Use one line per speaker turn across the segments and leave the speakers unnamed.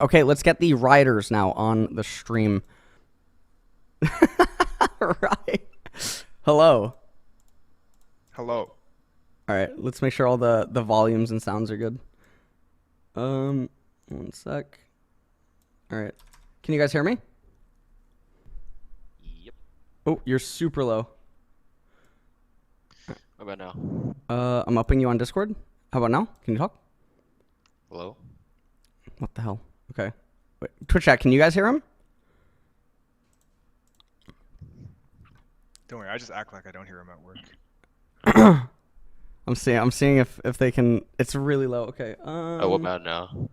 Okay, let's get the riders now on the stream. Right. Hello.
Hello.
All right, let's make sure all the volumes and sounds are good. One sec. All right. Can you guys hear me?
Yep.
Oh, you're super low.
What about now?
I'm upping you on Discord. How about now? Can you talk?
Hello?
What the hell? Okay. Wait, Twitch chat, can you guys hear him?
Don't worry, I just act like I don't hear him at work.
I'm seeing if they can. It's really low. Okay.
Oh, what about now?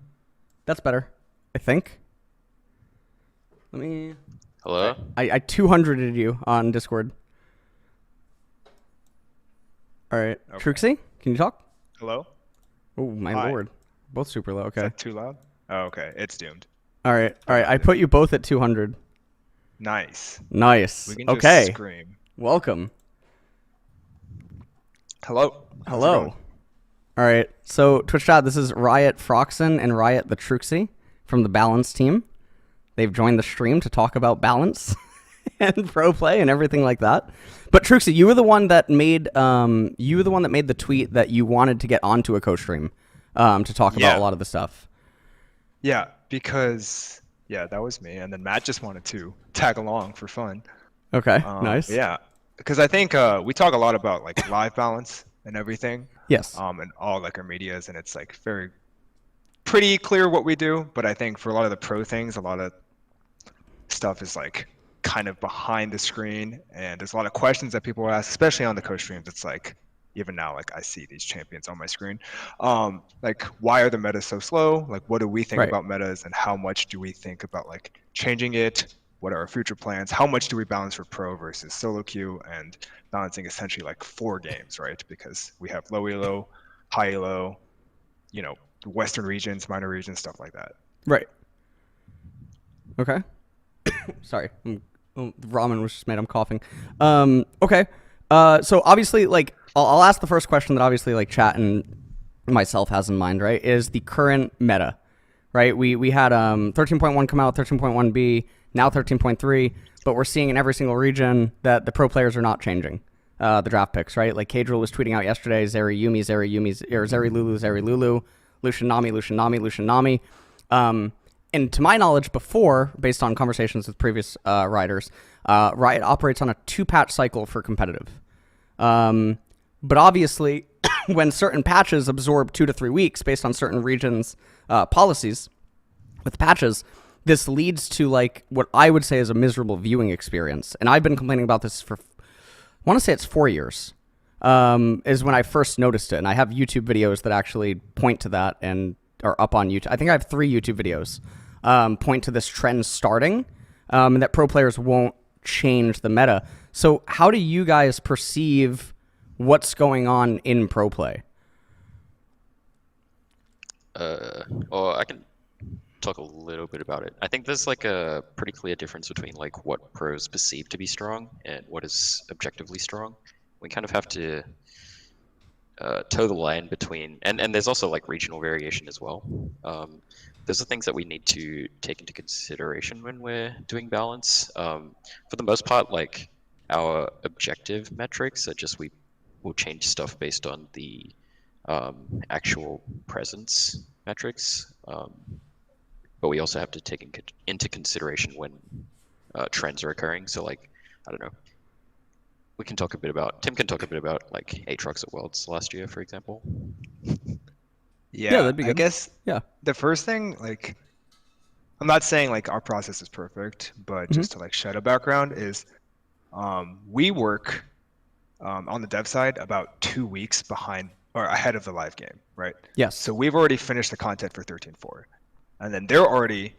That's better. I think. Let me.
Hello?
I 200'd you on Discord. All right.
Okay.
Truxie, can you talk?
Hello?
Oh my
Hi.
lord. Both super low.
Is
Okay.
that too loud? Oh, okay. It's doomed.
All right. I put you both at 200.
Nice.
Nice.
We can
Okay.
just scream.
Welcome.
Hello. How's it
Hello.
going?
All right. So Twitch chat, this is Riot Froxen and Riot the Truxie from the Balance team. They've joined the stream to talk about balance and pro play and everything like that. But Truxie, you were the one that made the tweet that you wanted to get onto a co-stream to talk about
Yeah.
a lot of the stuff.
Yeah, because that was me, and then Matt just wanted to tag along for fun.
Okay. Nice.
Yeah, because I think we talk a lot about like live balance and everything,
Yes.
and all like our medias, and it's like pretty clear what we do. But I think for a lot of the pro things, a lot of stuff is like kind of behind the screen, and there's a lot of questions that people ask, especially on the co-streams. It's like even now, like I see these champions on my screen. Like why are the metas so slow? Like what do we think
Right.
about metas, and how much do we think about like changing it? What are our future plans? How much do we balance for pro versus solo queue, and balancing essentially like 4 games, right? Because we have low elo, high elo, Western regions, minor regions, stuff like that.
Right. Okay. Sorry. Ramen was just made. I'm coughing. Okay. So obviously, like, I'll ask the first question that obviously, like, chat and myself has in mind, right? Is the current meta, right? We had 13.1 come out, 13.1b, now 13.3, but we're seeing in every single region that the pro players are not changing the draft picks, right? Like, Kadriel was tweeting out yesterday, Zeri Yumi, or Zeri Lulu, Lucian Nami. And to my knowledge, before, based on conversations with previous writers, Riot operates on a 2-patch cycle for competitive. But obviously, when certain patches absorb 2 to 3 weeks based on certain regions' policies with patches, this leads to like what I would say is a miserable viewing experience. And I've been complaining about this for, I want to say it's 4 years, is when I first noticed it. And I have YouTube videos that actually point to that and are up on YouTube. I think I have 3 YouTube videos point to this trend starting, and that pro players won't change the meta. So how do you guys perceive what's going on in pro play?
Well, I can talk a little bit about it. I think there's like a pretty clear difference between like what pros perceive to be strong and what is objectively strong. We kind of have to toe the line between, and there's also like regional variation as well. Those are things that we need to take into consideration when we're doing balance. For the most part, like our objective metrics are just we will change stuff based on the actual presence metrics. But we also have to take into consideration when trends are occurring. So like, I don't know, Tim can talk a bit about like Aatrox at Worlds last year, for example.
Yeah,
Yeah,
that'd be
I
good.
guess
Yeah.
the first thing, like, I'm not saying like our process is perfect, but
Mhm.
just to like shed a background is we work on the dev side about 2 weeks behind or ahead of the live game, right?
Yes.
So we've already finished the content for 13.4, and then they're already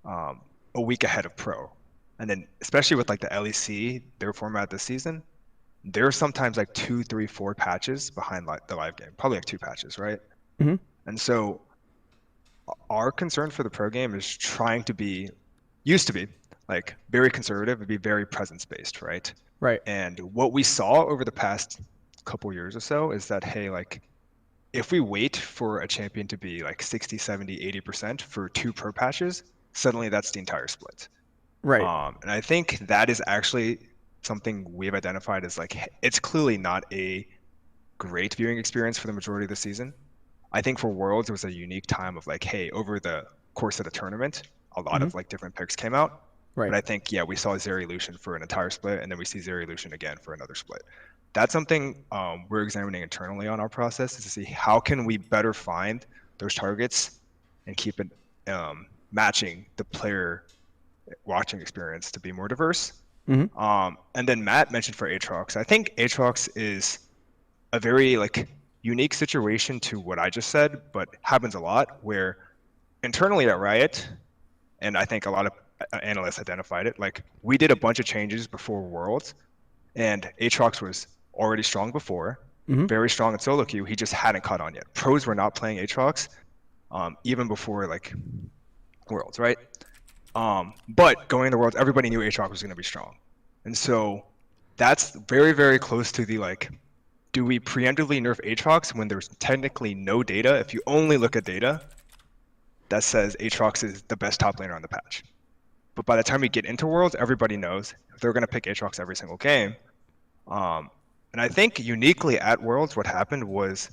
a week ahead of pro. And then especially with like the LEC, their format this season, they're sometimes like 2, 3, 4 patches behind the live game, probably like 2 patches, right?
Mhm.
And so our concern for the pro game is used to be like very conservative and be very presence based, right?
Right.
And what we saw over the past couple years or so is that, hey, like if we wait for a champion to be like 60, 70, 80% for 2 pro patches, suddenly that's the entire split.
Right.
And I think that is actually something we've identified as like it's clearly not a great viewing experience for the majority of the season. I think for Worlds it was a unique time of like, hey, over the course of the tournament, a lot
Hmm.
of like different picks came out.
Right.
But I think yeah, we saw Zeri Lucian for an entire split, and then we see Zeri Lucian again for another split. That's something we're examining internally on our process is to see how can we better find those targets and keep it matching the player watching experience to be more diverse.
Hmm.
And then Matt mentioned for Aatrox. I think Aatrox is a very like unique situation to what I just said, but happens a lot where internally at Riot, and I think a lot of analysts identified it, like we did a bunch of changes before Worlds, and Aatrox was already strong before,
Hmm.
very strong in solo queue. He just hadn't caught on yet. Pros were not playing Aatrox even before like Worlds, right? But going in the Worlds, everybody knew Aatrox was going to be strong, and so that's very, very close to the like, do we preemptively nerf Aatrox when there's technically no data? If you only look at data that says Aatrox is the best top laner on the patch. But by the time we get into Worlds, everybody knows if they're going to pick Aatrox every single game. And I think uniquely at Worlds, what happened was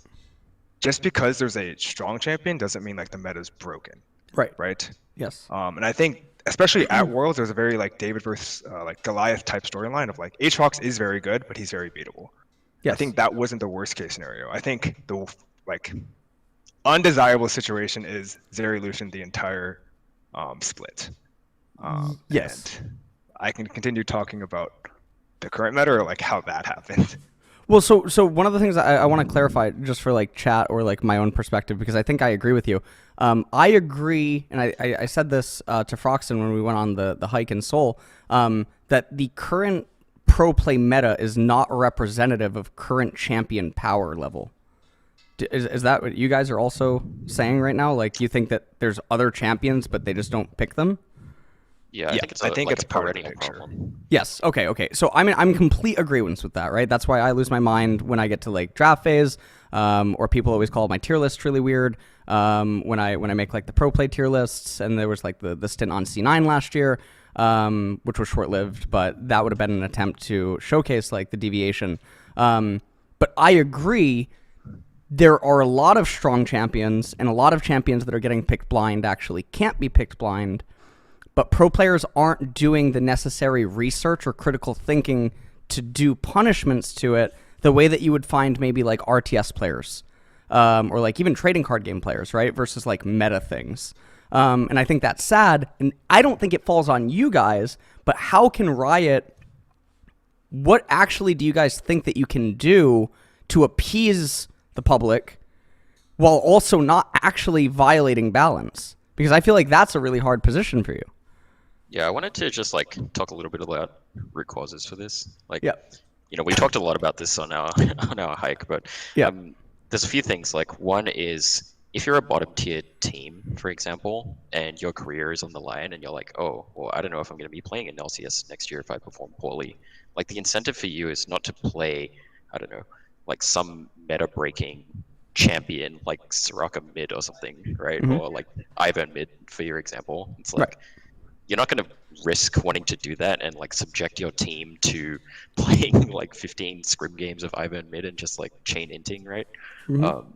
just because there's a strong champion doesn't mean like the meta's broken,
Right.
right?
Yes.
And I think especially at Worlds, there's a very like David versus like Goliath type storyline of like Aatrox is very good, but he's very beatable. I
Yes.
think that wasn't the worst case scenario. I think the like undesirable situation is Zeri Lucian the entire split.
Yes.
And I can continue talking about the current meta or like how that happened.
Well, so one of the things I want to clarify just for like chat or like my own perspective, because I think I agree with you. I agree, and I said this to Froxton when we went on the hike in Seoul, that the current pro play meta is not representative of current champion power level. Is that what you guys are also saying right now? Like, you think that there's other champions, but they just don't pick them?
Yeah, I
Yeah,
think it's
I think
like
it's
a
part of the
perennial
picture.
problem.
Yes. Okay. So I'm in complete agreement with that, right? That's why I lose my mind when I get to like draft phase, or people always call my tier list really weird. When I make like the pro play tier lists, and there was like the stint on C9 last year, which was short lived, but that would have been an attempt to showcase like the deviation. But I agree. There are a lot of strong champions, and a lot of champions that are getting picked blind actually can't be picked blind, but pro players aren't doing the necessary research or critical thinking to do punishments to it the way that you would find maybe like RTS players, or like even trading card game players, right? Versus like meta things. And I think that's sad. And I don't think it falls on you guys, but how can Riot, what actually do you guys think that you can do to appease the public while also not actually violating balance? Because I feel like that's a really hard position for you.
Yeah, I wanted to just like talk a little bit about root causes for this. Like,
Yeah.
we talked a lot about this on our on our hike, but
Yeah.
there's a few things. Like, one is if you're a bottom tier team, for example, and your career is on the line, and you're like, oh, well, I don't know if I'm going to be playing in LCS next year if I perform poorly. Like, the incentive for you is not to play, I don't know, like some meta breaking champion like Soraka mid or something, right?
Mhm.
Or like Ivern mid for your example. It's
Right.
like you're not going to risk wanting to do that and like subject your team to playing like 15 scrim games of Ivern mid and just like chain inting, right?
Mhm.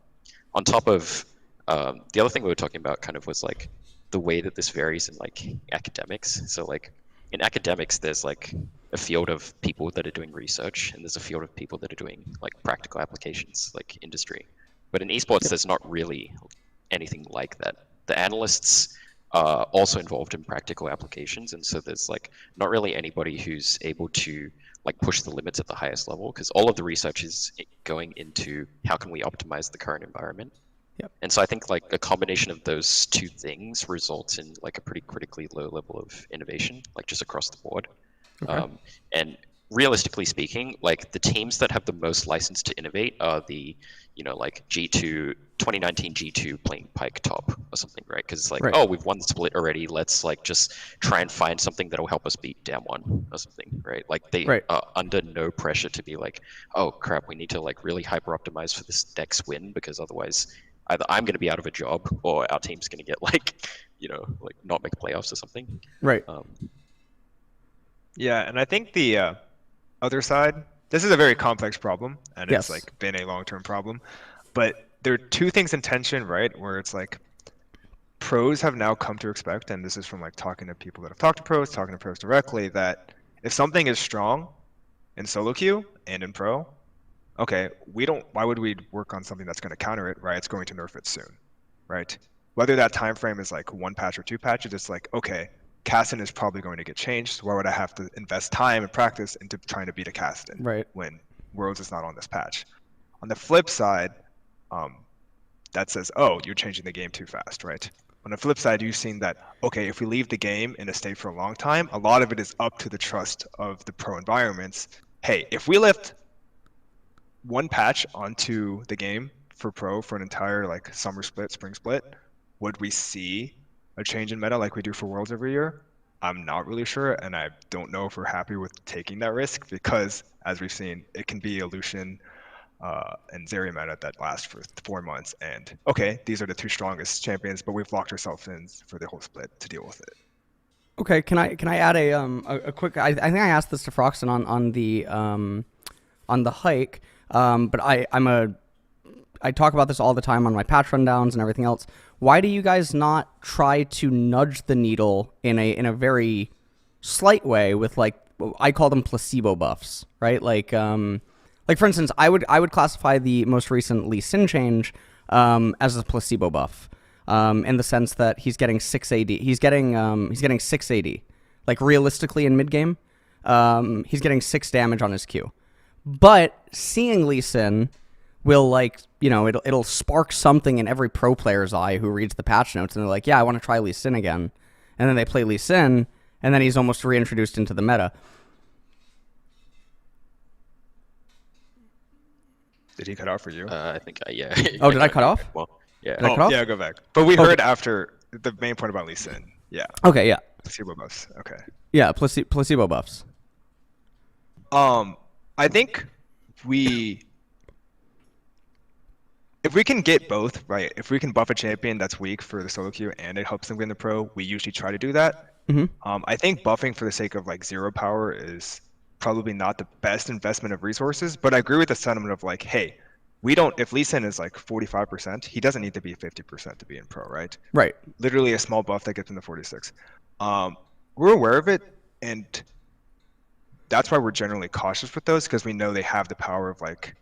On top of the other thing we were talking about kind of was like the way that this varies in like academics. So like in academics, there's like a field of people that are doing research, and there's a field of people that are doing like practical applications, like industry. But in esports, there's not really anything like that. The analysts are also involved in practical applications, and so there's like not really anybody who's able to like push the limits at the highest level, because all of the research is going into how can we optimize the current environment.
Yep.
And so I think like a combination of those two things results in like a pretty critically low level of innovation, like just across the board.
Okay.
And realistically speaking, like the teams that have the most license to innovate are the, like G2, 2019 G2 playing Pike top or something, right? Because it's like,
Right.
oh, we've won the split already. Let's like just try and find something that'll help us beat Damwon or something, right? Like they
Right.
are under no pressure to be like, oh crap, we need to like really hyper optimize for this next win because otherwise either I'm going to be out of a job or our team's going to get like, like not make playoffs or something.
Right.
Um,
Yeah, and I think the other side, this is a very complex problem, and it's
Yes.
like been a long-term problem. But there are two things in tension, right? Where it's like pros have now come to expect, and this is from like talking to people that have talked to pros, talking to pros directly, that if something is strong in solo queue and in pro, okay, why would we work on something that's going to counter it, right? It's going to nerf it soon, right? Whether that time frame is like one patch or two patches, it's like, okay, Kassadin is probably going to get changed. So why would I have to invest time and practice into trying to beat a Kassadin
Right.
when Worlds is not on this patch? On the flip side, that says, oh, you're changing the game too fast, right? On the flip side, you've seen that, okay, if we leave the game in a state for a long time, a lot of it is up to the trust of the pro environments. Hey, if we left one patch onto the game for pro for an entire like summer split, spring split, would we see a change in meta like we do for Worlds every year? I'm not really sure, and I don't know if we're happy with taking that risk because, as we've seen, it can be a Lucian and Zarya meta that lasts for 4 months. And okay, these are the two strongest champions, but we've locked ourselves in for the whole split to deal with it.
Okay. Can I add a quick? I think I asked this to Froxton on the hike. But I talk about this all the time on my patch rundowns and everything else. Why do you guys not try to nudge the needle in a very slight way with like I call them placebo buffs, right? Like for instance, I would classify the most recent Lee Sin change as a placebo buff, in the sense that he's getting 6 AD. He's getting 6 AD. Like realistically in mid game, he's getting 6 damage on his Q. But seeing Lee Sin will like, it'll spark something in every pro player's eye who reads the patch notes and they're like, yeah, I want to try Lee Sin again. And then they play Lee Sin and then he's almost reintroduced into the meta.
Did he cut out for you?
I think, yeah.
Oh, did I cut off?
Well, yeah.
Did I cut off?
Yeah, go back. But we
Okay.
heard after the main point about Lee Sin. Yeah,
Okay, yeah.
placebo buffs. Okay.
Yeah, placebo buffs.
I think if we can get both, right? If we can buff a champion that's weak for the solo queue and it helps them win the pro, we usually try to do that. I think buffing for the sake of like zero power is probably not the best investment of resources, but I agree with the sentiment of like, hey, if Lee Sin is like 45%, he doesn't need to be 50% to be in pro, right?
Right.
Literally a small buff that gets him to 46. We're aware of it, and that's why we're generally cautious with those because we know they have the power of like,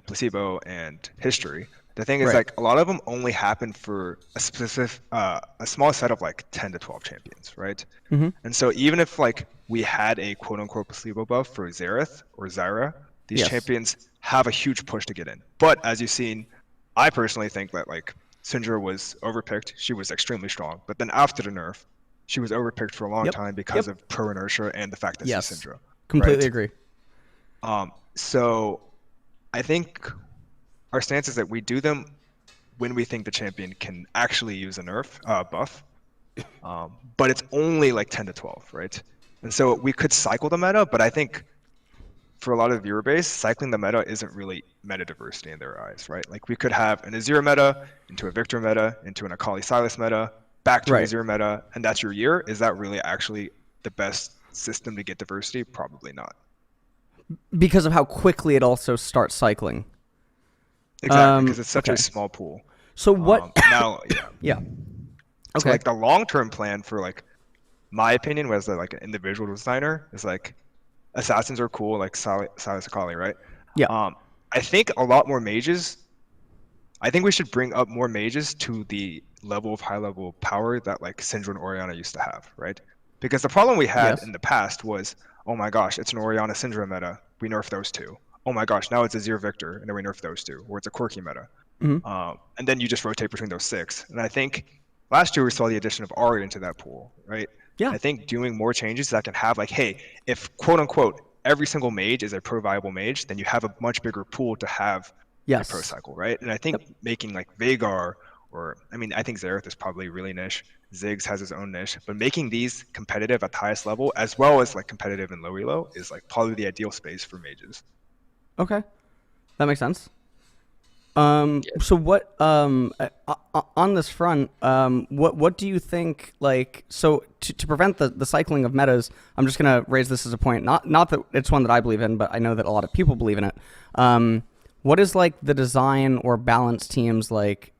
placebo and history. The thing is
Right.
like a lot of them only happen for a specific, a small set of like 10 to 12 champions, right? And so even if like we had a quote unquote placebo buff for Xerath or Zyra, these
Yes.
champions have a huge push to get in. But as you've seen, I personally think that like Syndra was overpicked. She was extremely strong, but then after the nerf, she was overpicked for a long
Yep.
time because
Yep.
of pro inertia and the fact that
Yes.
she's Syndra.
Completely
right?
agree.
So I think our stance is that we do them when we think the champion can actually use a nerf buff, but it's only like 10 to 12, right? And so we could cycle the meta, but I think for a lot of the viewer base, cycling the meta isn't really meta diversity in their eyes, right? Like we could have an Azir meta into a Victor meta into an Akali Sylas meta, back to an
Right.
Azir meta, and that's your year. Is that really actually the best system to get diversity? Probably not.
Because of how quickly it also starts cycling.
Exactly, because it's such
okay.
a small pool.
So what?
Now, yeah.
Yeah.
So
Okay.
like the long-term plan for like my opinion was that like an individual designer is like assassins are cool, like Sylas Akali, right?
Yeah.
I think a lot more mages. I think we should bring up more mages to the level of high-level power that like Syndra and Orianna used to have, right? Because the problem we had
Yes.
in the past was, oh my gosh, it's an Orianna Syndra meta. We nerf those two. Oh my gosh, now it's a Azir Victor, and then we nerf those two, or it's a quirky meta. And then you just rotate between those 6. And I think last year we saw the addition of Ahri into that pool, right?
Yeah.
I think doing more changes that can have like, hey, if quote unquote every single mage is a pro viable mage, then you have a much bigger pool to have in a pro
Yes.
cycle, right? And I think
Yep.
making like Vagar or I mean, I think Xerath is probably really niche. Ziggs has his own niche, but making these competitive at the highest level as well as like competitive in low elo is like probably the ideal space for mages.
Okay. That makes sense.
Yeah.
So what on this front, what do you think, like, so to prevent the cycling of metas, I'm just gonna raise this as a point, not that it's one that I believe in, but I know that a lot of people believe in it. What is like the design or balance teams like?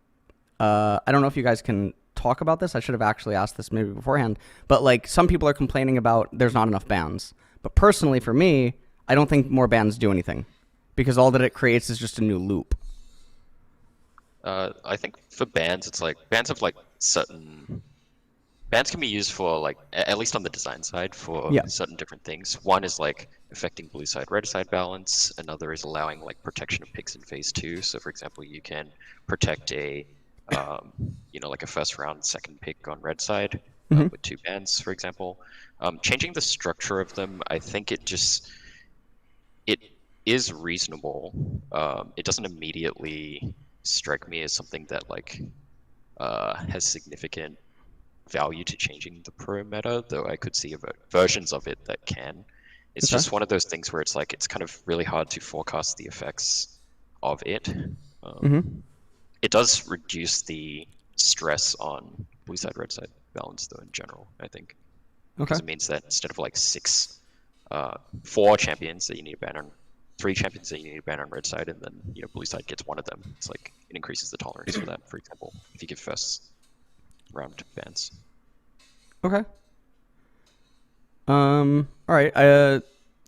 I don't know if you guys can talk about this. I should have actually asked this maybe beforehand, but like some people are complaining about there's not enough bans. But personally, for me, I don't think more bans do anything because all that it creates is just a new loop.
I think for bands, it's like bands have like certain bands can be used for like at least on the design side for
Yeah.
certain different things. One is like affecting blue side red side balance. Another is allowing like protection of picks in phase two. So for example, you can protect a um, like a first round second pick on red side
Hmm.
with two bands, for example. Changing the structure of them, I think it is reasonable. It doesn't immediately strike me as something that like has significant value to changing the pro meta, though I could see versions of it that can. It's
Okay.
just one of those things where it's like it's kind of really hard to forecast the effects of it. Um,
Hmm.
it does reduce the stress on blue side red side balance though in general, I think,
Okay.
because it means that instead of like four champions that you need to ban on, three champions that you need to ban on red side, and then blue side gets one of them. It's like it increases the tolerance for that. For example, if you give first round bans.
Okay. All right.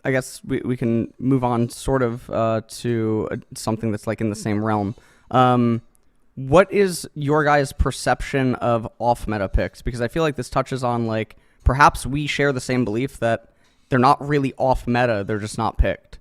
I guess we can move on sort of to something that's like in the same realm. What is your guys' perception of off meta picks? Because I feel like this touches on like perhaps we share the same belief that they're not really off meta; they're just not picked.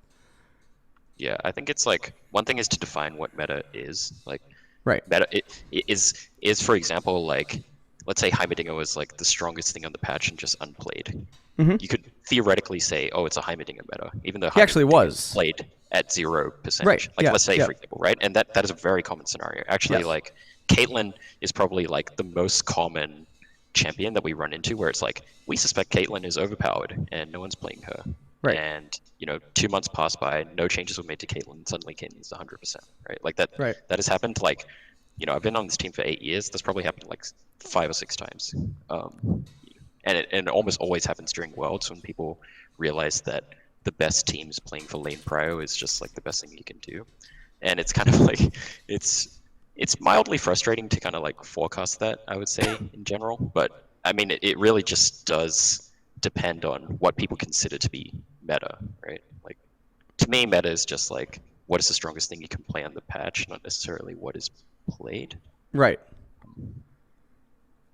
Yeah, I think it's like one thing is to define what meta is. Like
Right.
meta it is for example like let's say Heimerdinger was like the strongest thing on the patch and just unplayed.
Hmm.
You could theoretically say, oh, it's a Heimerdinger meta, even though
He actually
Heimerdinger is
was.
played at zero
Right.
percentage. Like
Yeah.
let's say
Yeah.
for example, right? And that is a very common scenario. Actually,
Yes.
like Caitlyn is probably like the most common champion that we run into where it's like we suspect Caitlyn is overpowered and no one's playing her.
Right.
And 2 months pass by, no changes were made to Caitlyn, and suddenly Caitlyn's 100%, right? Like that
Right.
that has happened like I've been on this team for 8 years. That's probably happened like 5 or 6 times. And it almost always happens during Worlds when people realize that the best teams playing for lane prio is just like the best thing you can do. And it's kind of like it's mildly frustrating to kind of like forecast that, I would say, in general. But I mean, it really just does depend on what people consider to be meta, right? Like to me, meta is just like what is the strongest thing you can play on the patch, not necessarily what is played.
Right.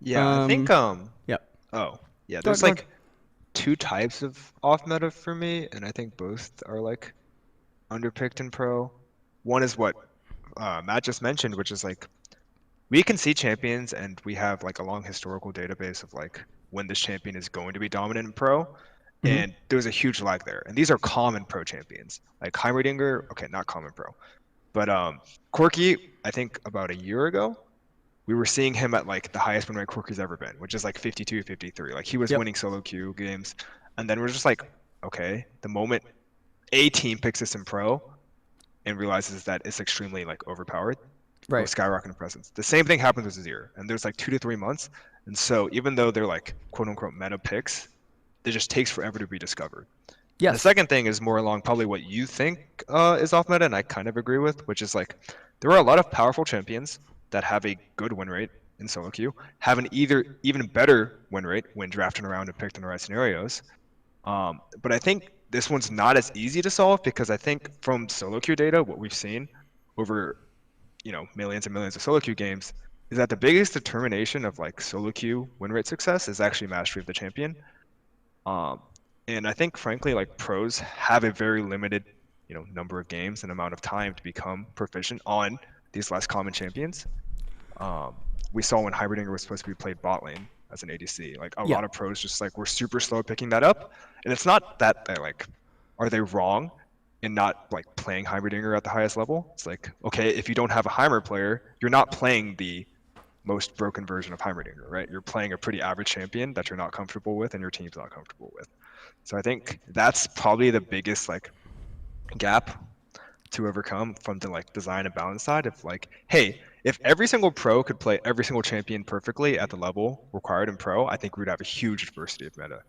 Yeah, I think
Yeah.
oh, yeah,
Go ahead.
there's
Go ahead.
like two types of off meta for me, and I think both are like underpicked in pro. One is what Matt just mentioned, which is like we can see champions and we have like a long historical database of like when this champion is going to be dominant in pro,
Hmm.
and there's a huge lag there. And these are common pro champions. Like Heimerdinger, okay, not common pro. But Corki, I think about a year ago, we were seeing him at like the highest win rate Corki's ever been, which is like 52, 53. Like he was
Yep.
winning solo queue games. And then we're just like, okay, the moment a team picks this in pro and realizes that it's extremely like overpowered, oh,
Right.
skyrocketing presence. The same thing happens with Azir. And there's like 2 to 3 months. And so even though they're like quote unquote meta picks, it just takes forever to be discovered. And the
Yes.
second thing is more along probably what you think is off meta, and I kind of agree with, which is like there are a lot of powerful champions that have a good win rate in solo queue, have an even better win rate when drafting around and picked in the right scenarios. But I think this one's not as easy to solve because I think from solo queue data, what we've seen over millions and millions of solo queue games is that the biggest determination of like solo queue win rate success is actually mastery of the champion. Um, and I think, frankly, like pros have a very limited, number of games and amount of time to become proficient on these less common champions. We saw when Heimerdinger was supposed to be played bot lane as an ADC. Like a
Yeah.
lot of pros just like were super slow at picking that up, and it's not that they like are they wrong in not like playing Heimerdinger at the highest level. It's like, okay, if you don't have a Heimer player, you're not playing the most broken version of Heimerdinger, right? You're playing a pretty average champion that you're not comfortable with and your team's not comfortable with. So I think that's probably the biggest like gap to overcome from the like design and balance side of like, hey, if every single pro could play every single champion perfectly at the level required in pro, I think we would have a huge diversity of meta.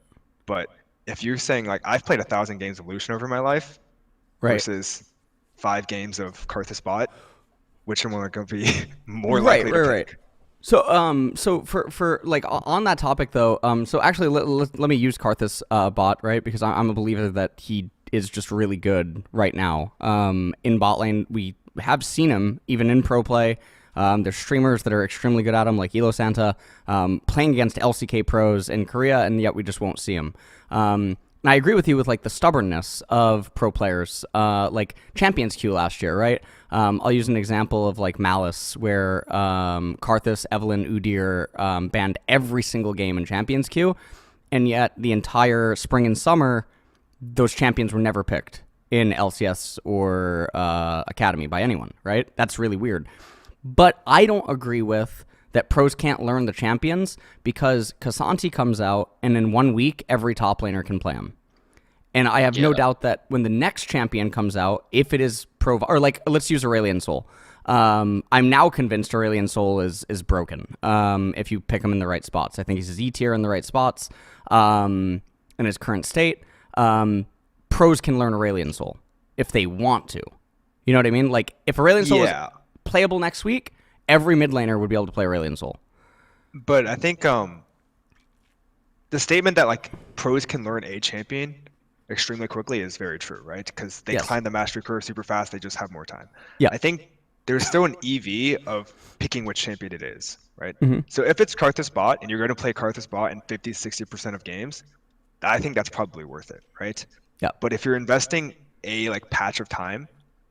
But if you're saying like I've played 1,000 games of Lucian over my life
Right.
versus 5 games of Karthus bot, which one are going to be more
Right,
likely to
right, right.
pick?
So, so for like on that topic though, so actually let me use Karthus bot, right? Because I'm a believer that he is just really good right now. In bot lane, we have seen him even in pro play. There's streamers that are extremely good at him, like Elo Santa, playing against LCK pros in Korea, and yet we just won't see him. And I agree with you with like the stubbornness of pro players, like Champions Queue last year, right? I'll use an example of like Malice, where Karthus, Evelyn, Udyr banned every single game in Champions Queue, and yet the entire spring and summer, those champions were never picked in LCS or Academy by anyone, right? That's really weird. But I don't agree with that pros can't learn the champions, because K'Sante comes out and in 1 week, every top laner can play him. And I have no doubt that when the next champion comes out, if it is pro, or like, let's use Aurelion Sol. I'm now convinced Aurelion Sol is broken if you pick him in the right spots. I think he's E tier in the right spots in his current state. Pros can learn Aurelion Sol if they want to. You know what I mean? Like, if Aurelion Sol was playable next week, every mid laner would be able to play Aurelion Sol.
But I think the statement that like pros can learn a champion extremely quickly is very true, right? Because they climb the mastery curve super fast. They just have more time.
Yeah.
I think there's still an EV of picking which champion it is, right? So if it's Karthus bot and you're going to play Karthus bot in 50-60% of games, I think that's probably worth it, right?
Yeah.
But if you're investing a like patch of time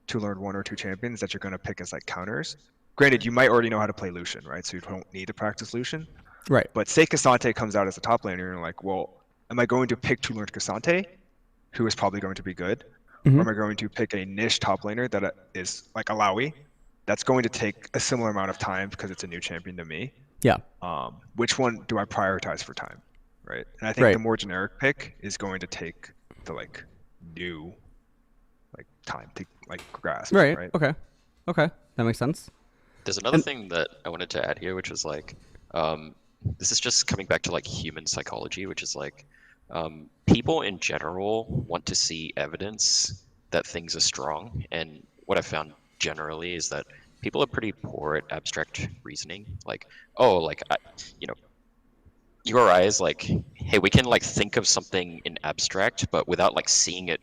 to learn 1 or 2 champions that you're going to pick as like counters, granted, you might already know how to play Lucian, right? So you don't need to practice Lucian.
Right.
But say K'Sante comes out as a top laner, and you're like, well, am I going to pick to learn K'Sante, who is probably going to be good? Or am I going to pick a niche top laner that is like a Lowy, that's going to take a similar amount of time because it's a new champion to me?
Yeah.
Which one do I prioritize for time, right? And I think the more generic pick is going to take the like new like time to like grasp, right?
Okay. That makes sense.
There's another thing that I wanted to add here, which was like, this is just coming back to like human psychology, which is like, people in general want to see evidence that things are strong. And what I found generally is that people are pretty poor at abstract reasoning. Like, oh, like, URI is like, hey, we can like think of something in abstract, but without like seeing it,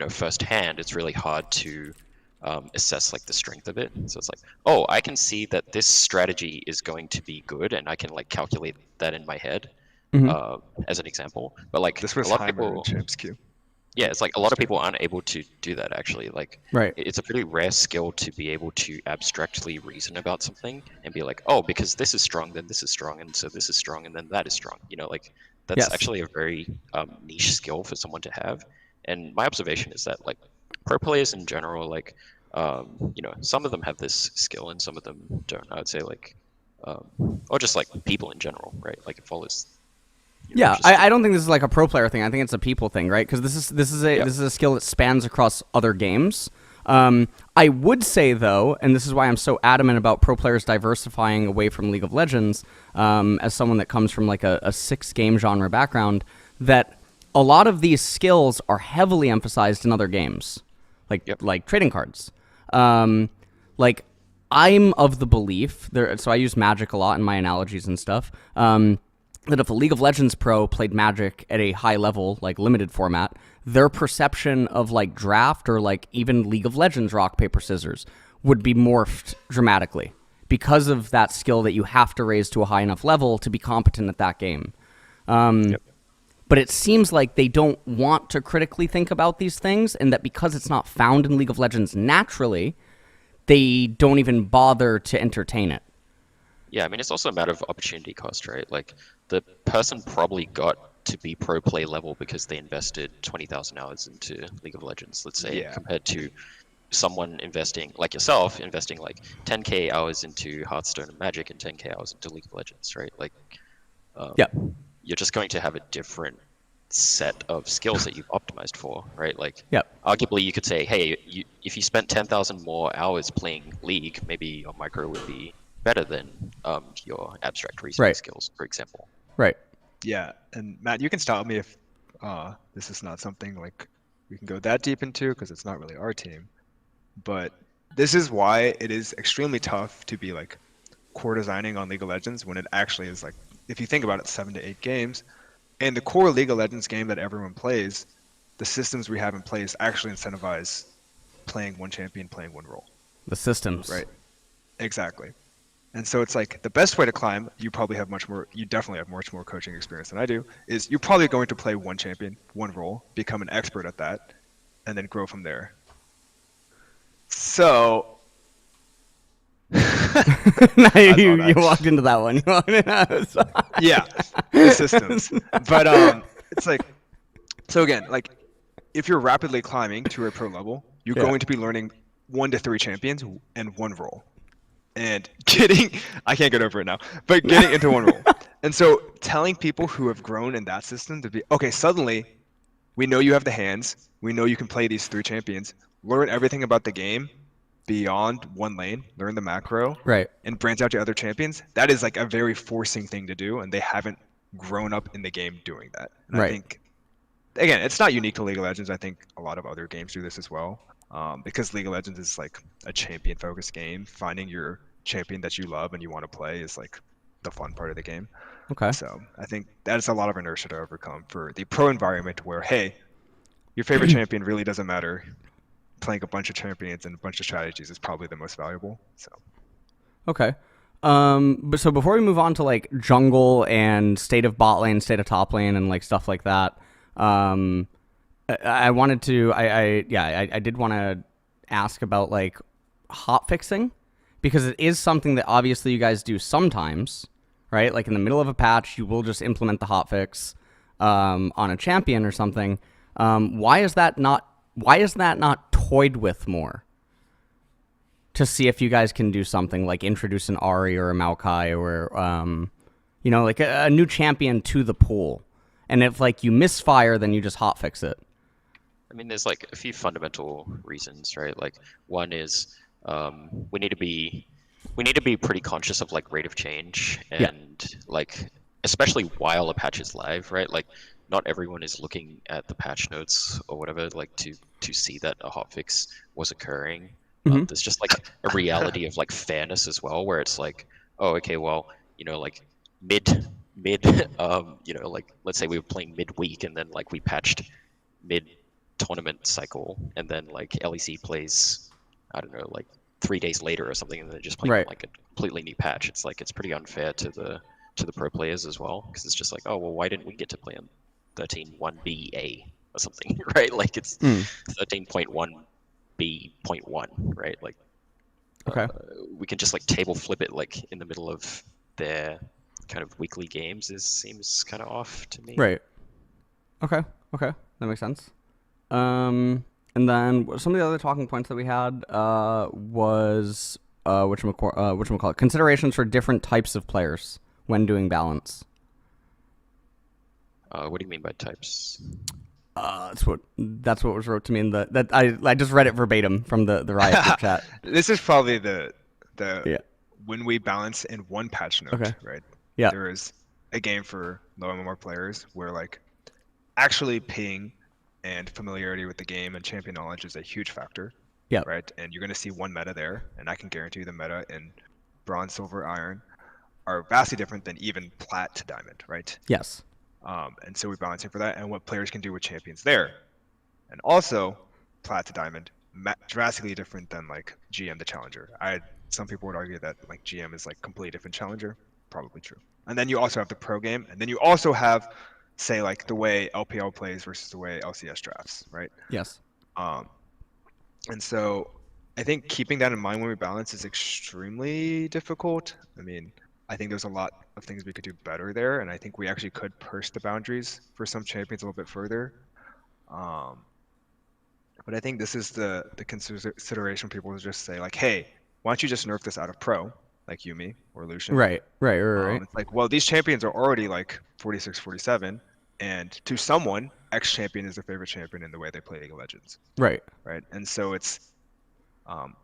firsthand, it's really hard to assess like the strength of it. So it's like, oh, I can see that this strategy is going to be good, and I can like calculate that in my head as an example. But like
this was
a lot of
Heimer
people,
in Champs Queue.
yeah, it's like a lot of people aren't able to do that actually. Like,
Right.
it's a pretty rare skill to be able to abstractly reason about something and be like, oh, because this is strong, then this is strong, and so this is strong, and then that is strong. Like that's actually a very niche skill for someone to have. And my observation is that like pro players in general, like, some of them have this skill and some of them don't. I would say like, or just like people in general, right? Like it follows.
Yeah, I don't think this is like a pro player thing. I think it's a people thing, right? Because this is a skill that spans across other games. I would say though, and this is why I'm so adamant about pro players diversifying away from League of Legends, as someone that comes from like a 6-game genre background, that a lot of these skills are heavily emphasized in other games, like trading cards. Like I'm of the belief there, so I use Magic a lot in my analogies and stuff. That if a League of Legends pro played Magic at a high level, like limited format, their perception of like draft or like even League of Legends rock, paper, scissors would be morphed dramatically because of that skill that you have to raise to a high enough level to be competent at that game. But it seems like they don't want to critically think about these things, and that because it's not found in League of Legends naturally, they don't even bother to entertain it.
Yeah, I mean, it's also a matter of opportunity cost, right? Like the person probably got to be pro play level because they invested 20,000 hours into League of Legends, let's say,
Yeah.
compared to someone investing, like yourself, investing like 10K hours into Hearthstone and Magic and 10K hours into League of Legends, right? Like,
Yeah.
you're just going to have a different set of skills that you've optimized for, right? Like,
Yep.
arguably, you could say, hey, if you spent 10,000 more hours playing League, maybe your micro would be better than your abstract reasoning
Right.
skills, for example.
Right.
Yeah, and Matt, you can stop me if this is not something like we can go that deep into because it's not really our team. But this is why it is extremely tough to be like core designing on League of Legends when it actually is like, if you think about it, 7 to 8 games. And the core League of Legends game that everyone plays, the systems we have in place actually incentivize playing one champion, playing one role,
The systems.
right? Exactly. And so it's like the best way to climb, you probably have much more, you definitely have much more coaching experience than I do, is you're probably going to play one champion, one role, become an expert at that, and then grow from there. So,
Now
I saw
you
that.
walked into that one. You walked in
Yeah, the systems. But it's like, so again, like if you're rapidly climbing to a pro level, you're
Yeah.
going to be learning 1 to 3 champions and one role. And getting, I can't get over it now, but getting into one role. And so telling people who have grown in that system to be, okay, suddenly we know you have the hands, we know you can play these 3 champions, learn everything about the game beyond one lane, learn the macro,
Right.
and branch out to other champions. That is like a very forcing thing to do, and they haven't grown up in the game doing that. And I
Right.
think, again, it's not unique to League of Legends. I think a lot of other games do this as well. Because League of Legends is like a champion focused game. Finding your champion that you love and you want to play is like the fun part of the game.
Okay.
So I think that's a lot of inertia to overcome for the pro environment where, hey, your favorite champion really doesn't matter. Playing a bunch of champions and a bunch of strategies is probably the most valuable. So
Okay. But so before we move on to like jungle and state of bot lane, state of top lane, and like stuff like that, I wanted to, I did want to ask about like hot fixing because it is something that obviously you guys do sometimes, right? Like in the middle of a patch, you will just implement the hot fix on a champion or something. Why is that not? Why is that not toyed with more? To see if you guys can do something like introduce an Ari or a Maokai or like a new champion to the pool. And if like you misfire, then you just hotfix it.
I mean, there's like a few fundamental reasons, right? Like one is we need to be pretty conscious of like rate of change
Yeah.
and like especially while a patch is live, right? Like not everyone is looking at the patch notes or whatever like to see that a hotfix was occurring. There's just like a reality of like fairness as well, where it's like, oh, okay, well, like mid, like let's say we were playing midweek and then like we patched mid tournament cycle, and then like LEC plays, I don't know, like 3 days later or something, and they're just playing on
Right.
like a completely new patch. It's like it's pretty unfair to the pro players as well, because it's just like, oh well, why didn't we get to play on 13.1BA or something, right? Like it's 13.1B.1, right? Like
Okay.
we can just like table flip it like in the middle of their kind of weekly games seems kind of off to me.
Right. Okay. Okay. That makes sense. And then some of the other talking points that we had was whatchamacallit, considerations for different types of players when doing balance.
What do you mean by types?
That's what was wrote to me in the that I just read it verbatim from the Riot group chat.
this is probably the
Yeah.
when we balance in one patch note,
Okay.
right?
Yeah.
There is a game for low MMR players where like actually ping and familiarity with the game and champion knowledge is a huge factor,
Yeah.
right? And you're going to see one meta there, and I can guarantee you the meta in bronze, silver, iron are vastly different than even plat to diamond, right?
Yes.
And so we're balancing for that and what players can do with champions there. And also, plat to diamond, drastically different than like GM to challenger. Some people would argue that like GM is like completely different challenger. Probably true. And then you also have the pro game, and then you also have, say, like the way LPL plays versus the way LCS drafts, right?
Yes.
Um, and so I think keeping that in mind when we balance is extremely difficult. I mean, I think there's a lot of things we could do better there, and I think we actually could push the boundaries for some champions a little bit further. Um, but I think this is the consideration people will just say like, hey, why don't you just nerf this out of pro, like Yumi or Lucian?
Right.
It's like, well, these champions are already like 46, 47, and to someone, X champion is their favorite champion in the way they play League of Legends,
Right.
right? And so it's um,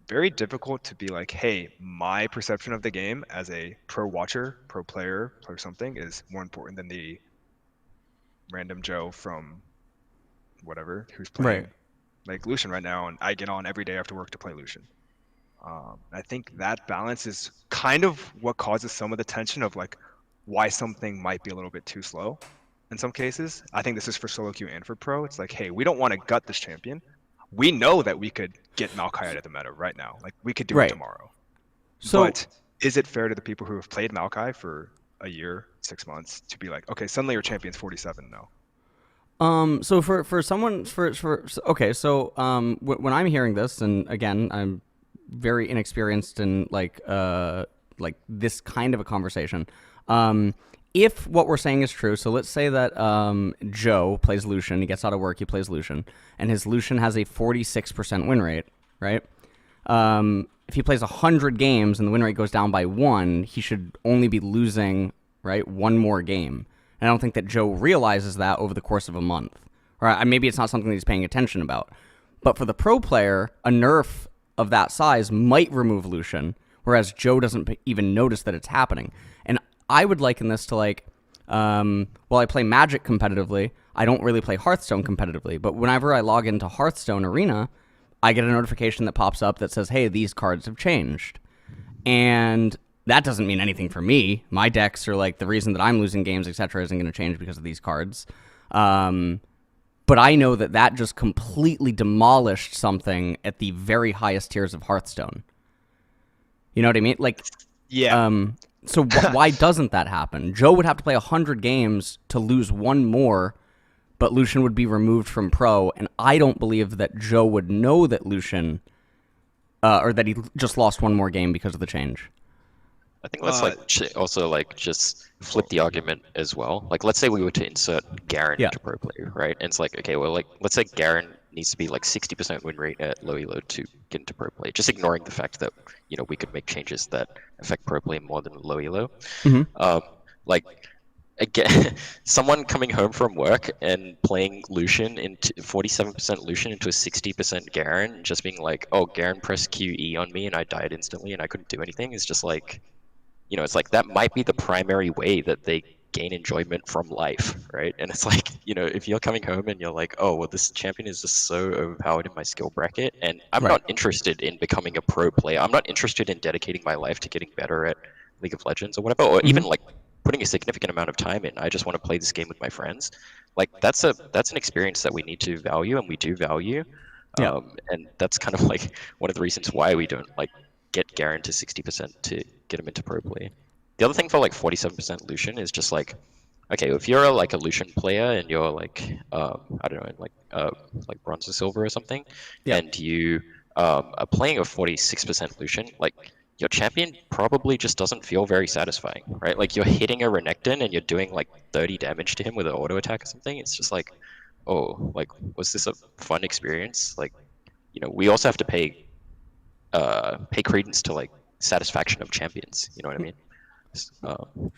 very difficult to be like, hey, my perception of the game as a pro watcher, pro player, or something is more important than the random Joe from whatever who's
Right.
playing like Lucian right now, and I get on every day after work to play Lucian. I think that balance is kind of what causes some of the tension of like why something might be a little bit too slow in some cases. I think this is for solo queue and for pro. It's like, hey, we don't want to gut this champion. We know that we could get Maokai out of the meta right now. Like we could do it
Right.
tomorrow.
So
But is it fair to the people who have played Maokai for a year, 6 months, to be like, okay, suddenly your champion's 47 now?
so for someone okay, so when I'm hearing this, and again, I'm very inexperienced in like this kind of a conversation. If what we're saying is true, so let's say that Joe plays Lucian, he gets out of work, he plays Lucian, and his Lucian has a 46% win rate, right? If he plays 100 games and the win rate goes down by 1, he should only be losing, right, one more game. And I don't think that Joe realizes that over the course of a month. Or maybe it's not something that he's paying attention about. But for the pro player, a nerf of that size might remove Lucian, whereas Joe doesn't even notice that it's happening. And I would liken this to like, while I play Magic competitively, I don't really play Hearthstone competitively. But whenever I log into Hearthstone Arena, I get a notification that pops up that says, hey, these cards have changed. And that doesn't mean anything for me. My decks are like the reason that I'm losing games, etc., isn't going to change because of these cards. But I know that that just completely demolished something at the very highest tiers of Hearthstone. You know what I mean? Like,
Yeah.
so why doesn't that happen? Joe would have to play 100 games to lose one more, but Lucian would be removed from pro, and I don't believe that Joe would know that Lucian, or that he just lost one more game because of the change.
I think let's like also like just flip the argument as well. Like let's say we were to insert Garen
Yeah.
into pro play, right? And it's like, okay, well, like let's say Garen needs to be like 60% win rate at low elo to get into pro play. Just ignoring the fact that we could make changes that affect pro play more than low elo. Like again, someone coming home from work and playing Lucian into 47% Lucian into a 60% Garen, just being like, oh, Garen pressed QE on me and I died instantly and I couldn't do anything, is just like, it's like that might be the primary way that they gain enjoyment from life, right? And it's like, if you're coming home and you're like, oh, well, this champion is just so overpowered in my skill bracket, and I'm
Right.
not interested in becoming a pro player. I'm not interested in dedicating my life to getting better at League of Legends or whatever, or even like putting a significant amount of time in. I just want to play this game with my friends. Like that's an experience that we need to value, and we do value.
Yeah.
And that's kind of like one of the reasons why we don't like get Garen to 60% to get him into pro play. The other thing for like 47% Lucian is just like, okay, if you're like a Lucian player and you're like, I don't know, like bronze or silver or something,
Yeah.
and you are playing a 46% Lucian, like your champion probably just doesn't feel very satisfying, right? Like you're hitting a Renekton and you're doing like 30 damage to him with an auto attack or something. It's just like, oh, like was this a fun experience? Like, we also have to pay credence to like satisfaction of champions. You know what I mean?
Should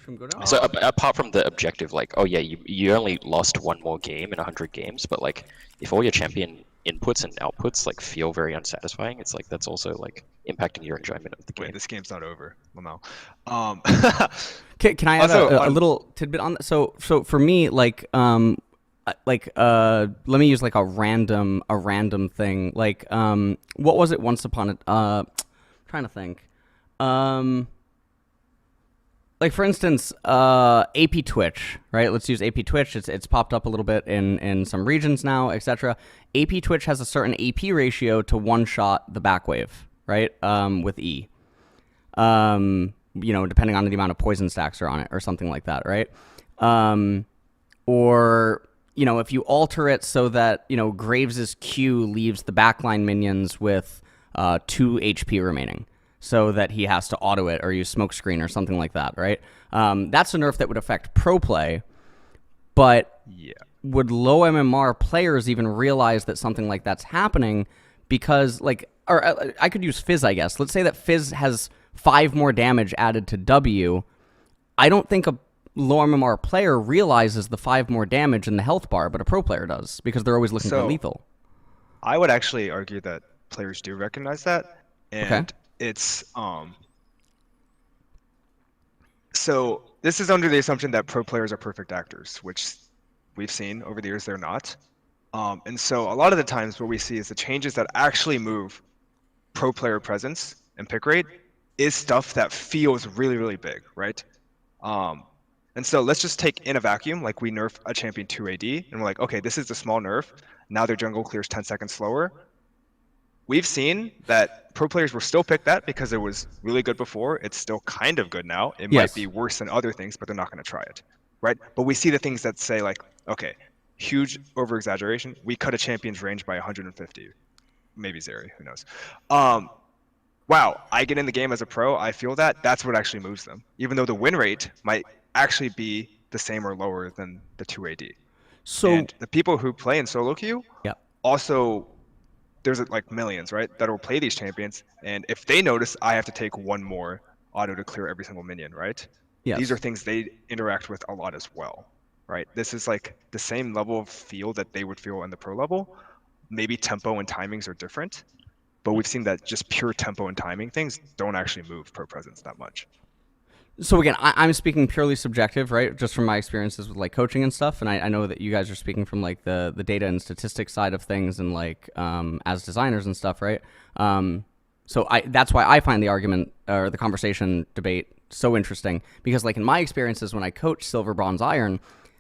we go down?
So apart from the objective, like, oh yeah, you only lost one more game in 100 games, but like if all your champion inputs and outputs like feel very unsatisfying, it's like that's also like impacting your enjoyment of the game.
Wait, this game's not over. Well, no.
Can I add
Also,
a little tidbit on that? So for me, let me use like a random thing. Like, what was it once upon a, trying to think. Like for instance, AP Twitch, right? Let's use AP Twitch. It's popped up a little bit in some regions now, etc. AP Twitch has a certain AP ratio to one shot the back wave, right? With E. Depending on the amount of poison stacks are on it or something like that, right? Or if you alter it so that Graves' Q leaves the backline minions with 2 HP remaining. so that he has to auto it or use smokescreen or something like that, right? That's a nerf that would affect pro play, but
Yeah.
would low MMR players even realize that something like that's happening? Because I could use Fizz, I guess. Let's say that Fizz has 5 more damage added to W. I don't think a low MMR player realizes the 5 more damage in the health bar, but a pro player does because they're always looking for
So
lethal.
I would actually argue that players do recognize that,
Okay.
and it's so this is under the assumption that pro players are perfect actors, which we've seen over the years they're not. And so a lot of the times what we see is the changes that actually move pro player presence and pick rate is stuff that feels really, really big, right? Um, and so let's just take in a vacuum, like we nerf a champion 2 AD, and we're like, okay, this is the small nerf. Now their jungle clears 10 seconds slower. We've seen that pro players will still pick that because it was really good before. It's still kind of good now. It might
Yes.
be worse than other things, but they're not going to try it, right? But we see the things that say like, okay, huge over exaggeration. We cut a champion's range by 150, maybe Zeri, who knows? Wow, I get in the game as a pro. I feel that that's what actually moves them, even though the win rate might actually be the same or lower than the 2 AD.
So,
And the people who play in solo queue
yeah.
also there's like millions, right, that will play these champions, and if they notice I have to take one more auto to clear every single minion, right? These
Yes.
are things they interact with a lot as well, right? This is like the same level of feel that they would feel in the pro level. Maybe tempo and timings are different, but we've seen that just pure tempo and timing things don't actually move pro presence that much.
So again, I'm speaking purely subjective, right? Just from my experiences with like coaching and stuff, and I know that you guys are speaking from like the data and statistics side of things, and like as designers and stuff, right? So that's why I find the argument or the conversation debate so interesting, because like in my experiences when I coach silver, bronze, iron,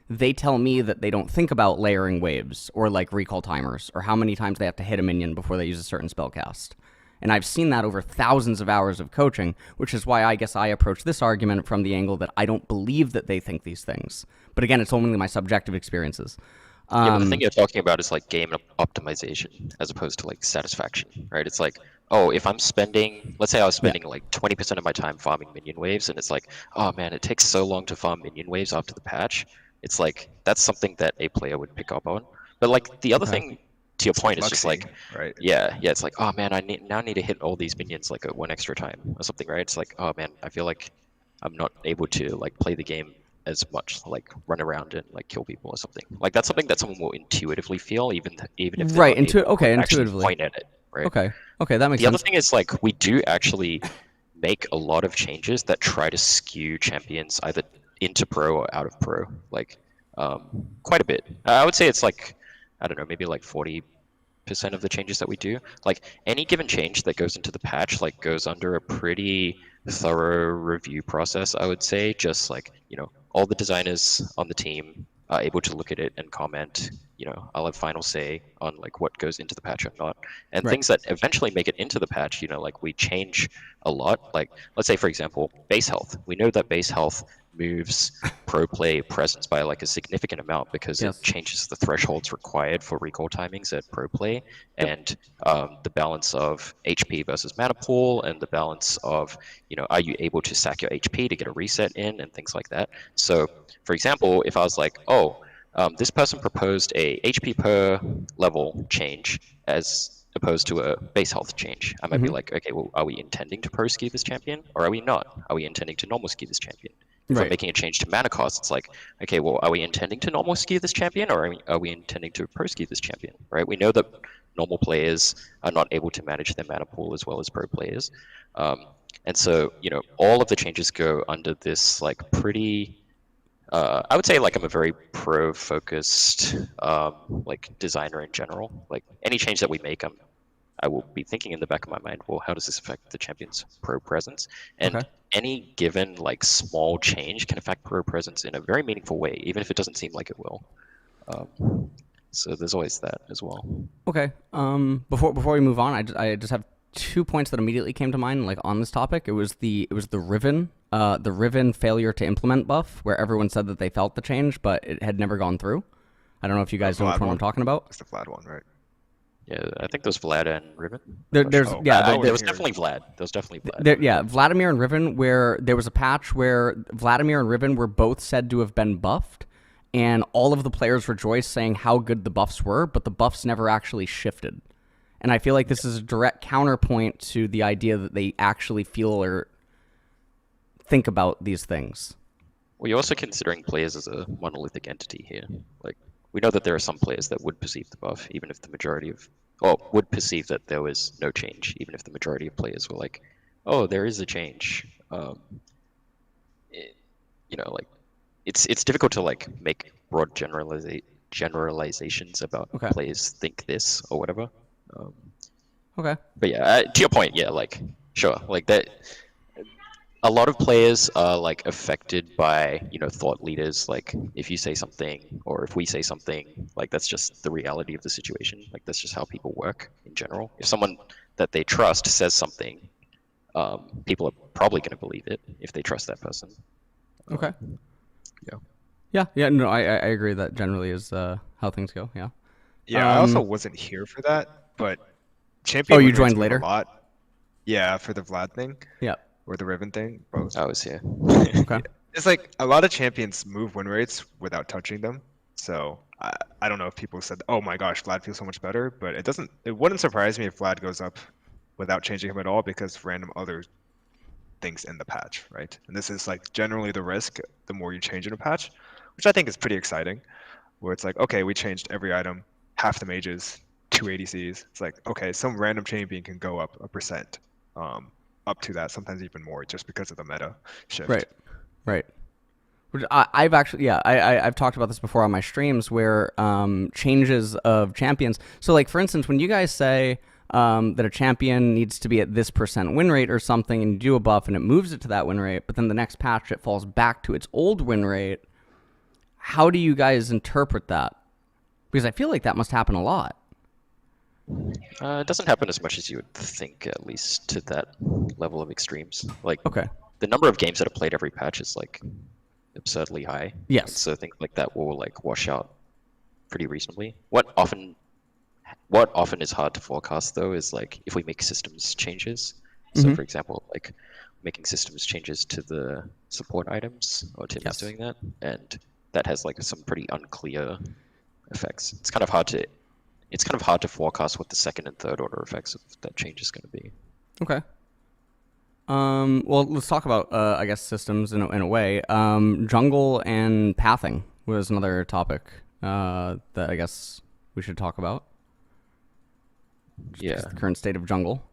they tell me that they don't think about layering waves or like recall timers or how many times they have to hit a minion before they use a certain spell cast. And I've seen that over thousands of hours of coaching, which is why I guess I approach this argument from the angle that I don't believe that they think these things. But again, it's only my subjective experiences.
Yeah, but the thing you're talking about is like game optimization as opposed to like satisfaction, right? It's like, oh, if I'm spending, let's say I was spending like 20% of my time farming minion waves, and it's like, oh man, it takes so long to farm minion waves after the patch. It's like that's something that a player would pick up on. But like the other
Okay.
thing, to your point, is just
Muxy,
like,
right?
yeah, it's like, oh man, I need to hit all these minions like at one extra time or something, right? It's like, oh man, I feel like I'm not able to like play the game as much, like run around and like kill people or something. Like that's something that someone will intuitively feel, even if they're
Right.
not able to
Okay.
actually
Intuitively.
point at it, right?
Okay. Okay. That makes
The other
sense.
thing is like we do actually make a lot of changes that try to skew champions either into pro or out of pro, like quite a bit. I would say it's like, I don't know, maybe like 40% of the changes that we do. Like any given change that goes into the patch like goes under a pretty thorough review process, I would say. Just like, all the designers on the team are able to look at it and comment. I'll have final say on like what goes into the patch or not. And
Right.
things that eventually make it into the patch, like we change a lot. Like let's say for example, base health. We know that base health moves pro play presence by like a significant amount because it
Yes.
changes the thresholds required for recall timings at pro play,
Yep.
and the balance of HP versus mana pool, and the balance of, are you able to sack your HP to get a reset in, and things like that. So for example, if I was like, oh, this person proposed a HP per level change as opposed to a base health change, I might be like, okay, well, are we intending to pro ski this champion, or are we not? Are we intending to normal ski this champion? If we're
Right.
making a change to mana cost, it's like, okay, well, are we intending to normal ski this champion, or are we intending to pro ski this champion, right? We know that normal players are not able to manage their mana pool as well as pro players. And so, all of the changes go under this like pretty, I would say like I'm a very pro-focused like designer in general. Like any change that we make, I will be thinking in the back of my mind, well, how does this affect the champion's pro presence? And
Okay.
any given like small change can affect pro presence in a very meaningful way, even if it doesn't seem like it will. So there's always that as well.
Okay. Before we move on, I just have 2 points that immediately came to mind, like on this topic. It was the Riven failure to implement buff, where everyone said that they felt the change, but it had never gone through. I don't know if you guys know which
Flat
one I'm
one?
talking about.
It's the flat one, right?
Yeah, I think there's Vlad and Riven. I'm
There,
not
there's
sure.
Oh,
yeah,
I
There
wasn't
was
here.
definitely Vlad. There was definitely Vlad.
yeah, Vladimir and Riven, where there was a patch where Vladimir and Riven were both said to have been buffed, and all of the players rejoiced saying how good the buffs were, but the buffs never actually shifted. And I feel like this is a direct counterpoint to the idea that they actually feel or think about these things.
Well, you're also considering players as a monolithic entity here. Like, we know that there are some players that would perceive the buff, even if the majority of, or would perceive that there was no change, even if the majority of players were like, "Oh, there is a change." It, like it's difficult to like make broad generalizations about
Okay.
players think this or whatever. Um,
Okay.
but yeah, to your point, yeah, like sure, like that a lot of players are like affected by thought leaders. Like if you say something or if we say something, like that's just the reality of the situation. Like that's just how people work in general. If someone that they trust says something, people are probably going to believe it if they trust that person.
Okay.
Yeah.
Yeah. Yeah. No, I agree. That generally is how things go. Yeah.
Yeah, I also wasn't here for that, but
Oh,
champion
you
win rates
joined
move a
later.
lot. Yeah, for the Vlad thing
Yeah.
or the Riven thing, both.
I was here.
Okay.
It's like a lot of champions move win rates without touching them. So I don't know if people said, "Oh my gosh, Vlad feels so much better," but it doesn't. It wouldn't surprise me if Vlad goes up without changing him at all because of random other things in the patch, right? And this is like generally the risk the more you change in a patch, which I think is pretty exciting. Where it's like, okay, we changed every item, half the mages, two ADCs. It's like, okay, some random champion can go up a percent, up to that, sometimes even more, just because of the meta shift.
Right. Right. I've actually, yeah, I've talked about this before on my streams where changes of champions. So, like, for instance, when you guys say that a champion needs to be at this percent win rate or something, and you do a buff and it moves it to that win rate, but then the next patch it falls back to its old win rate, how do you guys interpret that? Because I feel like that must happen a lot.
It doesn't happen as much as you would think, at least to that level of extremes. Like
Okay.
the number of games that are played every patch is like absurdly high.
Yes.
And so things like that will like wash out pretty reasonably. What often is hard to forecast though is like if we make systems changes. So for example, like making systems changes to the support items, or Tim is
Yes.
doing that, and that has like some pretty unclear effects. It's kind of hard to forecast what the second and third order effects of that change is going to be.
Okay. Well, let's talk about, I guess, systems in a way. Jungle and pathing was another topic that I guess we should talk about.
Yeah.
The current state of jungle.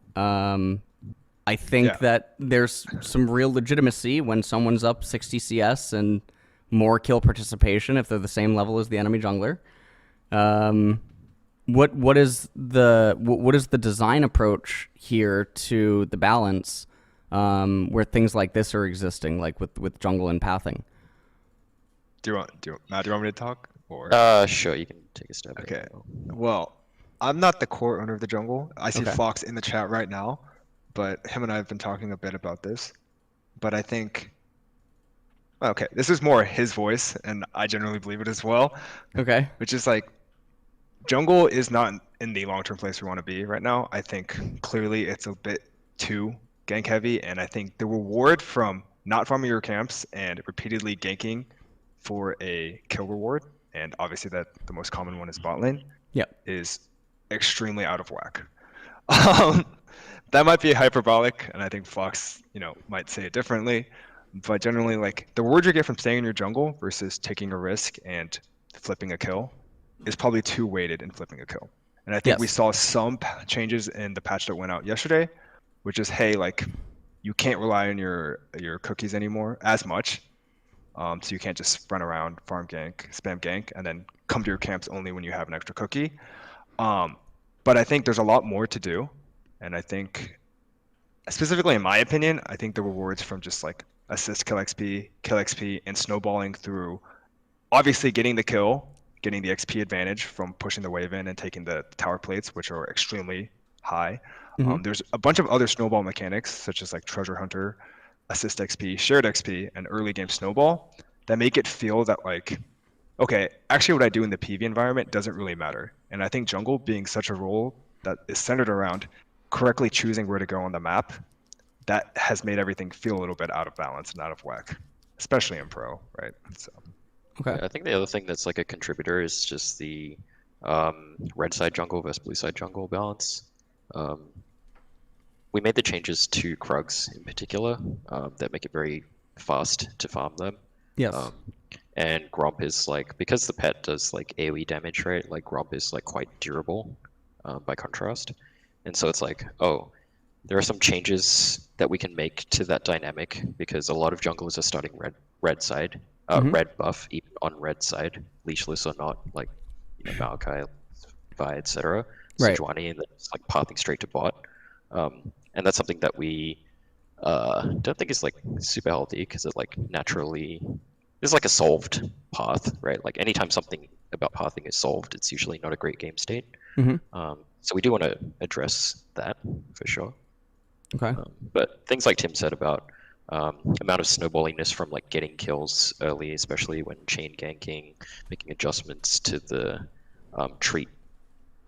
I think
Yeah.
that there's some real legitimacy when someone's up 60 CS and more kill participation if they're the same level as the enemy jungler. What is the design approach here to the balance where things like this are existing, like with jungle and pathing?
Matt, do you want me to talk? Or
Sure, you can take a stab at
okay.
it.
Well, I'm not the core owner of the jungle. I see
Okay.
Fox in the chat right now, but him and I have been talking a bit about this. But I think, okay, this is more his voice, and I generally believe it as well,
Okay.
which is like jungle is not in the long-term place we want to be right now. I think clearly it's a bit too gank heavy, and I think the reward from not farming your camps and repeatedly ganking for a kill reward, and obviously that the most common one is bot lane,
Yep.
is extremely out of whack. Um, that might be hyperbolic, and I think Fox, might say it differently. But generally, like the reward you get from staying in your jungle versus taking a risk and flipping a kill is probably too weighted in flipping a kill. And I think we
Yes.
saw some changes in the patch that went out yesterday, which is, hey, like you can't rely on your cookies anymore as much. So you can't just run around, farm gank, spam gank, and then come to your camps only when you have an extra cookie. But I think there's a lot more to do. And I think, specifically in my opinion, I think the rewards from just like assist kill XP, and snowballing through obviously getting the kill, getting the XP advantage from pushing the wave in and taking the tower plates, which are extremely high. There's a bunch of other snowball mechanics, such as like treasure hunter, assist XP, shared XP, and early game snowball that make it feel that like, okay, actually what I do in the PV environment doesn't really matter. And I think jungle being such a role that is centered around correctly choosing where to go on the map, that has made everything feel a little bit out of balance and out of whack, especially in pro, right? So
Okay.
I think the other thing that's like a contributor is just the red side jungle versus blue side jungle balance. Um, we made the changes to Krugs in particular that make it very fast to farm them.
Yes.
Um, and Gromp is like, because the pet does like AoE damage, right? Like Gromp is like quite durable by contrast. And so it's like, oh, there are some changes that we can make to that dynamic because a lot of junglers are starting red side,
Mm-hmm.
red buff even on red side, leashless or not, like Maokai, Vi, etc.
Right.
Sejuani, and then it's like pathing straight to bot. And that's something that we don't think is like super healthy because it like naturally is like a solved path, right? Like anytime something about pathing is solved, it's usually not a great game state.
Mm-hmm.
So we do want to address that for sure.
Okay.
But things like Tim said about amount of snowballiness from like getting kills early, especially when chain ganking, making adjustments to the treat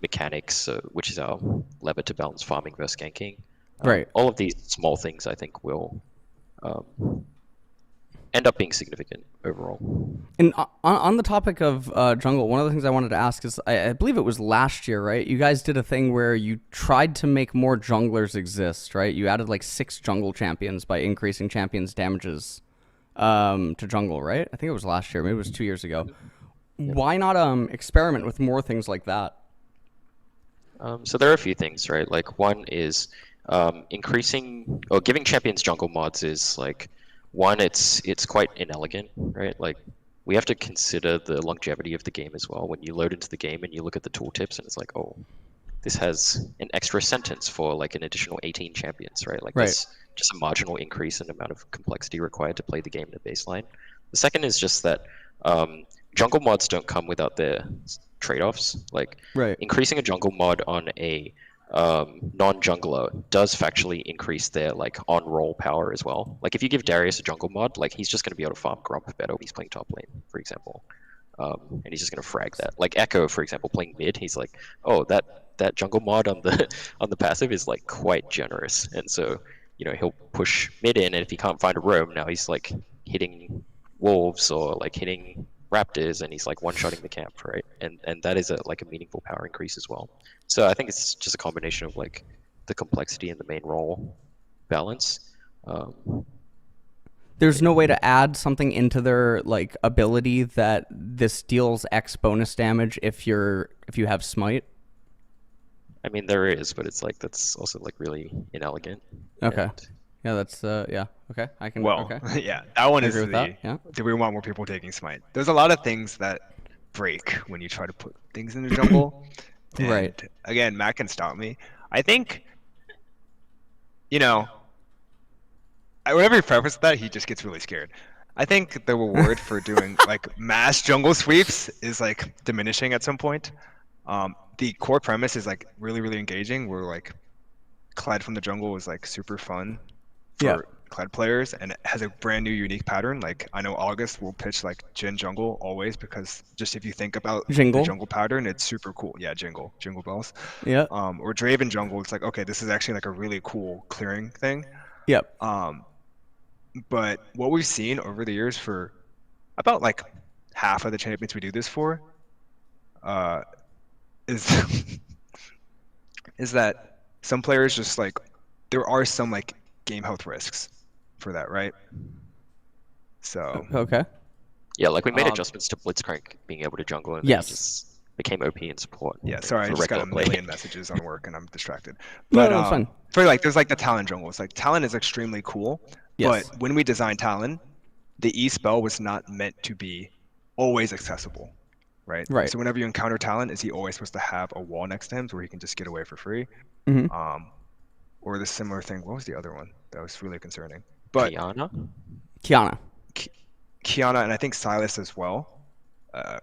mechanics, which is our lever to balance farming versus ganking.
Right.
All of these small things, I think, will um, end up being significant overall.
And on the topic of jungle, one of the things I wanted to ask is I believe it was last year, right? You guys did a thing where you tried to make more junglers exist, right? You added like 6 jungle champions by increasing champions' damages to jungle, right? I think it was last year. Maybe it was 2 years ago. Why not experiment with more things like that?
So there are a few things, right? Like one is increasing or giving champions jungle mods is like one, it's quite inelegant, right? Like we have to consider the longevity of the game as well. When you load into the game and you look at the tooltips and it's like, oh, this has an extra sentence for like an additional 18 champions, right? Like
Right.
that's just a marginal increase in amount of complexity required to play the game in a baseline. The second is just that jungle mods don't come without their trade-offs. Like
Right.
increasing a jungle mod on a non-jungler does factually increase their like on-roll power as well. Like if you give Darius a jungle mod, like he's just going to be able to farm Grump better when he's playing top lane, for example. And he's just going to frag that. Like Echo, for example, playing mid, he's like, oh, that jungle mod on the on the passive is like quite generous, and so he'll push mid in, and if he can't find a roam, now he's like hitting wolves or like hitting raptors, and he's like one-shotting the camp, right? And that is like a meaningful power increase as well. So I think it's just a combination of like the complexity and the main role balance.
There's no way to add something into their like ability that this deals X bonus damage if you have smite.
I mean, there is, but it's like that's also like really inelegant.
Okay.
And
Yeah, that's yeah. Okay. I can
well,
okay.
yeah, that one
I
is
agree with
the.
that. Yeah.
Do we want more people taking smite? There's a lot of things that break when you try to put things in the jungle. And
Right.
again, Matt can stop me. I think, you know, whenever he prefaces that, he just gets really scared. I think the reward for doing like mass jungle sweeps is like diminishing at some point. The core premise is like really, really engaging. Where like Clyde from the jungle is like super fun for
Yeah.
Clyde players, and it has a brand new unique pattern. Like I know August will pitch like Jin jungle always because just if you think about
Jingle.
the jungle pattern, it's super cool. Yeah, jingle bells.
Yeah.
Or Draven jungle, it's like okay, this is actually like a really cool clearing thing.
Yep.
But what we've seen over the years for about like half of the champions we do this for, is is that some players just like there are some like game health risks for that, right? So
Okay.
yeah, like we made
Um,
adjustments to Blitzcrank being able to jungle, and then
Yes.
he just became OP in support.
yeah, sorry, I
for
just got a
regular play.
million messages on work and I'm distracted.
No,
But
no, it's fine.
for like there's like the Talon jungles. Like Talon is extremely cool,
Yes.
but when we designed Talon, the E spell was not meant to be always accessible, right?
Right.
So whenever you encounter Talon, is he always supposed to have a wall next to him where he can just get away for free?
Mm-hmm.
Or the similar thing. What was the other one that was really concerning? But
Kiana?
Kiana.
Kiana and I think Silas as well.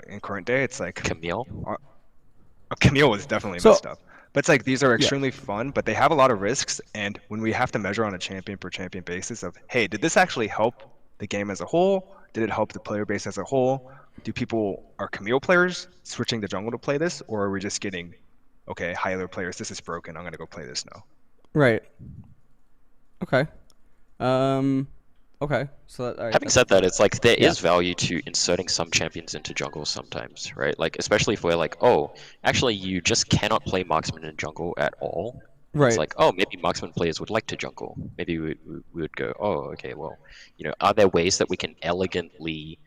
In current day, it's like
Camille?
Camille was definitely
So-
messed up. But it's like these are extremely fun, but they have a lot of risks. And when we have to measure on a champion per champion basis of, hey, did this actually help the game as a whole? Did it help the player base as a whole? Are Camille players switching the jungle to play this, or are we just getting okay, high elo players, this is broken. I'm gonna go play this now.
Right. Okay. Um. Okay. So all right.
Having said that, it's like there
Yeah.
is value to inserting some champions into jungle sometimes, right? Like especially if we're like, oh, actually you just cannot play marksman in jungle at all. And it's
Right.
like, oh, maybe marksman players would like to jungle. Maybe we would go, oh, okay, well, are there ways that we can elegantly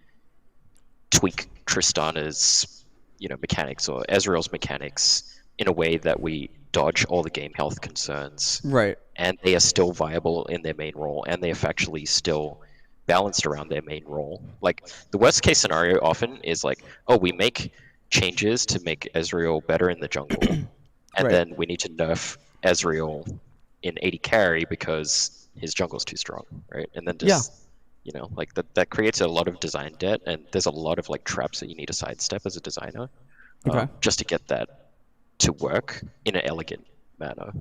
tweak Tristana's, mechanics or Ezreal's mechanics in a way that we dodge all the game health concerns
Right.
and they are still viable in their main role and they are factually still balanced around their main role. Like the worst case scenario often is like, oh, we make changes to make Ezreal better in the jungle and
Right.
then we need to nerf Ezreal in AD carry because his jungle's too strong, right? And then
Yeah.
just like that creates a lot of design debt and there's a lot of like traps that you need to sidestep as a designer
Okay.
just to get that to work in an elegant manner.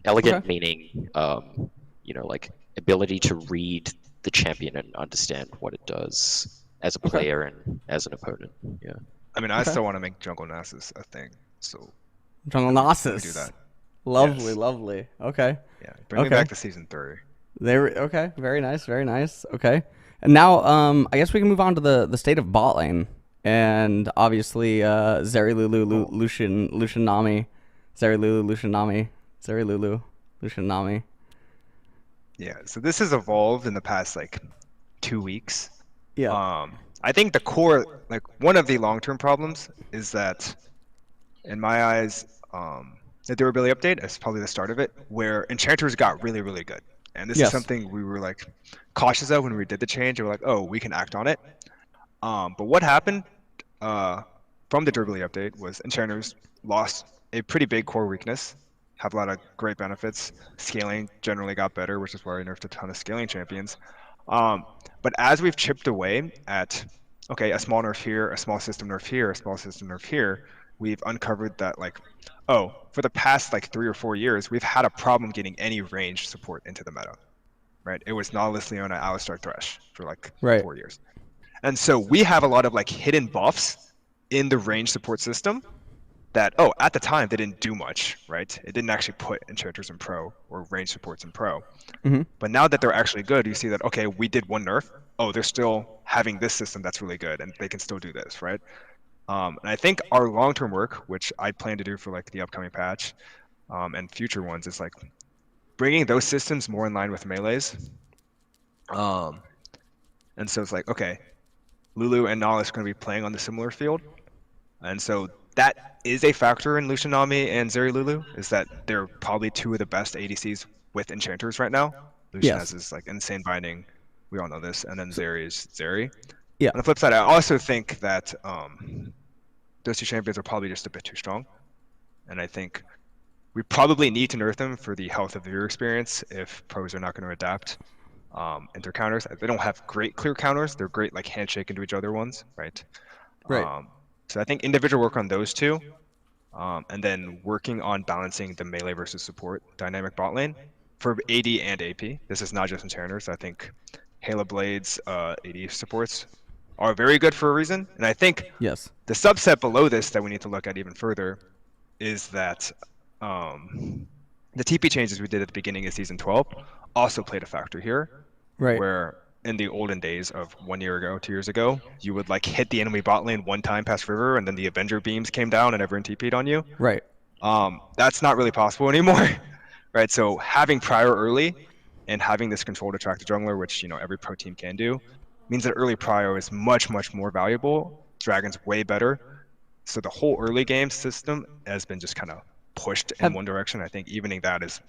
Elegant
Okay.
meaning like ability to read the champion and understand what it does as a
Okay.
player and as an opponent. Yeah.
I mean, I
Okay.
still want to make jungle Nasus a thing, so
Jungle
let me do
Nasus.
that.
Lovely.
Yes.
Lovely. Okay.
Yeah, bring me
Okay.
back to season 3.
Okay. Very nice. Very nice. Okay. And now, I guess we can move on to the state of bot lane, and obviously, Zeri Lulu, Lucian Nami, Zeri Lulu, Lucian Nami, Zeri Lulu, Lucian Nami.
Yeah, so this has evolved in the past like 2 weeks.
Yeah.
I think the core, like one of the long-term problems is that, in my eyes, the durability update is probably the start of it, where enchanters got really, really good. And this is
Yes.
something we were like cautious of when we did the change. We were like, oh, we can act on it. But what happened from the durability update was enchanters lost a pretty big core weakness, have a lot of great benefits. Scaling generally got better, which is why we nerfed a ton of scaling champions. But as we've chipped away at, okay, a small nerf here, a small system nerf here, a small system nerf here, we've uncovered that like, oh, for the past like 3 or 4 years, we've had a problem getting any range support into the meta, right? It was Nautilus, Leona, Alistar, Thresh for like
Right.
4 years. And so we have a lot of like hidden buffs in the range support system that, oh, at the time they didn't do much, right? It didn't actually put enchanters in pro or range supports in pro.
Mhm.
But now that they're actually good, you see that, okay, we did one nerf. Oh, they're still having this system that's really good and they can still do this, right? And I think our long-term work, which I plan to do for like the upcoming patch and future ones, is like bringing those systems more in line with melees. And so it's like, okay, Lulu and Nautilus are going to be playing on the similar field. And so that is a factor in Lucian Nami and Zeri Lulu, is that they're probably 2 of the best ADCs with enchanters right now. Lucian
Yes.
has his like insane binding, we all know this, and then Zeri is Zeri.
Yeah.
On the flip side, I also think that those 2 champions are probably just a bit too strong. And I think we probably need to nerf them for the health of the viewer experience if pros are not going to adapt into counters. They don't have great clear counters. They're great like handshake into each other ones, right?
Right.
So I think individual work on those 2, and then working on balancing the melee versus support dynamic bot lane for AD and AP. This is not just enchanters. I think Halo Blades AD supports are very good for a reason. And I think
Yes.
the subset below this that we need to look at even further is that the TP changes we did at the beginning of season 12 also played a factor here,
Right.
where in the olden days of 1 year ago, 2 years ago, you would like hit the enemy bot lane one time past river, and then the Avenger beams came down and everyone TP'd on you.
Right.
That's not really possible anymore, right? So having prior early and having this control to track the jungler, which every pro team can do, means that early prior is much, much more valuable. Dragon's way better. So the whole early game system has been just kind of pushed in one direction. I think evening that is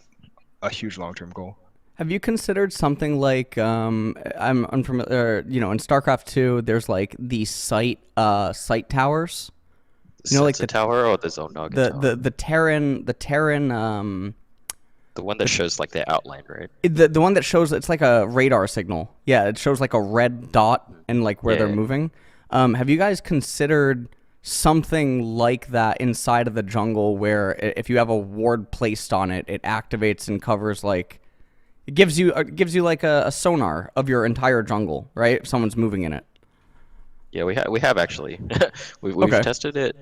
a huge long-term goal.
Have you considered something like I'm unfamiliar? In StarCraft 2, there's like the site towers.
The
like
Sensor tower or the Zonaga tower?
The Terran
The one that shows like their outline, right?
the one that shows it's like a radar signal. Yeah, it shows like a red dot and like where they're moving. Have you guys considered something like that inside of the jungle, where if you have a ward placed on it, it activates and covers like it gives you like a sonar of your entire jungle, right? If someone's moving in it.
Yeah, we have actually. We've
Okay.
tested it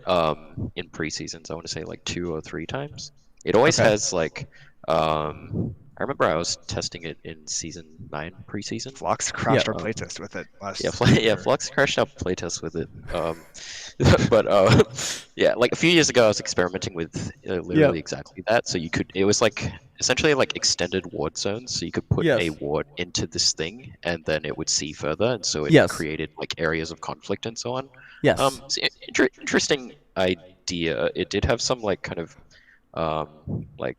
in preseasons. I want to say like 2 or 3 times. It always
Okay.
has like I remember I was testing it in season 9 preseason.
Flox crashed
Yep.
our
Um,
playtest with it
yeah,
last
Yeah,
year.
Flux crashed out playtest with it. But yeah, like a few years ago, I was experimenting with
Yep.
literally exactly that. So it was like essentially like extended ward zones. So you could put a
Yes.
ward into this thing, and then it would see further, and so it
Yes.
created like areas of conflict and so on.
Yes.
Interesting idea. It did have some like kind of like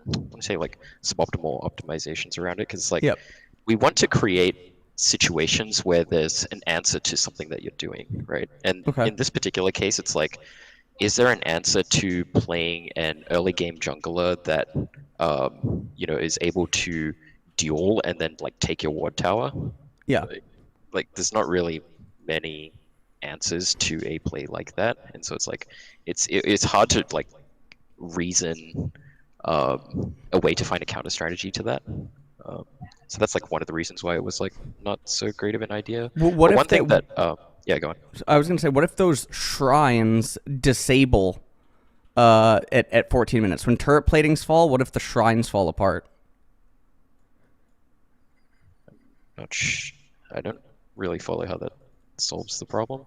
let me say like suboptimal optimizations around it because like
Yep.
we want to create situations where there's an answer to something that you're doing, right? And
Okay.
in this particular case, it's like, is there an answer to playing an early game jungler that is able to duel and then like take your ward tower?
Yeah.
Like there's not really many answers to a play like that, and so it's like it's hard to like reason a way to find a counter strategy to that. Um, so that's like one of the reasons why it was like not so great of an idea.
What
But
if
one
they?
thing that yeah, go on.
I was gonna say, what if those shrines disable at 14 minutes when turret platings fall? What if the shrines fall apart?
Not I don't really follow how that solves the problem.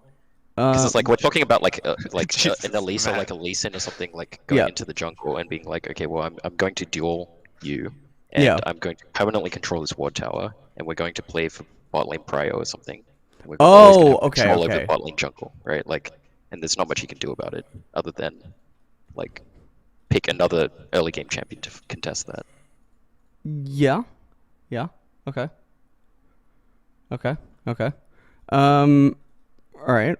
Because
Uh,
it's like we're talking about like an
Jesus,
Elisa,
man.
like a Lee Sin or something, like going
yeah.
into the jungle and being like, okay, well, I'm going to duel you,
Yeah.
and I'm going to permanently control this ward tower, and we're going to play for bot lane prio or something. And we're always going to
Oh.
have
Okay.
control over the
Okay.
bot lane jungle, right? Like, and there's not much you can do about it other than like pick another early game champion to contest that.
Yeah. Yeah. Okay. Okay. Okay. Um. All right.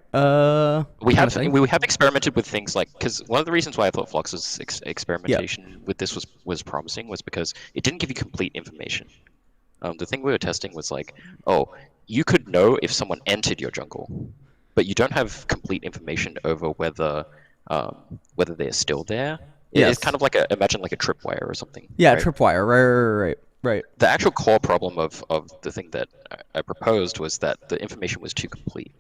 We
Trying
have
to think.
we have experimented with things like because one of the reasons why I thought Flux's
Yeah.
experimentation with this was promising was because it didn't give you complete information. The thing we were testing was like, oh, you could know if someone entered your jungle, but you don't have complete information over whether they're still there. It's kind
Yes.
of like imagine like a tripwire or something,
Yeah.
right?
Tripwire. Right.
The actual core problem of the thing that I proposed was that the information was too complete.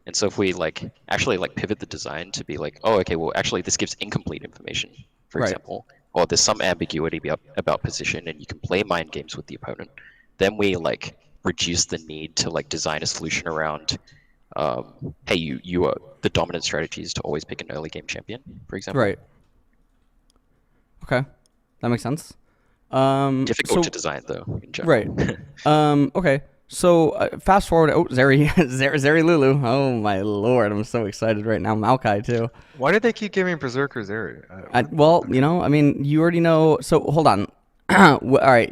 And so if we like actually like pivot the design to be like, oh, okay, well, actually this gives incomplete information, for
Right.
example, or there's some ambiguity about position, and you can play mind games with the opponent. Then we like reduce the need to like design a solution around, hey, you are the dominant strategy is to always pick an early game champion, for example.
Right. Okay. That makes sense.
Difficult to design though in general.
Right. Okay. So fast forward. Oh, Zeri, Zeri Lulu. Oh my lord, I'm so excited right now. Maokai too.
Why did they keep giving Berserkers area?
Well, I mean, you already know. So hold on. All right.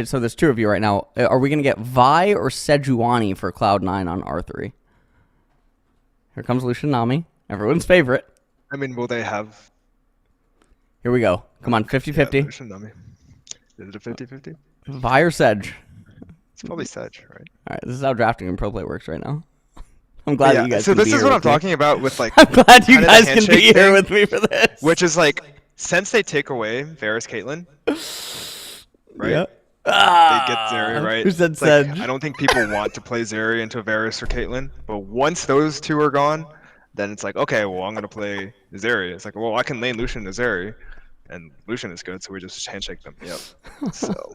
So there's two of you right now. Are we gonna get Vi or Sejuani for Cloud9 on R3? Here comes Lucian Nami, everyone's favorite.
I mean, will they have?
Here we go. Come on, 50-50.
Lucian Nami. Is it a 50-50?
Vi or Sedge?
It's probably Sedge, right?
All right. This is how drafting in pro play works right now. I'm glad that you guys.
So
can
this
be
is
here
what I'm
with me.
talking about with like.
I'm glad you
kind of the
guys can be
handshake
here
thing,
with me for this.
Which is like, since they take away Varus Caitlyn, right?
Yeah.
They get Zeri, right?
Who said
It's like,
Sedge?
I don't think people want to play Zeri into Varus or Caitlyn, but once those two are gone, then it's like, okay, well, I'm gonna play Zeri. It's like, well, I can lane Lucian to Zeri, and Lucian is good, so we just handshake them. Yep. So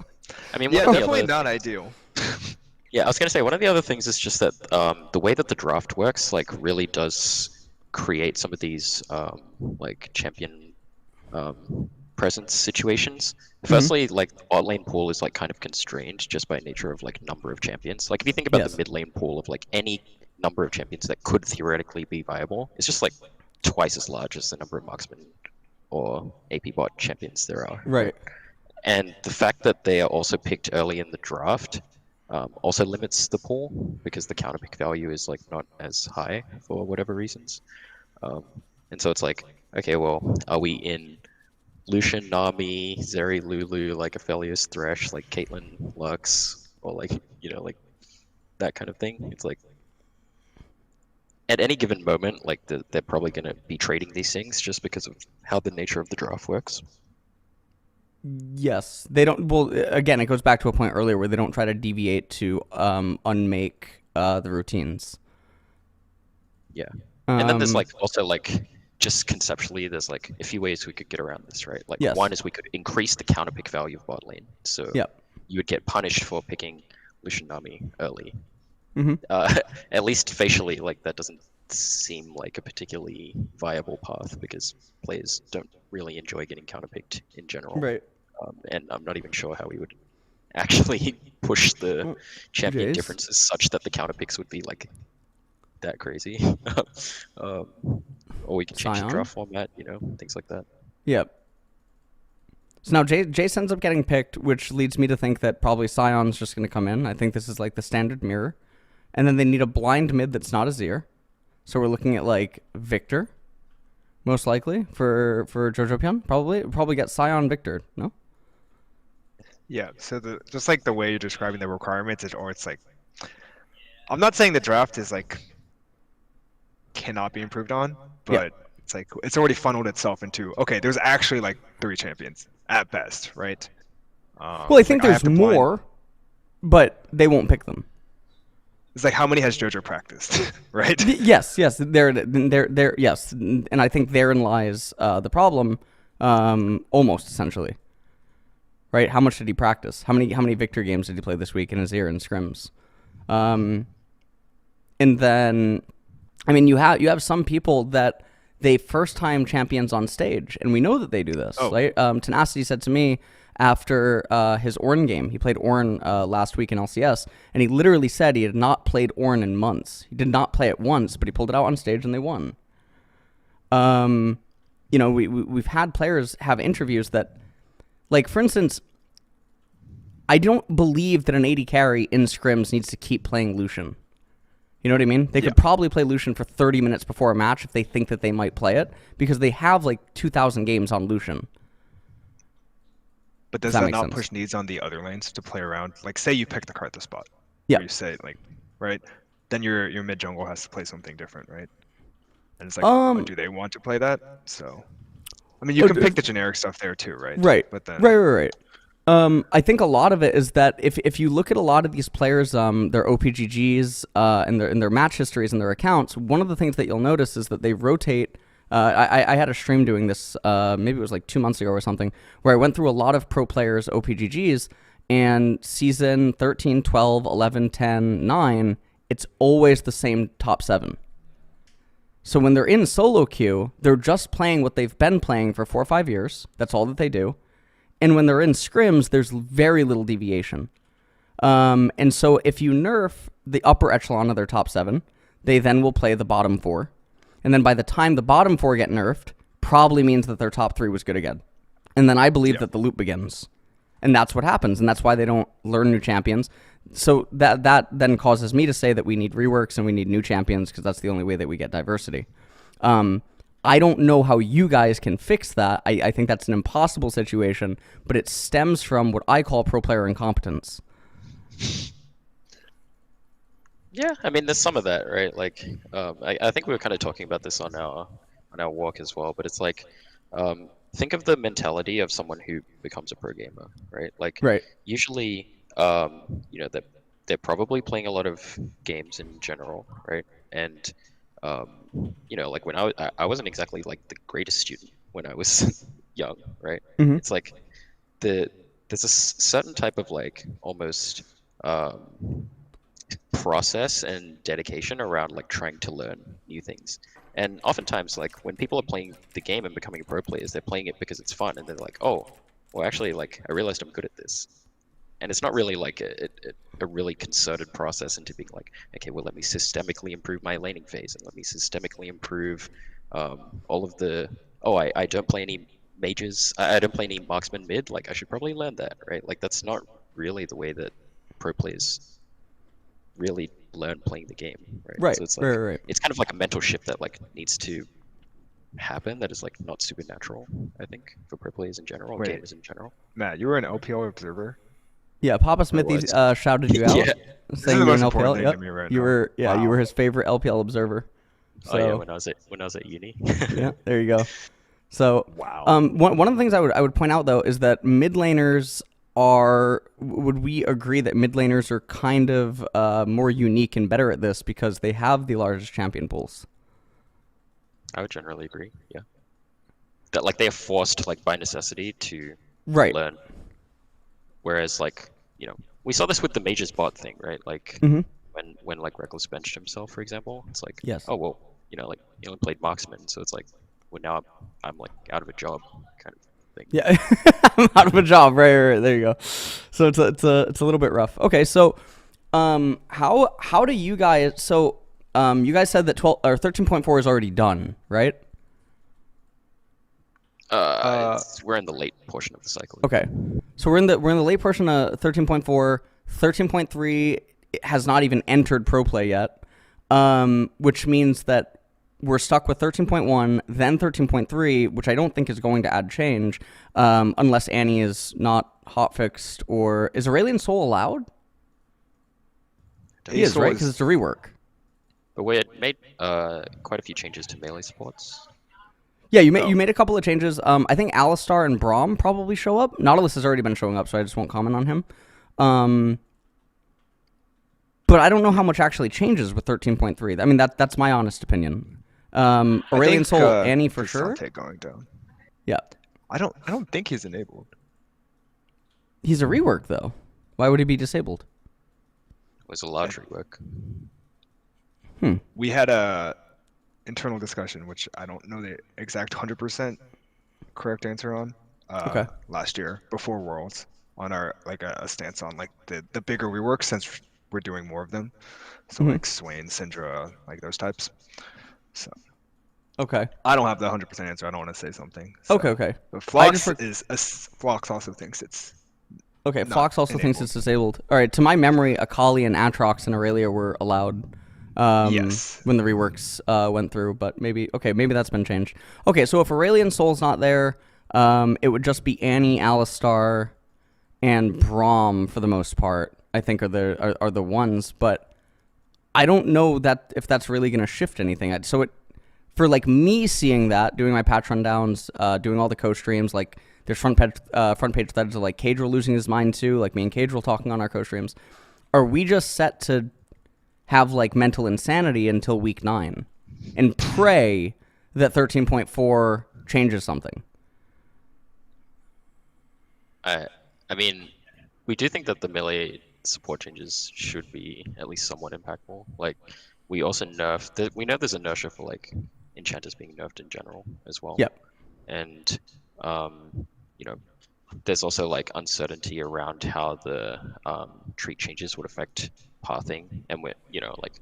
I mean,
yeah,
one of the
definitely
other
not ideal.
Yeah, I was gonna say one of the other things is just that the way that the draft works, like, really does create some of these like champion presence situations. Firstly, like the bot lane pool is like kind of constrained just by nature of like number of champions. Like if you think about
Yes.
the mid lane pool of like any number of champions that could theoretically be viable, it's just like twice as large as the number of marksman or AP bot champions there are.
Right.
And the fact that they are also picked early in the draft also limits the pool because the counter pick value is like not as high for whatever reasons. And so it's like, okay, well, are we in Lucian, Nami, Zeri, Lulu, like Aphelios, Thresh, like Caitlyn, Lux, or like, like that kind of thing? It's like, at any given moment, like they're probably going to be trading these things just because of how the nature of the draft works.
Yes, they don't. Well, again, it goes back to a point earlier where they don't try to deviate to unmake the routines.
Yeah. And then there's
Um,
like also like just conceptually there's like a few ways we could get around this, right? Like
yes.
one is we could increase the counter pick value of bot lane. So
Yep.
you would get punished for picking Lucian Nami early.
Hmm.
At least facially, like that doesn't seem like a particularly viable path because players don't really enjoy getting counterpicked in general.
Right.
And I'm not even sure how we would actually push the
Well,
champion
Jace.
differences such that the counterpicks would be like that crazy. um, or we can change the
Scion.
draft format, things like that.
Yep. So now Jace ends up getting picked, which leads me to think that probably Scion's just going to come in. I think this is like the standard mirror. And then they need a blind mid that's not Azir. So we're looking at like Victor, most likely, for Jojo Pion. Probably get Scion Victor, no?
Yeah, so just like the way you're describing the requirements, or it's like, I'm not saying the draft is like cannot be improved on,
Yeah.
but it's like it's already funneled itself into, okay, there's actually like 3 champions at best, right?
Well, I
It's like
think
I have
there's
to blind.
more, but they won't pick them.
It's like how many has JoJo practiced, right?
Yes, yes, and I think therein lies the problem, almost essentially. Right? How much did he practice? How many Victor games did he play this week in Azir and scrims? And then, I mean, you have some people that they first time champions on stage, and we know that they do this.
Oh.
Right? Tenacity said to me after his Ornn game, he played Ornn last week in LCS, and he literally said he had not played Ornn in months. He did not play it once, but he pulled it out on stage and they won. We've had players have interviews that, like, for instance, I don't believe that an 80 carry in scrims needs to keep playing Lucian. You know what I mean? They could probably play Lucian for 30 minutes before a match if they think that they might play it, because they have like 2,000 games on Lucian.
But does
that
that
makes
not
sense.
push needs on the other lanes to play around? Like, say you pick the Karthus spot,
Yeah.
where you say like, right? Then your mid jungle has to play something different, right? And it's like, do they want to play that? So, I mean, you can pick the generic stuff there too, right?
Right.
But then,
Right. I think a lot of it is that if you look at a lot of these players, their OPGGs, and their match histories and their accounts, one of the things that you'll notice is that they rotate. I had a stream doing this, maybe it was like 2 months ago or something, where I went through a lot of pro players' OPGGs, and season 13, 12, 11, 10, 9, it's always the same top 7. So when they're in solo queue, they're just playing what they've been playing for 4 or 5 years. That's all that they do. And when they're in scrims, there's very little deviation. And so if you nerf the upper echelon of their top 7, they then will play the bottom 4. And then by the time the bottom 4 get nerfed, probably means that their top 3 was good again. And then I believe that the loop begins. And that's what happens. And that's why they don't learn new champions. So that then causes me to say that we need reworks and we need new champions, because that's the only way that we get diversity. I don't know how you guys can fix that. I think that's an impossible situation, but it stems from what I call pro player incompetence.
Yeah, I mean, there's some of that, right? Like, I think we were kind of talking about this on our walk as well, but it's like, think of the mentality of someone who becomes a pro gamer, right? Like,
Right.
usually, that they're probably playing a lot of games in general, right? And like when I wasn't exactly like the greatest student when I was young, right?
Mhm.
It's like there's a certain type of like almost process and dedication around like trying to learn new things. And oftentimes, like when people are playing the game and becoming pro players, they're playing it because it's fun, and they're like, oh, well, actually, like I realized I'm good at this. And it's not really like a really concerted process into being like, okay, well, let me systemically improve my laning phase, and let me systemically improve all of the. Oh, I don't play any mages. I don't play any marksman mid. Like I should probably learn that, right? Like that's not really the way that pro players really learn playing the game, right?
Right.
So it's like
Right.
it's kind of like a mental shift that like needs to happen. That is like not super natural, I think, for pro players in general,
Wait.
gamers in general.
Matt, you were an LPL observer.
Yeah, Papa Smithy
was.
shouted you out,
Yeah.
saying
the
you're an
most important
LPL.
thing
Yep.
to me right
you
now.
were, you
Wow.
were his favorite LPL observer. So,
Oh yeah, when I was at uni.
yeah, there you go. So,
Wow.
one of the things I would point out though is that mid laners are. Would we agree that mid laners are kind of more unique and better at this because they have the largest champion pools?
I would generally agree. Yeah, that like they are forced like by necessity to
Right.
learn. Whereas like we saw this with the Mage's bot thing, right? Like
Mm-hmm.
when like Reckless benched himself, for example, it's like,
Yes.
oh well, like he only played marksman, so it's like, well now I'm like out of a job kind of thing.
Yeah, I'm out of a job. Right. There you go. So it's a little bit rough. Okay, so how do you guys? So you guys said that 12 or 13.4 is already done, right?
We're in the late portion of the cycle.
Okay, so we're in the late portion of 13.4. 13.3 has not even entered pro play yet, which means that we're stuck with 13.1, then 13.3, which I don't think is going to add change, unless Annie is not hotfixed, or is Aurelian Soul allowed? He is, right? Because it's a rework.
But we had made quite a few changes to melee supports.
Yeah, you made a couple of changes. I think Alistar and Braum probably show up. Nautilus has already been showing up, so I just won't comment on him. But I don't know how much actually changes with 13.3. I mean, that's my honest opinion. Aurelian Soul, Annie for sure.
Going down.
Yeah,
I don't think he's enabled.
he's a rework though. Why would he be disabled?
It was a large rework.
We had a internal discussion, which I don't know the exact 100% correct answer on.
Okay.
Last year before Worlds, on our like a stance on like the bigger reworks, since we're doing more of them. So like Swain, Syndra, like those types. So
Okay.
I don't have the 100% answer. I don't want to say something. So.
Okay.
But Flox also thinks it's
Okay,
not
Fox also thinks
enabled.
it's disabled. All right, to my memory, Akali and Atrox and Aurelia were allowed
Yes.
when the reworks went through, but maybe that's been changed. Okay, so if Aurelian Soul's not there, it would just be Annie, Alistar, and Braum for the most part. I think are the ones, but I don't know that if that's really going to shift anything. So it for like me seeing that, doing my patch rundowns, doing all the co-streams, like there's front page threads of like Cadril losing his mind too, like me and Cadril talking on our co-streams. Are we just set to have like mental insanity until week 9 and pray that 13.4 changes something?
I mean, we do think that the melee support changes should be at least somewhat impactful. Like, we also we know there's inertia for like enchanters being nerfed in general as well.
Yep.
And there's also like uncertainty around how the treat changes would affect pathing, and like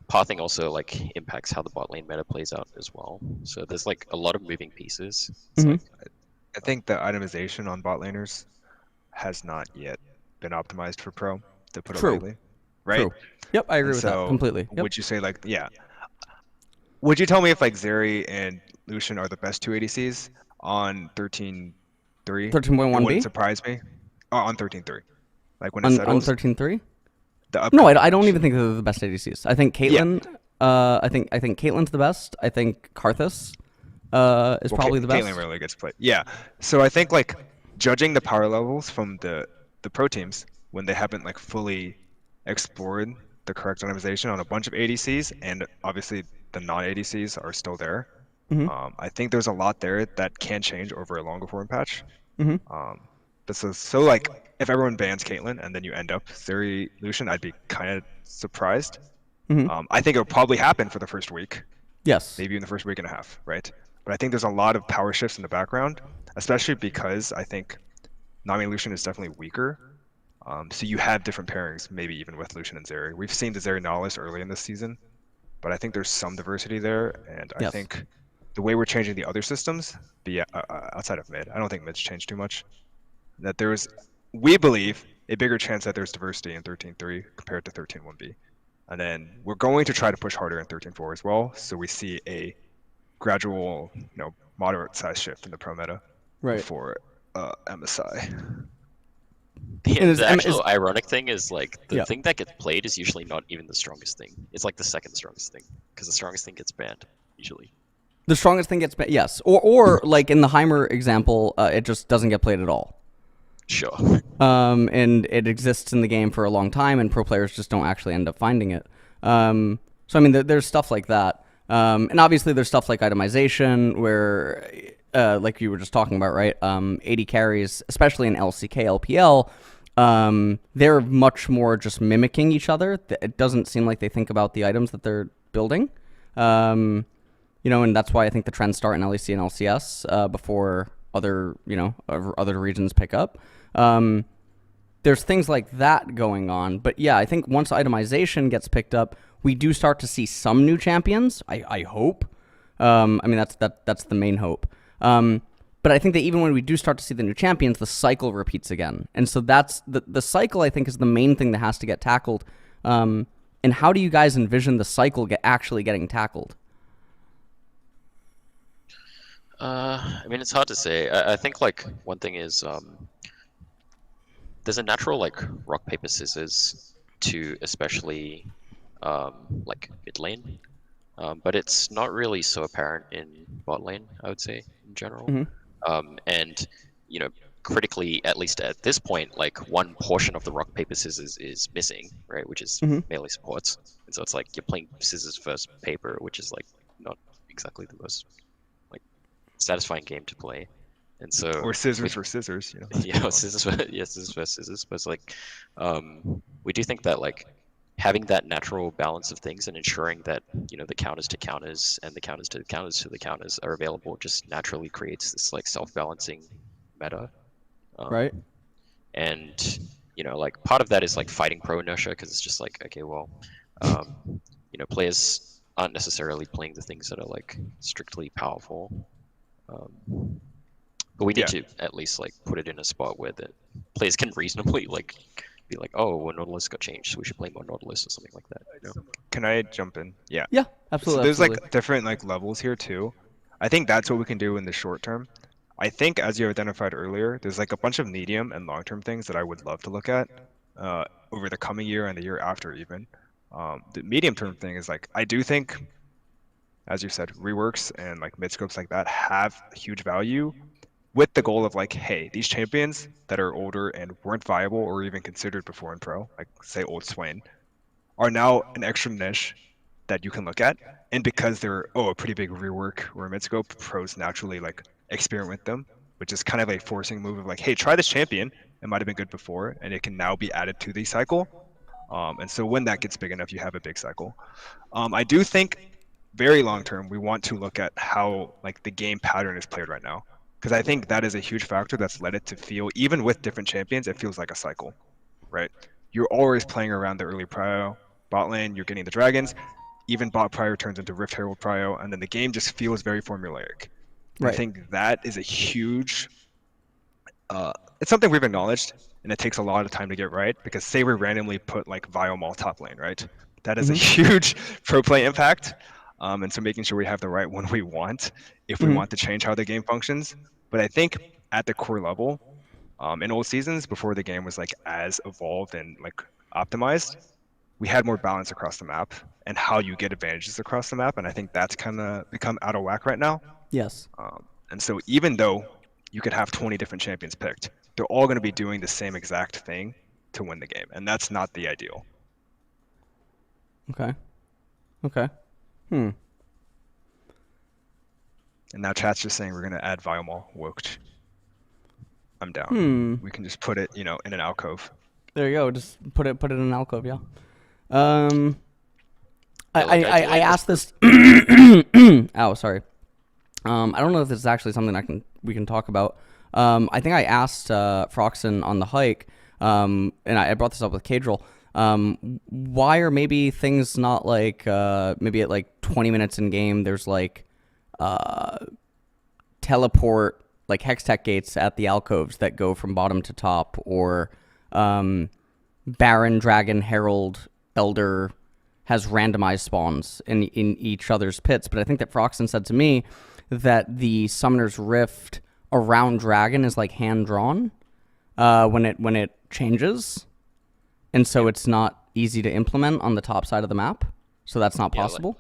pathing also like impacts how the bot lane meta plays out as well. So there's like a lot of moving pieces. It's like,
I think the itemization on bot laners has not yet been optimized for pro, to put it
True.
lightly. Right?
True. Yep, I agree with that
So
completely. Yep.
would you say like would you tell me if like Zeri and Lucian are the best two ADCs on 13.3?
13.1B?
It wouldn't surprise me. On 13.3. Like when it
on
settles.
13.3?
The
No,
upcoming
I don't
patch.
even think they're the best ADCs. I think Caitlyn. I think Caitlyn's the best. I think Karthus is probably the best.
Caitlyn rarely gets played. Yeah. So I think like judging the power levels from the pro teams when they haven't like fully explored the correct optimization on a bunch of ADCs, and obviously the non-ADCs are still there. I think there's a lot there that can change over a longer form patch. But so like if everyone bans Caitlyn and then you end up Zeri Lucian, I'd be kind of surprised. I think it'll probably happen for the first week,
Yes.
maybe in the first week and a half, right? But I think there's a lot of power shifts in the background, especially because I think Nami Lucian is definitely weaker. So you have different pairings, maybe even with Lucian and Zeri. We've seen the Zeri Nautilus early in this season, but I think there's some diversity there, and I
Yes.
think the way we're changing the other systems, outside of mid, I don't think mid's changed too much. That we believe, a bigger chance that there's diversity in 13.3 compared to 13.1b. And then we're going to try to push harder in 13.4 as well, so we see a gradual, moderate size shift in the pro meta
Right.
for MSI.
The actual ironic thing is like the
Yeah.
thing that gets played is usually not even the strongest thing. It's like the second strongest thing, because the strongest thing gets banned usually.
The strongest thing gets yes, or like in the Heimer example, it just doesn't get played at all.
Sure.
And it exists in the game for a long time, and pro players just don't actually end up finding it. So I mean, there's stuff like that. And obviously, there's stuff like itemization, where, like you were just talking about, right? 80 carries, especially in LCK, LPL, they're much more just mimicking each other. It doesn't seem like they think about the items that they're building. And that's why I think the trends start in LEC and LCS before other regions pick up. There's things like that going on, but yeah, I think once itemization gets picked up, we do start to see some new champions. I hope. That's the main hope. But I think that even when we do start to see the new champions, the cycle repeats again, and so that's the cycle. I think is the main thing that has to get tackled. And how do you guys envision the cycle actually getting tackled?
It's hard to say. I think like one thing is there's a natural like rock paper scissors to especially like mid lane, but it's not really so apparent in bot lane. I would say in general, and critically, at least at this point, like one portion of the rock paper scissors is missing, right? Which is melee supports, and so it's like you're playing scissors versus paper, which is like not exactly the most like satisfying game to play. And so
Or scissors for scissors,
yeah, scissors versus scissors. But it's like we do think that like having that natural balance of things and ensuring that the counters to counters and the counters to counters to the counters are available just naturally creates this like self-balancing meta.
Right.
And like part of that is like fighting pro inertia, because it's just like, okay, well, players aren't necessarily playing the things that are like strictly powerful. But we need to at least like put it in a spot where the players can reasonably like be like, oh, well, Nautilus got changed, so we should play more Nautilus or something like that.
Can I jump in? Yeah.
Yeah, absolutely.
So there's
absolutely.
like different like levels here too. I think that's what we can do in the short term. I think, as you identified earlier, there's like a bunch of medium and long-term things that I would love to look at over the coming year and the year after even. The medium-term thing is like, I do think, as you said, reworks and like mid-scopes like that have huge value, with the goal of like, hey, these champions that are older and weren't viable or even considered before in pro, like say old Swain, are now an extra niche that you can look at. And because they're a pretty big rework or a mid scope, pros naturally like experiment with them, which is kind of a forcing move of like, hey, try this champion. It might have been good before, and it can now be added to the cycle. And so when that gets big enough, you have a big cycle. I do think very long term, we want to look at how like the game pattern is played right now, because I think that is a huge factor that's led it to feel, even with different champions, it feels like a cycle, right? You're always playing around the early prio, bot lane, you're getting the dragons, even bot prio turns into Rift Herald prio, and then the game just feels very formulaic.
Right.
I think that is a huge, it's something we've acknowledged, and it takes a lot of time to get right, because say we randomly put like Viomall top lane, right? That is a huge pro play impact. And so making sure we have the right one we want if we want to change how the game functions. But I think at the core level, in old seasons before the game was like as evolved and like optimized, we had more balance across the map and how you get advantages across the map. And I think that's kind of become out of whack right now.
Yes.
And so even though you could have 20 different champions picked, they're all going to be doing the same exact thing to win the game. And that's not the ideal.
Okay.
And now chat's just saying we're going to add Viomall Woked. I'm down. We can just put it, in an alcove.
There you go. Just put it in an alcove. Yeah.
I
asked this. Oh, sorry. I don't know if this is actually something we can talk about. I think I asked Froxen on the hike, and I brought this up with Cadril. Why are maybe things not like maybe at like 20 minutes in game there's like teleport like hextech gates at the alcoves that go from bottom to top, or Baron, Dragon, Herald, Elder has randomized spawns in each other's pits. But I think that Froxen said to me that the Summoner's Rift around Dragon is like hand drawn when it changes, and so it's not easy to implement on the top side of the map. So that's not possible.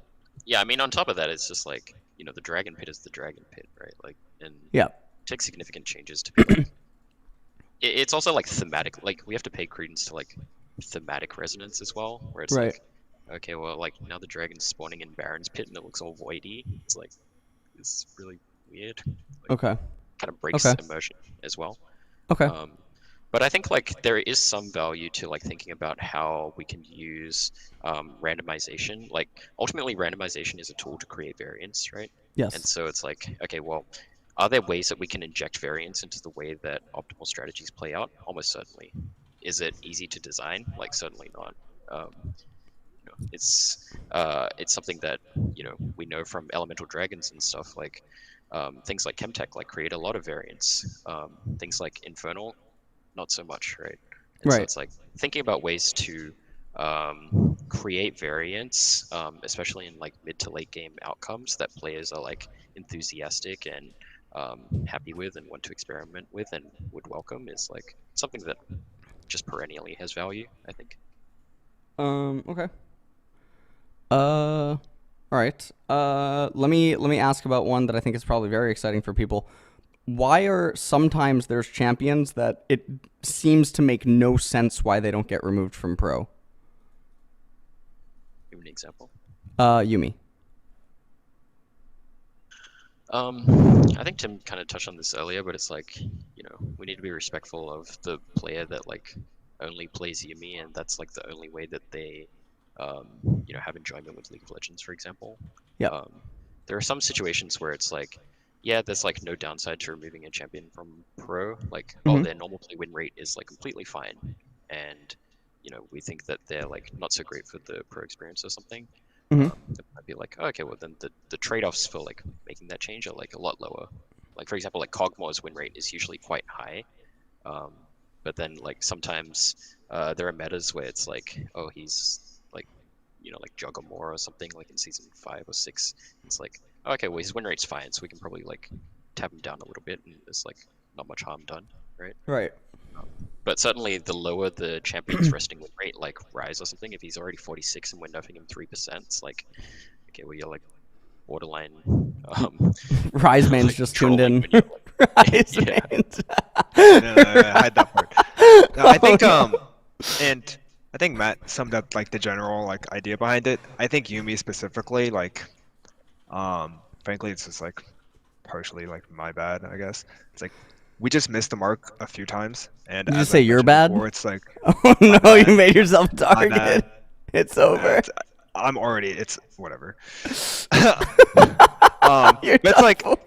On top of that, it's just like the Dragon Pit is the Dragon Pit, right? Like, and
yeah,
it takes significant changes to be like. It's also like thematic. Like we have to pay credence to like thematic resonance as well, where it's
right.
like okay, well, like now the dragon's spawning in Baron's Pit and it looks all voidy. It's like it's really weird. Like
Okay.
kind of breaks
Okay.
immersion as well.
Okay.
Um, but I think like there is some value to like thinking about how we can use randomization. Like ultimately, randomization is a tool to create variance, right? And
Yes.
so it's like, okay, well, are there ways that we can inject variance into the way that optimal strategies play out? Almost certainly. Is it easy to design? Like certainly not. It's something that we know from elemental dragons and stuff like things like Chemtech like create a lot of variance. Things like Infernal, not so much, right? And so
Right.
it's like thinking about ways to create variance, especially in like mid to late game outcomes that players are like enthusiastic and happy with and want to experiment with and would welcome is like something that just perennially has value, I think.
Okay. All right. Let me ask about one that I think is probably very exciting for people. Why are sometimes there's champions that it seems to make no sense why they don't get removed from pro?
Give an example.
Yumi.
I think Tim kind of touched on this earlier, but it's like, we need to be respectful of the player that like only plays Yumi, and that's like the only way that they, um, have enjoyment with League of Legends, for example.
Yep.
Um, there are some situations where it's like, yeah, there's like no downside to removing a champion from pro. Like, oh,
Mhm.
their normal play win rate is like completely fine, and we think that they're like not so great for the pro experience or something.
Mhm.
It might be like, oh, okay, well then the trade-offs for like making that change are like a lot lower. Like for example, like Kog'Maw's win rate is usually quite high, um, but then like sometimes there are metas where it's like, oh, he's like, like Juggermore or something, like in season 5 or 6. It's like, oh, okay, well his win rate's fine, so we can probably like tap him down a little bit, and there's like not much harm done, right?
Right.
But certainly, the lower the champion's resting win rate, like Rise or something, if he's already 46 and we're nerfing him 3%, it's like, okay, well, you're like borderline
Rise Man's
like
just tuned
trolling
in.
when you're like,
Rise
yeah,
Man's.
No, hide that part. No, I
Oh
think
no.
and I think Matt summed up like the general like idea behind it. I think Yumi specifically, like, frankly, it's just like partially like my bad, I guess. It's like we just missed the mark a few times, and
You just
as
say
I've
you're
mentioned
bad?
before, it's like
Oh
my
no, you
bad,
made yourself a
my
target.
bad.
It's over.
It's, I'm already, it's whatever.
You're
But it's
done
like,
for.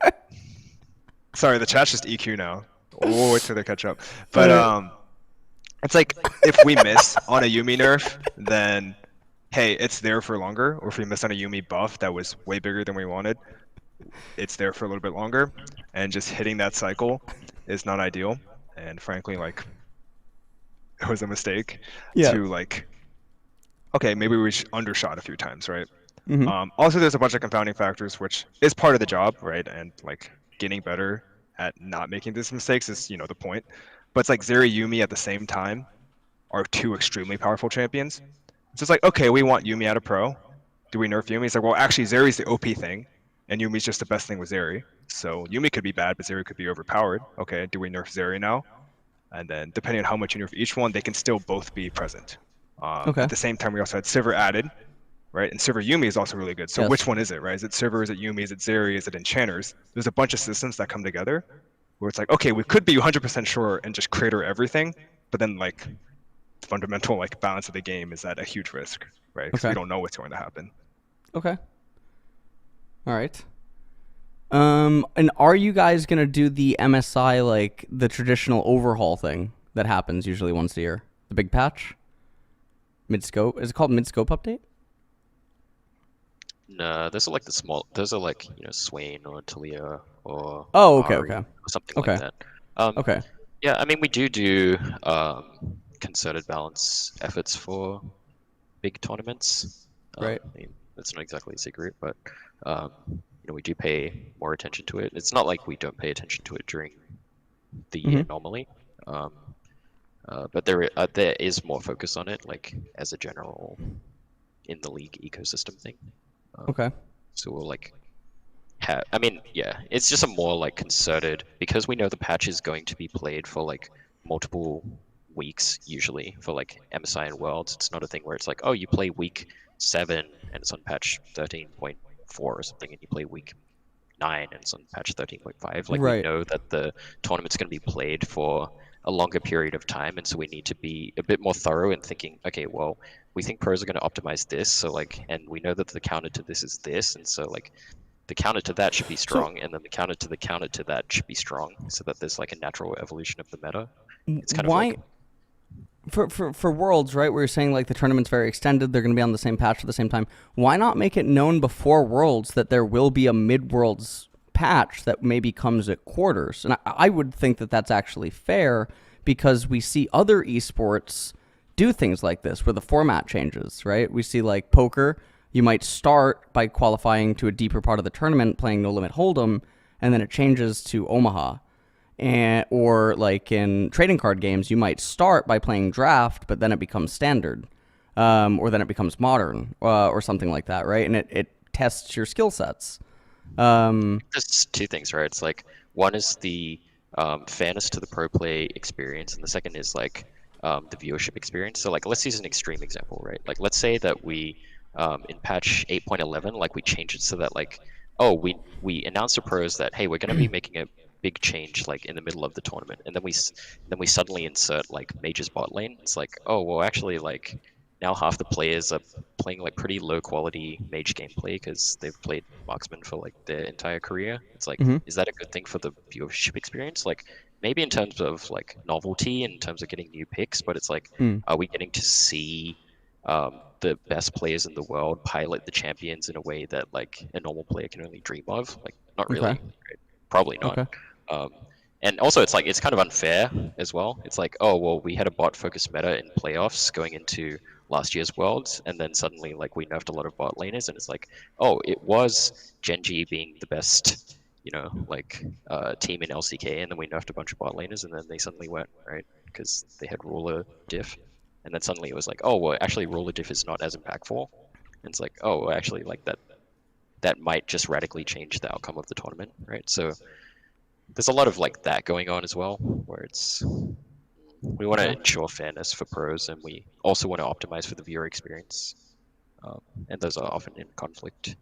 sorry, the chat's just EQ now. We'll wait till they catch up. But
Alright.
it's like if we miss on a Yumi nerf, then hey, it's there for longer. Or if we miss on a Yumi buff that was way bigger than we wanted, it's there for a little bit longer. And just hitting that cycle is not ideal. And frankly, like it was a mistake
Yeah.
to like, okay, maybe we undershot a few times, right?
Mhm.
Also, there's a bunch of confounding factors, which is part of the job, right? And like getting better at not making these mistakes is, the point. But it's like Zeri Yumi at the same time are two extremely powerful champions. It's just like, okay, we want Yumi out of pro. Do we nerf Yumi? It's like, well, actually, Zeri's the OP thing, and Yumi's just the best thing with Zeri. So Yumi could be bad, but Zeri could be overpowered. Okay, do we nerf Zeri now? And then depending on how much you nerf each one, they can still both be present.
Okay.
At the same time, we also had Sivir added, right? And Sivir Yumi is also really good. So which
Yes.
one is it, right? Is it Sivir? Is it Yumi? Is it Zeri? Is it Enchanters? There's a bunch of systems that come together where it's like, okay, we could be 100% sure and just crater everything, but then like the fundamental like balance of the game is at a huge risk, right? Because we
Okay.
don't know what's going to happen.
Okay. All right. And are you guys gonna do the MSI like the traditional overhaul thing that happens usually once a year? The big patch? Mid scope? Is it called mid scope update?
no, those are like the small, those are like Swain or Talia or
Oh, okay,
Ari
okay.
or something like
Okay.
that. Um,
Okay.
yeah, I mean we do concerted balance efforts for big tournaments.
Right.
I mean, that's not exactly a secret, but we do pay more attention to it. It's not like we don't pay attention to it during the year
Mhm.
normally, um, but there is more focus on it, like as a general in the league ecosystem thing. Um,
Okay.
so we'll like have. I mean, yeah, it's just a more like concerted because we know the patch is going to be played for like multiple weeks usually for like MSI and Worlds. It's not a thing where it's like, oh, you play week 7 and it's on patch 13.4 or something, and you play week 9 and it's on patch 13.5. Like we
Right.
know that the tournament's going to be played for a longer period of time, and so we need to be a bit more thorough in thinking, okay, well, we think pros are going to optimize this, so like, and we know that the counter to this is this, and so like the counter to that should be
So
strong, and then the counter to that should be strong, so that there's like a natural evolution of the meta. It's kind of
why
like
for Worlds, right, where you're saying like the tournament's very extended, they're going to be on the same patch at the same time. Why not make it known before Worlds that there will be a mid Worlds patch that maybe comes at quarters? And I would think that that's actually fair because we see other esports do things like this where the format changes, right? We see like poker, you might start by qualifying to a deeper part of the tournament playing No Limit Hold'em, and then it changes to Omaha. And or like in trading card games, you might start by playing draft, but then it becomes standard, or then it becomes modern, or something like that, right? And it tests your skill sets.
there's two things, right? It's like one is the fairness to the pro play experience, and the second is like the viewership experience. So like let's use an extreme example, right? Like let's say that we in patch 8.11, like we change it so that like oh we announce to pros that hey we're going to be making a big change like in the middle of the tournament, and then we suddenly insert like Mage's bot lane. It's like oh well actually like now half the players are playing like pretty low quality mage gameplay because they've played marksman for like their entire career. It's like,
Mm-hmm.
is that a good thing for the viewership experience? Like maybe in terms of like novelty, in terms of getting new picks, but it's like,
Mm.
are we getting to see the best players in the world pilot the champions in a way that like a normal player can only dream of? Like, not
Okay.
really, right? Probably not.
Okay.
Um, and also, it's like it's kind of unfair as well. It's like, oh well, we had a bot focused meta in playoffs going into last year's Worlds, and then suddenly like we nerfed a lot of bot laners, and it's like, oh, it was Genji being the best, like team in LCK, and then we nerfed a bunch of bot laners, and then they suddenly went right because they had ruler diff, and then suddenly it was like, oh well, actually ruler diff is not as impactful, and it's like, oh, well, actually like that might just radically change the outcome of the tournament, right? So there's a lot of like that going on as well, where it's we want to
Okay.
ensure fairness for pros, and we also want to optimize for the viewer experience, and those are often in conflict.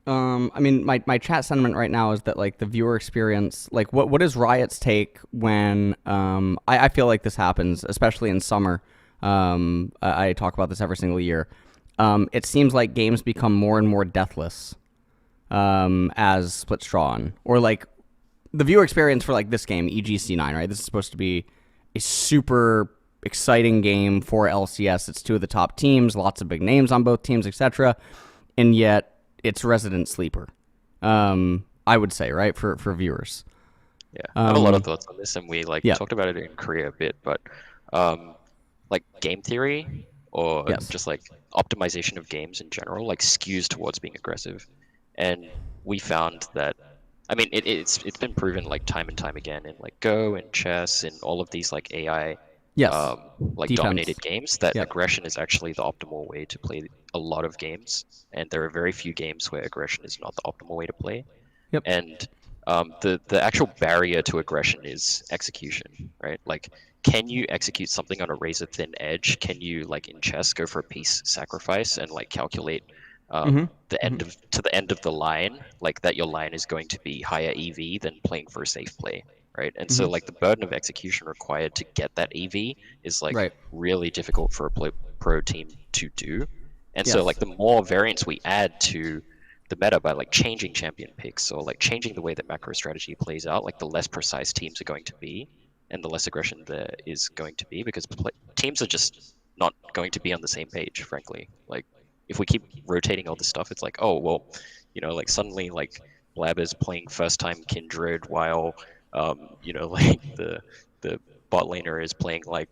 I mean, my chat sentiment right now is that like the viewer experience, like what is Riot's take when I feel like this happens, especially in summer. I talk about this every single year. It seems like games become more and more deathless as splits draw on, or like the viewer experience for like this game, EGC9, right? This is supposed to be a super exciting game for LCS. It's two of the top teams, lots of big names on both teams, etc. And yet it's resident sleeper. I would say, right, for viewers.
Yeah, I have a lot of
Um,
thoughts on this, and we like
yeah.
talked about it in Korea a bit, but um, like game theory or
Yes.
just like optimization of games in general, like skews towards being aggressive, and we found that. I mean, it's been proven like time and time again in like Go and chess and all of these like AI
Yes.
like dominated
Defense.
games that
Yep.
aggression is actually the optimal way to play a lot of games, and there are very few games where aggression is not the optimal way to play.
Yep.
And the actual barrier to aggression is execution, right? Like, can you execute something on a razor thin edge? Can you like in chess go for a piece sacrifice and like calculate
Mm-hmm.
the
Mm-hmm.
end of to the end of the line, like that your line is going to be higher EV than playing for a safe play, right? And so
Mm-hmm.
like the burden of execution required to get that EV is like
Right.
really difficult for a pro team to do. And so like
Yes.
the more variance we add to the meta by like changing champion picks or like changing the way that macro strategy plays out, like the less precise teams are going to be, and the less aggression there is going to be because teams are just not going to be on the same page, frankly. Like if we keep rotating all this stuff, it's like, oh well, like suddenly like Blab is playing first time Kindred while like the bot laner is playing like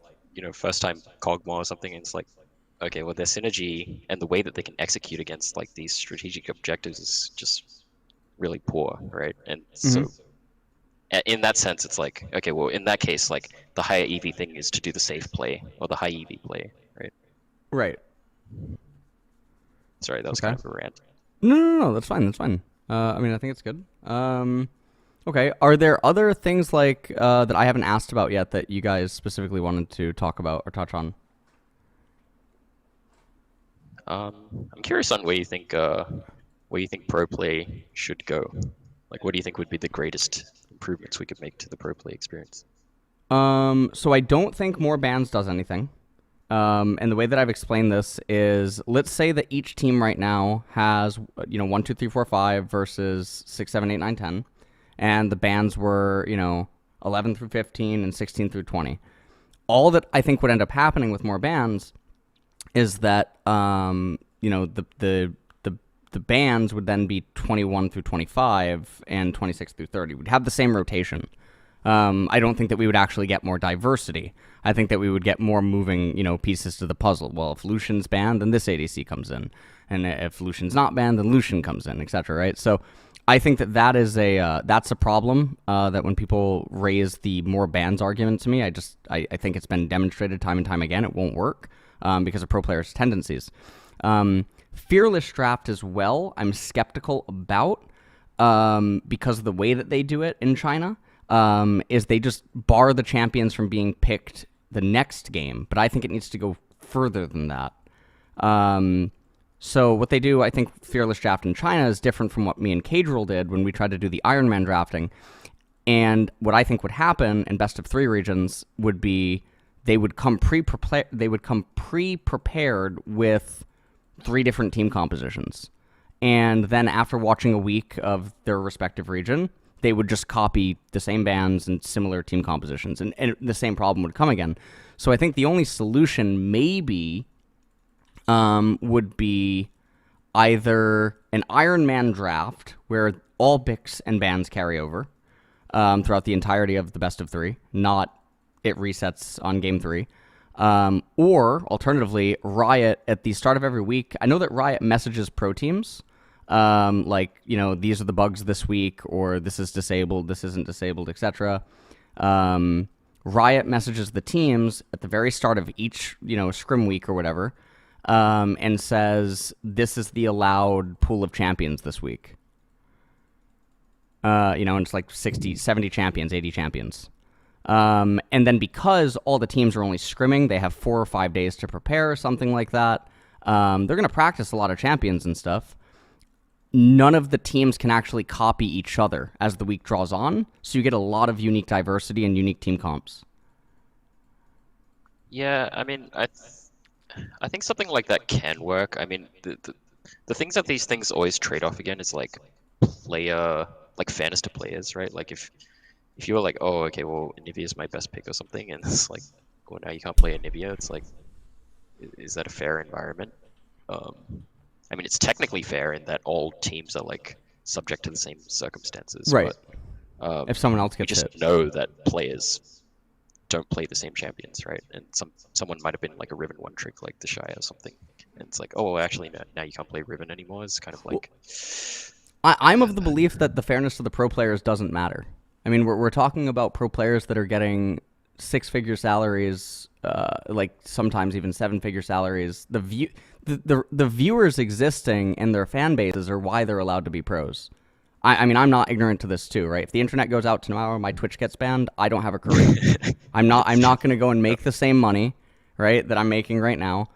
first time Kog'Maw or something, and it's like okay, well, their synergy and the way that they can execute against like these strategic objectives is just really poor, right? And
Mm-hmm.
so, in that sense, it's like, okay, well, in that case, like the higher EV thing is to do the safe play or the high EV play, right?
Right.
Sorry, that was
Okay.
kind of a rant.
No. That's fine. That's fine. I mean, I think it's good. Okay. Are there other things like that I haven't asked about yet that you guys specifically wanted to talk about or touch on?
I'm curious on where you think pro play should go. Like, what do you think would be the greatest improvements we could make to the pro play experience?
So I don't think more bans does anything. And the way that I've explained this is, let's say that each team right now has, 1, 2, 3, 4, 5 versus 6, 7, 8, 9, 10, and the bans were, 11 through 15 and 16 through 20. All that I think would end up happening with more bans is that, the bans would then be 21 through 25 and 26 through 30. We'd have the same rotation. I don't think that we would actually get more diversity. I think that we would get more moving, pieces to the puzzle. Well, if Lucian's banned, then this ADC comes in, and if Lucian's not banned, then Lucian comes in, etc. Right? So, I think that is that's a problem. That when people raise the more bans argument to me, I think it's been demonstrated time and time again it won't work because of pro players' tendencies. Fearless draft as well, I'm skeptical about because of the way that they do it in China. Is they just bar the champions from being picked the next game, but I think it needs to go further than that. So what they do, I think Fearless Draft in China is different from what me and Cadril did when we tried to do the Iron Man drafting. And what I think would happen in best of 3 regions would be they would come pre-prepared with 3 different team compositions. And then after watching a week of their respective region, they would just copy the same bans and similar team compositions, and the same problem would come again. So I think the only solution maybe would be either an Iron Man draft where all picks and bans carry over throughout the entirety of the best of 3, not it resets on game 3. Or alternatively, Riot at the start of every week. I know that Riot messages pro teams. These are the bugs this week, or this is disabled, this isn't disabled, etc. Riot messages the teams at the very start of each, scrim week or whatever, and says, this is the allowed pool of champions this week. And it's like 60, 70 champions, 80 champions. And then because all the teams are only scrimming, they have 4 or 5 days to prepare or something like that. They're going to practice a lot of champions and stuff. None of the teams can actually copy each other as the week draws on, so you get a lot of unique diversity and unique team comps.
Yeah, I mean, I think something like that can work. I mean, the things that these things always trade off again is like fairness to players, right? Like if you were like, oh, okay, well, Nivea's my best pick or something, and it's like, well, now you can't play a Nivea. It's like, is that a fair environment? I mean, it's technically fair in that all teams are like subject to the same circumstances,
right?
But
if someone else gets
we just
hit,
know that players don't play the same champions, right? And someone might have been like a Riven one trick, like the Shy or something, and it's like, oh, actually, now you can't play Riven anymore. It's kind of like.
I'm of the belief that the fairness to the pro players doesn't matter. I mean, we're talking about pro players that are getting 6-figure salaries, like sometimes even 7-figure salaries. The viewers existing and their fan bases are why they're allowed to be pros. I mean, I'm not ignorant to this too, right? If the internet goes out tomorrow, my Twitch gets banned, I don't have a career. I'm not going to go and make the same money, right, that I'm making right now.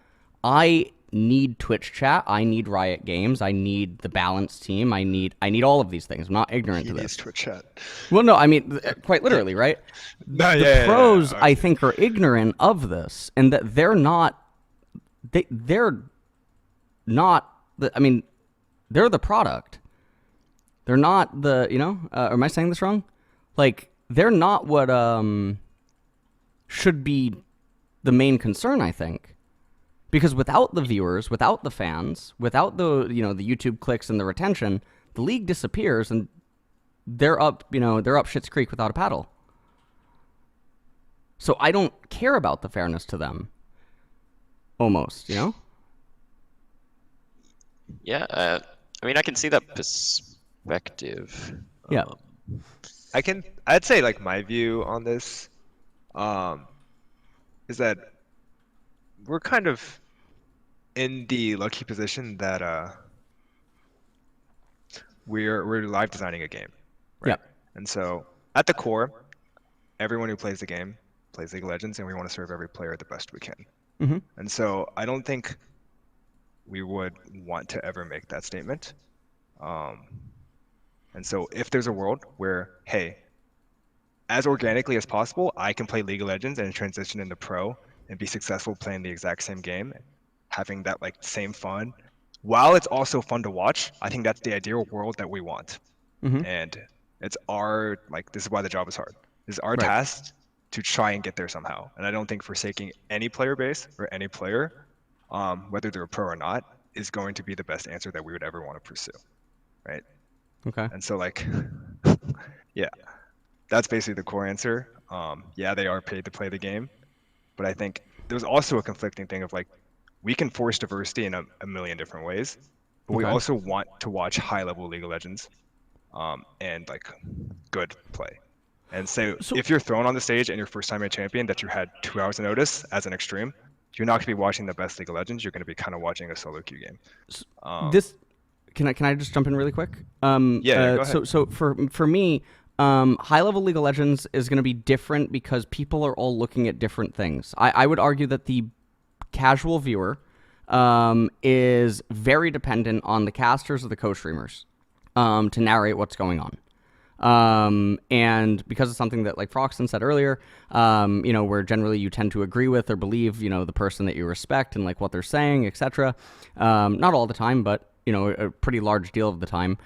I need Twitch chat. I need Riot Games. I need the balanced team. I need all of these things. I'm not ignorant to this.
Twitch chat.
Well, no, I mean, quite literally, right? The pros, I think, are ignorant of this, and that they're not. They're not. I mean, they're the product. They're not the. Am I saying this wrong? Like, they're not what should be the main concern, I think. Because without the viewers, without the fans, without the the YouTube clicks and the retention, the league disappears and they're up Schitt's Creek without a paddle. So I don't care about the fairness to them. Almost,
Yeah, I mean, I can see that perspective.
Yeah.
I'd say like my view on this, is that we're kind of in the lucky position that we're live designing a game, right?
Yeah.
And so at the core, everyone who plays the game plays League of Legends, and we want to serve every player the best we can.
Mm-hmm.
And so I don't think we would want to ever make that statement. Um, and so if there's a world where, hey, as organically as possible, I can play League of Legends and transition into pro and be successful playing the exact same game, having that like same fun. While it's also fun to watch, I think that's the ideal world that we want.
Mm-hmm.
And it's our like this is why the job is hard. It's our
Right.
task to try and get there somehow. And I don't think forsaking any player base or any player, whether they're a pro or not, is going to be the best answer that we would ever want to pursue, right?
Okay.
And so like, yeah, that's basically the core answer. Yeah, they are paid to play the game, but I think there's also a conflicting thing of like, we can force diversity in a million different ways, but we
Okay.
also want to watch high level League of Legends, and like good play. And so
So
if you're thrown on the stage and you're first time a champion that you had 2 hours of notice as an extreme, you're not going to be watching the best League of Legends. You're going to be kind of watching a solo queue game.
this can I just jump in really quick?
Yeah, go ahead.
So for me, high level League of Legends is going to be different because people are all looking at different things. I would argue that the casual viewer is very dependent on the casters or the co-streamers to narrate what's going on. And because it's something that, like Froxton said earlier, where generally you tend to agree with or believe, the person that you respect and like what they're saying, etc. Not all the time, but a pretty large deal of the time,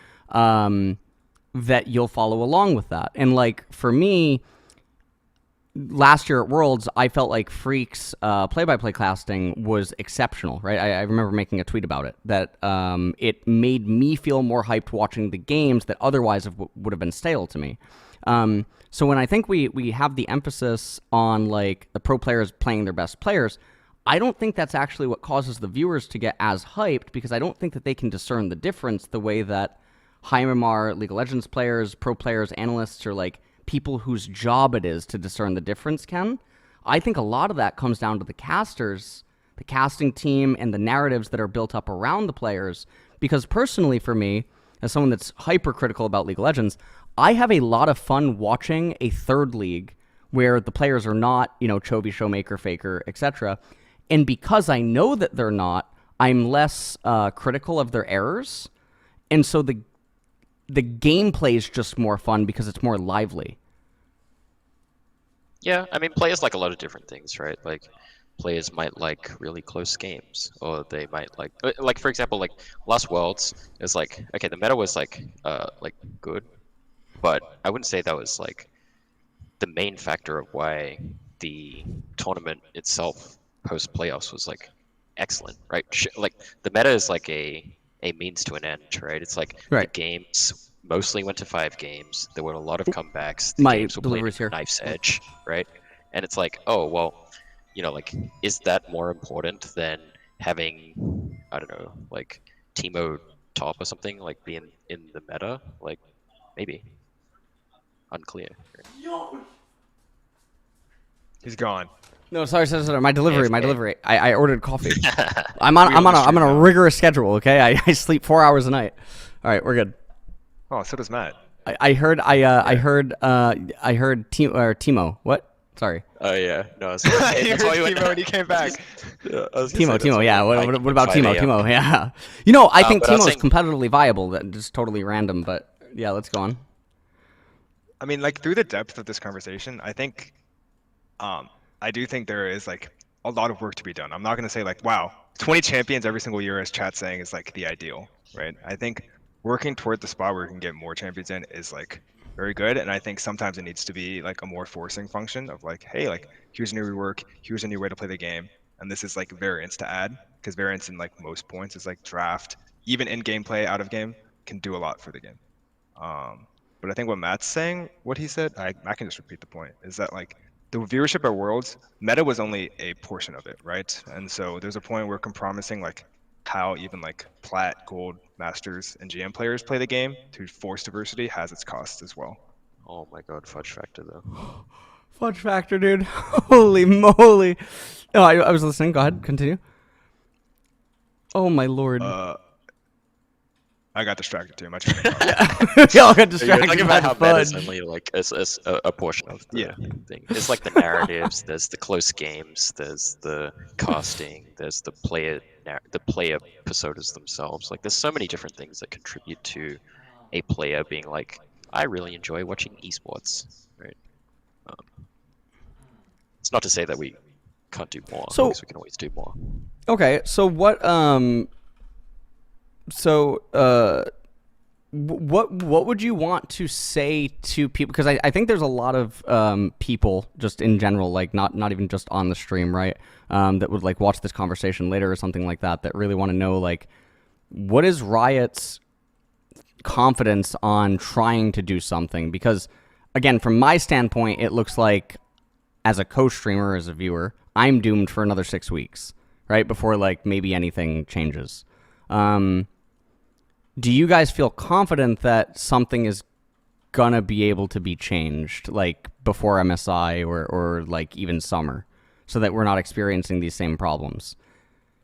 that you'll follow along with that. And like for me, last year at Worlds, I felt like Freak's play-by-play casting was exceptional, right? I remember making a tweet about it, that it made me feel more hyped watching the games that otherwise would have been stale to me. So when I think we have the emphasis on like the pro players playing their best players, I don't think that's actually what causes the viewers to get as hyped, because I don't think that they can discern the difference the way that high MMR, League of Legends players, pro players, analysts, or like people whose job it is to discern the difference can. I think a lot of that comes down to the casters, the casting team, and the narratives that are built up around the players. Because personally for me, as someone that's hypercritical about League of Legends, I have a lot of fun watching a third league where the players are not, Chovy, Showmaker, Faker, etc. And because I know that they're not, I'm less critical of their errors. And so the gameplay is just more fun because it's more lively.
Yeah, I mean, players like a lot of different things, right? Like, players might like really close games, or they might like for example, like last Worlds is like, okay, the meta was like good, but I wouldn't say that was like the main factor of why the tournament itself post playoffs was like excellent, right? Like the meta is like a means to an end, right? It's like the
Right.
games mostly went to 5 games. There were a lot of comebacks. The
My
games were played
delivery's
at
here.
knife's edge, right? And it's like, oh well, like, is that more important than having, I don't know, like Teemo top or something, like being in the meta? Like, maybe. Unclear.
He's gone.
No, sorry. My delivery.
AFK.
I ordered coffee. I'm on a rigorous schedule. Okay, I sleep 4 hours a night. All right, we're good.
Oh, so does Matt.
I heard Timo. What? Sorry.
Oh yeah, no, it's
You
that's why
heard
you went.
Timo when he came back.
Yeah, I was gonna say that's
Timo.
why
Yeah.
you went
What
hiking
about
at 5
Timo?
a.m.
Timo. Yeah. I think
but I was
Timo is
saying-
competitively viable. That just totally random, but yeah, let's go on.
I mean, like through the depth of this conversation, I think, I do think there is like a lot of work to be done. I'm not gonna say like, wow, 20 champions every single year, as chat's saying, is like the ideal, right? I think working toward the spot where we can get more champions in is like very good, and I think sometimes it needs to be like a more forcing function of like, hey, like here's a new rework, here's a new way to play the game, and this is like variance to add, because variance in like most points is like draft, even in gameplay, out of game, can do a lot for the game. But I think what Matt's saying, what he said, I can just repeat the point, is that like the viewership at Worlds, meta was only a portion of it, right? And so there's a point where compromising like how even like plat, gold, masters, and GM players play the game to force diversity has its costs as well.
Oh my god, fudge factor though.
Fudge factor, dude. Holy moly. No, I was listening. Go ahead. Continue. Oh my lord.
I got distracted too much.
We all got
You're
distracted
talking
by
about how
the
meta is
fudge.
only like a portion of the
Yeah.
thing. It's like the narratives, there's the close games, there's the casting, there's the player the player personas themselves. Like there's so many different things that contribute to a player being like, I really enjoy watching esports, right? Um, it's not to say that we can't do more,
So
because we can always do more.
okay, so so what would you want to say to people? Because I think there's a lot of people just in general, like not even just on the stream, right? That would like watch this conversation later or something like that really want to know like what is Riot's confidence on trying to do something? Because again, from my standpoint, it looks like as a co-streamer, as a viewer, I'm doomed for another 6 weeks, right? Before like maybe anything changes. Do you guys feel confident that something is gonna be able to be changed, like before MSI or like even summer, so that we're not experiencing these same problems?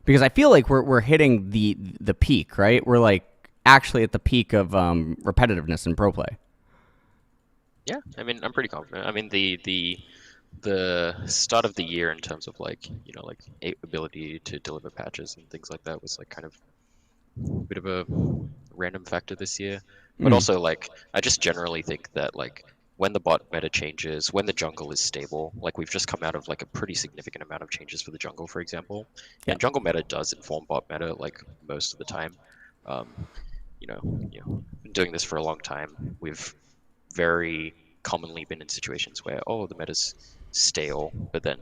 Because I feel like we're hitting the peak, right? We're like actually at the peak of repetitiveness in pro play.
Yeah, I mean, I'm pretty confident. I mean, the start of the year in terms of like, like ability to deliver patches and things like that was like kind of a bit of a random factor this year. But also like I just generally think that like when the bot meta changes, when the jungle is stable, like we've just come out of like a pretty significant amount of changes for the jungle, for example.
Yeah.
And jungle meta does inform bot meta like most of the time. Um, been doing this for a long time. We've very commonly been in situations where, oh, the meta's stale, but then,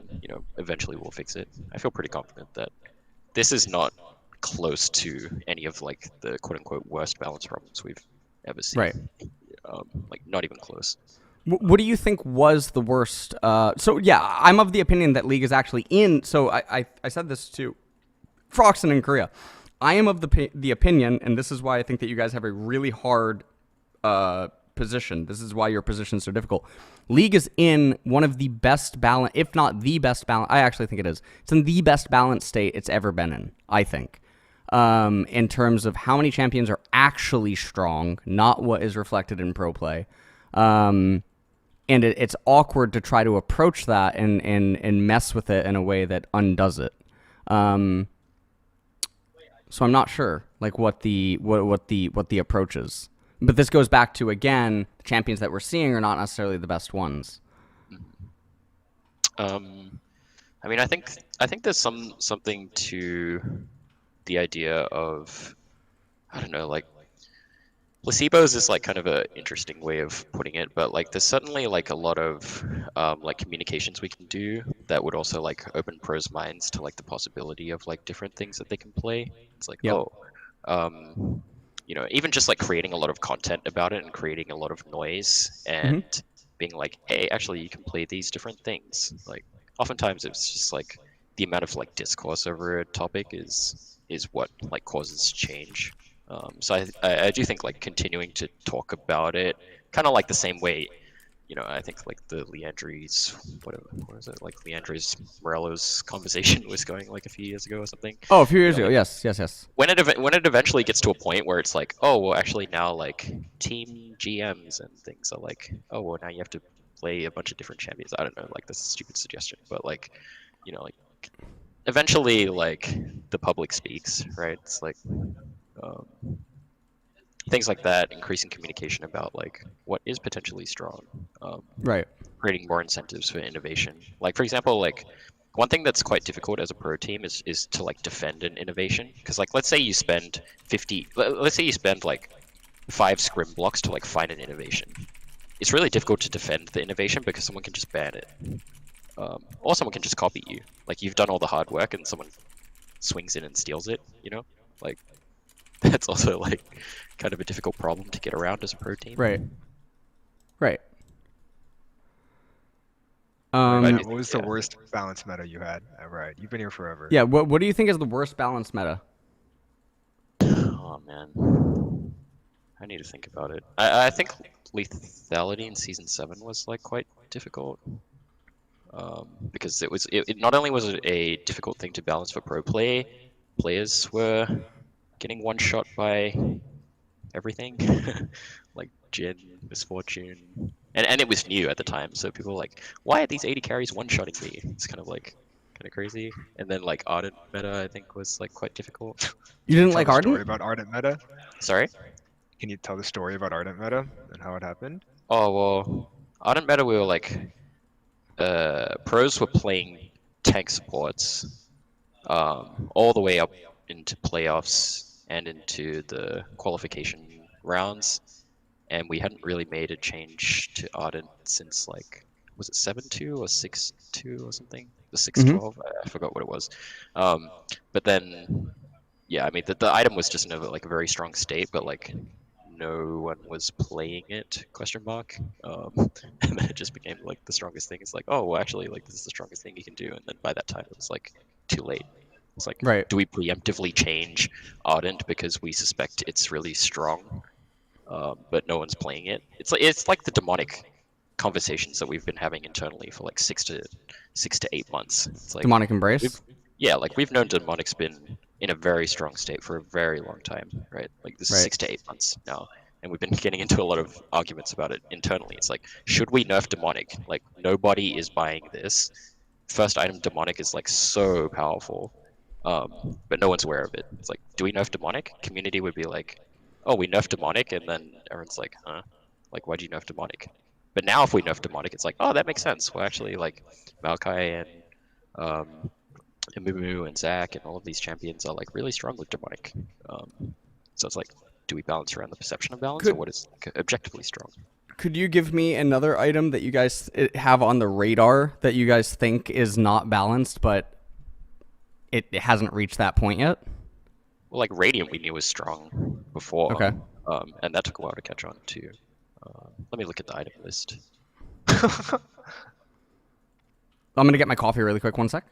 eventually we'll fix it. I feel pretty confident that this is not close to any of like the quote unquote worst balance problems we've ever seen.
Right.
Like not even close.
What do you think was the worst? So yeah, I'm of the opinion that League is actually in. So I said this to Froxen in Korea. I am of the opinion, and this is why I think that you guys have a really hard position. This is why your position is so difficult. League is in one of the best balance, if not the best balance. I actually think it is. It's in the best balanced state it's ever been in, I think. In terms of how many champions are actually strong, not what is reflected in pro play. And it's awkward to try to approach that and mess with it in a way that undoes it. So I'm not sure like what the approach is. But this goes back to again, the champions that we're seeing are not necessarily the best ones.
I mean, I think there's something to the idea of, I don't know, like placebos is like kind of a interesting way of putting it, but like there's certainly like a lot of like communications we can do that would also like open pros' minds to like the possibility of like different things that they can play. It's like,
Yep.
even just like creating a lot of content about it and creating a lot of noise and being like, hey, actually you can play these different things. Like oftentimes it's just like the amount of like discourse over a topic is what like causes change. So I do think like continuing to talk about it, kind of like the same way, I think like the Leandri's, what was it, like Leandri's Morello's conversation was going like a few years ago or something.
Oh, a few years ago.
Like,
Yes.
when it eventually gets to a point where it's like, oh well, actually now like team GMs and things are like, oh well, now you have to play a bunch of different champions. I don't know, like that's a stupid suggestion, but like, like eventually like the public speaks, right? It's like um, things like that, increasing communication about like what is potentially strong,
Right.
creating more incentives for innovation. Like for example, like one thing that's quite difficult as a pro team is to like defend an innovation, because like let's say you spend like 5 scrim blocks to like find an innovation. It's really difficult to defend the innovation because someone can just ban it, or someone can just copy you. Like you've done all the hard work and someone swings in and steals it. Like that's also like kind of a difficult problem to get around as a pro team.
Right.
What was the worst balance meta you had? Right, you've been here forever.
Yeah. What do you think is the worst balance meta?
Oh man, I need to think about it. I think lethality in season 7 was like quite difficult, because it not only was it a difficult thing to balance for pro players were getting one shot by everything, like Jin, Misfortune, and it was new at the time, so people were like, why are these 80 carries one-shotting me? It's kind of kind of crazy. And then like Ardent meta, I think was like quite difficult.
You
Can you
didn't
tell
like
the
Ardent?
story about Ardent Meta?
Sorry?
Can you tell the story about Ardent Meta and how it happened?
Oh well, Ardent meta we were like pros were playing tank supports all the way up into playoffs and into the qualification rounds, and we hadn't really made a change to Ardent since like was it 7-2 or 6-2 or something? The
Mm-hmm.
6-12? I forgot what it was. Um, but then yeah, I mean the item was just in a like a very strong state, but like no one was playing it? Question mark. And then it just became like the strongest thing. It's like, oh, well, actually, like this is the strongest thing you can do. And then by that time, it was like too late. It's like,
Right.
do we preemptively change Ardent because we suspect it's really strong, but no one's playing it? It's like the demonic conversations that we've been having internally for like 6 to 8 months. It's like
Demonic
we've
Embrace.
yeah, like we've known demonic's been in a very strong state for a very long time, right? Like this is
Right.
6 to 8 months now, and we've been getting into a lot of arguments about it internally. It's like, should we nerf demonic? Like nobody is buying this. First item demonic is like so powerful, but no one's aware of it. It's like, do we nerf demonic? Community would be like, oh, we nerf demonic, and then everyone's like, huh? Like, why'd you nerf demonic? But now if we nerf demonic, it's like, oh, that makes sense. Well, actually, like Maokai um, and Mumu and Zac and all of these champions are like really strong with demonic. So it's like, do we balance around the perception of balance, or
Could
what is like, objectively strong?
could you give me another item that you guys have on the radar that you guys think is not balanced, but it hasn't reached that point yet?
Well, like Radiant we knew was strong before,
Okay.
and that took a while to catch on too. Let me look at the item list.
I'm gonna get my coffee really quick. One sec.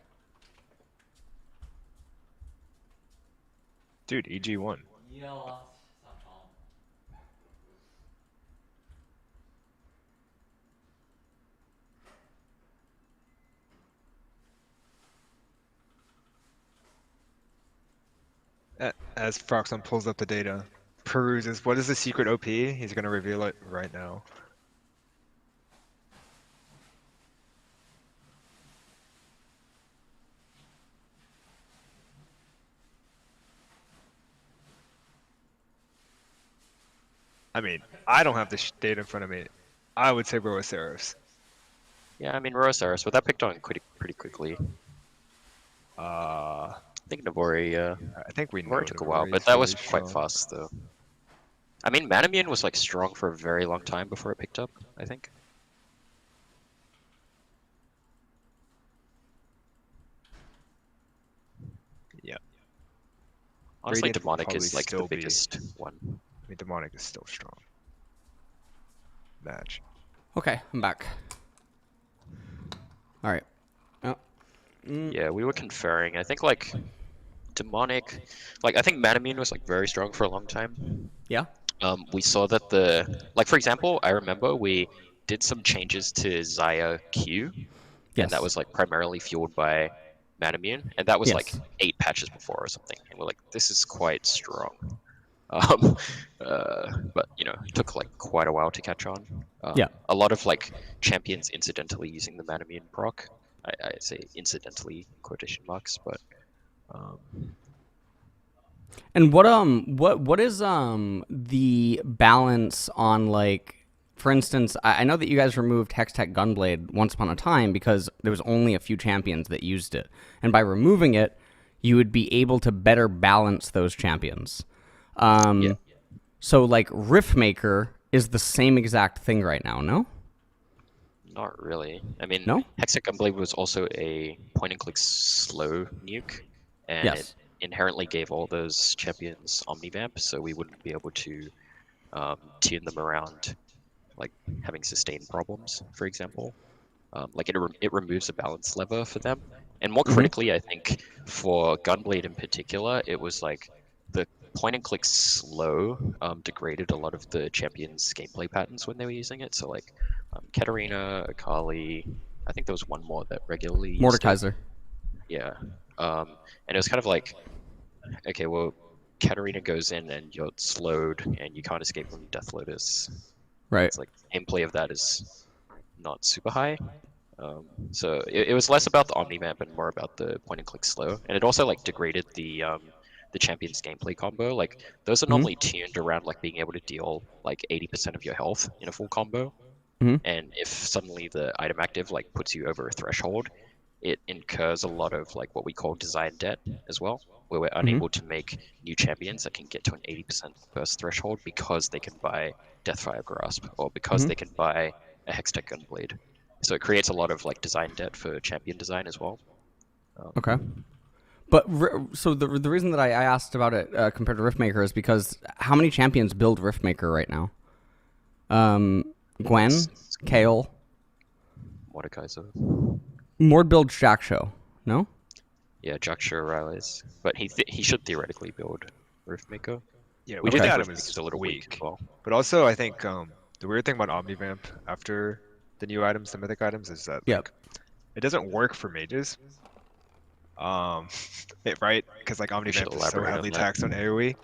Dude, EG1. As Froxon pulls up the data, peruses what is the secret OP? He's gonna reveal it right now. I mean, I don't have this data in front of me. I would say Roaceros.
Yeah, I mean Rosarius, but that picked on pretty quickly.
Uh,
I think Navori,
I think we know
Navori took a while,
Navori
but
is
that
really
was quite
strong.
fast though. I mean, Manamune was like strong for a very long time before it picked up, I think.
Yeah.
Honestly,
Radiant would
demonic
probably
is like the
still be.
biggest one.
I mean, demonic is still strong. Match.
Okay, I'm back. All right. Oh,
Yeah, we were conferring. I think like demonic, like I think Manamune was like very strong for a long time.
yeah.
We saw that like for example, I remember we did some changes to Zaya Q, and that
Yes.
was like primarily fueled by Manamune, and that was like
Yes.
8 patches before or something, and we're like, this is quite strong. Um, but you know, it took like quite a while to catch on.
Yeah.
A lot of like champions incidentally using the Manamune proc. I say incidentally quotation marks, but um,
And what is the balance on, like, for instance, I know that you guys removed Hextech Gunblade once upon a time because there was only a few champions that used it, and by removing it, you would be able to better balance those champions.
yeah,
So like Riftmaker is the same exact thing right now, no?
not really. I mean,
No?
Hextech Gunblade was also a point and click slow nuke, and it
Yes.
inherently gave all those champions Omnivamp, so we wouldn't be able to tune them around like having sustained problems, for example. Like it removes a balance lever for them. And more
Mm-hmm.
critically, I think for Gunblade in particular, it was like the point and click slow degraded a lot of the champions' gameplay patterns when they were using it. So like Katarina, Akali, I think there was one more that regularly used it.
Mordekaiser.
Yeah. And it was kind of like, okay, well, Katarina goes in and you're slowed and you can't escape from Death Lotus.
Right.
It's like gameplay of that is not super high. So it was less about the Omnivamp and more about the point and click slow, and it also like degraded the champion's gameplay combo. Like those are
Hmm.
normally tuned around like being able to deal like 80% of your health in a full combo,
Hmm.
and if suddenly the item active like puts you over a threshold, it incurs a lot of like what we call design debt as well, where we're
Hmm.
unable to make new champions that can get to an 80% burst threshold because they can buy Deathfire Grasp or because
Hmm.
they can buy a Hextech Gunblade. So it creates a lot of like design debt for champion design as well.
Okay. But so the reason that I asked about it compared to Riftmaker is because how many champions build Riftmaker right now? Gwen,
It's
Kale,
Mordekaiser.
Mord builds Jack Show. No.
Yeah, Jack sure Riley's, but he should theoretically build Riftmaker.
Yeah,
We do
Weak
Okay.
think
Adam
Riftmaker's
is
a little weak as
weak,
well.
but also I think the weird thing about Omnivamp after the new items, the mythic items, is that
Yep.
like it doesn't work for mages. Right? Because like
We should
Omnivamp is so
elaborate on
heavily
that.
taxed on AoE.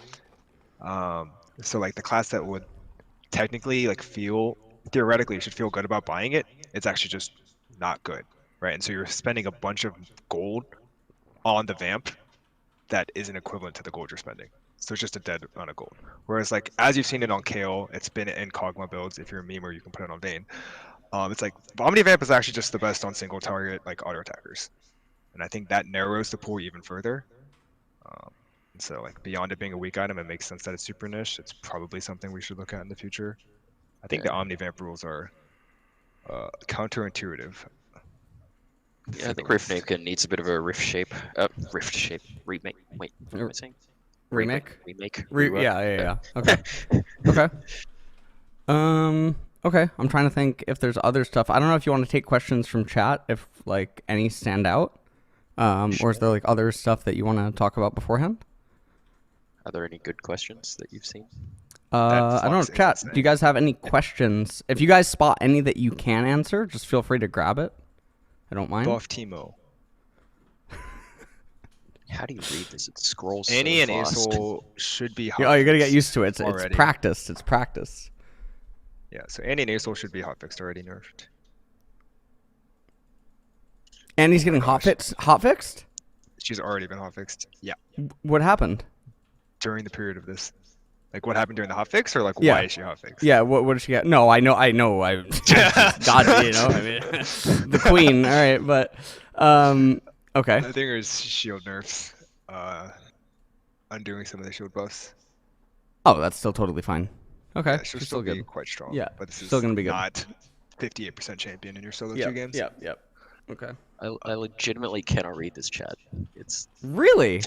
So like the class that would technically like feel theoretically should feel good about buying it, it's actually just not good, right? And so you're spending a bunch of gold on the vamp that isn't equivalent to the gold you're spending. So it's just a dead amount of gold. Whereas like as you've seen it on Kale, it's been in Kog'Maw builds. If you're a memer, you can put it on Vayne. It's like Omnivamp is actually just the best on single target like auto attackers, and I think that narrows the pool even further. Um, and so like beyond it being a weak item, it makes sense that it's super niche. It's probably something we should look at in the future. I think
Yeah,
the Omnivamp rules are counterintuitive, to
yeah. I
say the
think
least.
Riftmaker needs a bit of a rift shape remake. Wait, what am I saying?
Remake.
Rework.
Yeah, yeah, yeah. Okay. Okay. Okay. I'm trying to think if there's other stuff. I don't know if you want to take questions from chat, if like any stand out, or is there like other stuff that you want to talk about beforehand?
Are there any good questions that you've seen?
That
I don't
flux
know.
is
Chat. Do you
insane.
guys have any questions? If you guys spot any that you can answer, just feel free to grab it. I don't mind.
Buff Timo.
How do you read this? It scrolls so
Annie and
fast.
Aesol should be
Oh, you're gonna get
hotfixed
used to it. It's
already.
practiced. It's practice.
Yeah, so Annie and Aesol should be hotfixed already, nerfed.
And he's
Oh my
getting
gosh.
hot fixed.
She's already been hotfixed. Yeah,
What happened?
during the period of this. Like what happened during the hotfix, or like
Yeah.
why is she hotfixed?
Yeah. What did she get? No, I know. I God, you know. I mean, the queen. All right, but okay.
I think there's shield nerfs, undoing some of the shield buffs.
Oh, that's still totally fine. Okay,
Yeah, she'll
she's
still
still
be
good.
quite strong.
Yeah,
but this
still
is
gonna be good.
not 58% champion in your solo queue
Yep.
games.
Yep. Yep. Okay.
I legitimately cannot read this chat. It's
Really?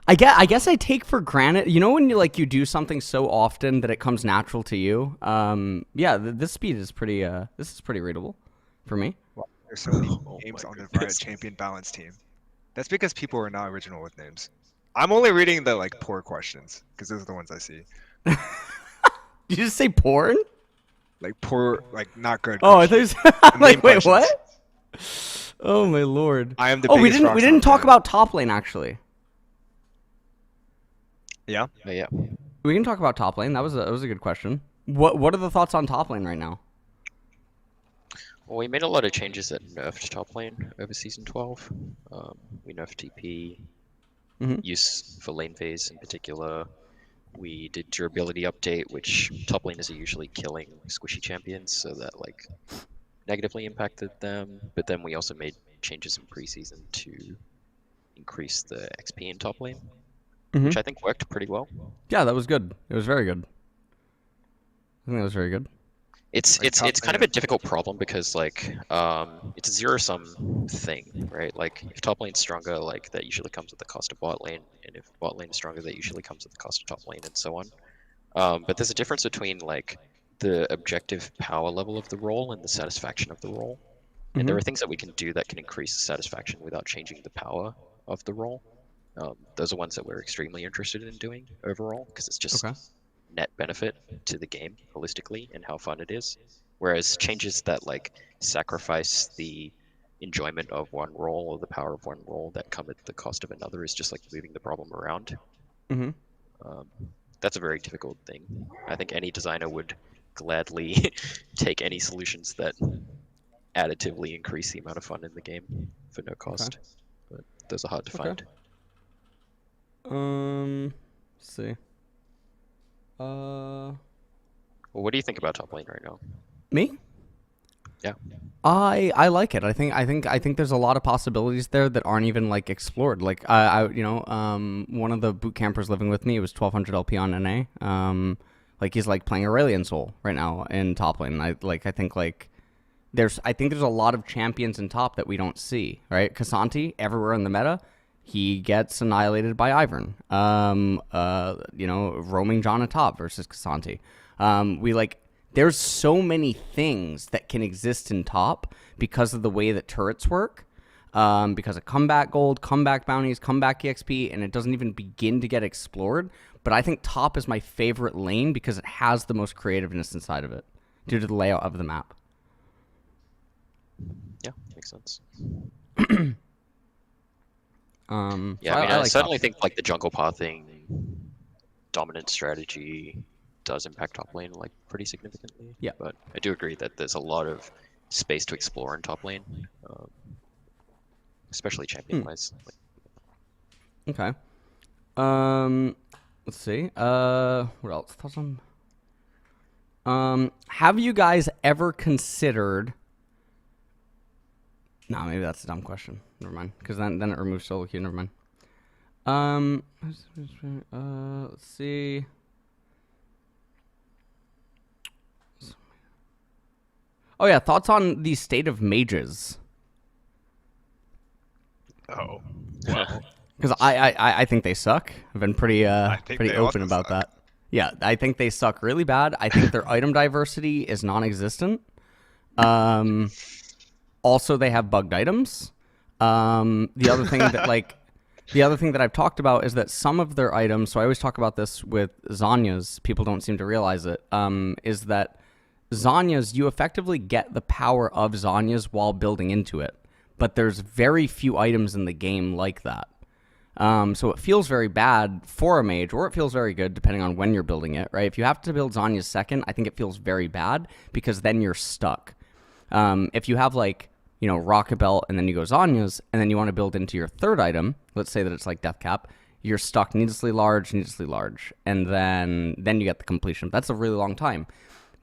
I guess I take for granted. You know when you do something so often that it comes natural to you. Yeah. This speed is pretty. This is pretty readable, for me.
Well, there's so many
oh
names
my
on the Riot
goodness.
champion balance team. That's because people are not original with names. I'm only reading the like poor questions because those are the ones I see.
Did you just say porn?
Like poor, like not good.
Oh, I thought you
questions.
said, I'm like,
Main
wait,
questions.
what? Oh my lord.
I am the
Oh, we
biggest
didn't
Roxanne
talk
fan.
about top lane actually.
Yeah.
Yeah.
We can talk about top lane. That was a good question. What are the thoughts on top lane right now?
Well, we made a lot of changes that nerfed top lane over season 12. We nerfed TP,
Mhm.
use for lane phase in particular. We did durability update, which top laners are usually killing squishy champions, so that like negatively impacted them. But then we also made changes in preseason to increase the XP in top lane, which
Mhm.
I think worked pretty well.
Yeah, that was good. It was very good. I think that was very good.
It's
Like
it's
top
it's kind of a
lane.
difficult problem because like it's a zero sum thing, right? Like if top lane's stronger, like that usually comes at the cost of bot lane, and if bot lane is stronger, that usually comes at the cost of top lane, and so on. But there's a difference between like the objective power level of the role and the satisfaction of the role. And there
Mhm.
are things that we can do that can increase the satisfaction without changing the power of the role. Those are ones that we're extremely interested in doing overall because it's just
Okay.
net benefit to the game holistically and how fun it is. Whereas changes that like sacrifice the enjoyment of one role or the power of one role that come at the cost of another is just like moving the problem around.
Mhm.
Um, that's a very difficult thing. I think any designer would gladly take any solutions that additively increase the amount of fun in the game for no
Okay.
cost. But those are hard to
Okay.
find.
Let's see. Uh,
Well, what do you think about top lane right now?
Me?
Yeah.
I like it. I think there's a lot of possibilities there that aren't even like explored. Like one of the boot campers living with me, it was 1200 LP on NA. Like he's like playing Aurelion Soul right now in top lane. I think there's a lot of champions in top that we don't see, right? Kasanti everywhere in the meta, he gets annihilated by Ivern. Roaming John at top versus Kasanti. We like there's so many things that can exist in top because of the way that turrets work. Because of comeback gold, comeback bounties, comeback EXP, and it doesn't even begin to get explored. But I think top is my favorite lane because it has the most creativeness inside of it due to the layout of the map.
Yeah, makes sense.
So
Yeah, I mean,
I
I
like top.
certainly think like the jungle pathing dominant strategy does impact top lane like pretty significantly.
Yeah.
But I do agree that there's a lot of space to explore in top lane, especially champion wise.
Okay. Let's see. What else? Thoughts on? Have you guys ever considered? No, maybe that's a dumb question. Never mind. Because then it removes solo queue. Never mind. Let's see. Oh yeah, thoughts on the state of mages?
Oh, well,
Because I think they suck. I've been pretty
I think
pretty
they
open
also
about
suck.
that. Yeah, I think they suck really bad. I think their item diversity is non-existent. Um, Also, they have bugged items. The other thing that I've talked about is that some of their items. So I always talk about this with Zanya's. People don't seem to realize it. Is that Zanya's, you effectively get the power of Zanya's while building into it, but there's very few items in the game like that. So it feels very bad for a mage, or it feels very good depending on when you're building it, right? If you have to build Zanya's second, I think it feels very bad because then you're stuck. If you have Rocket Belt and then you go Zanya's and then you want to build into your third item, let's say that it's like Death Cap, you're stuck needlessly large, and then you get the completion. That's a really long time.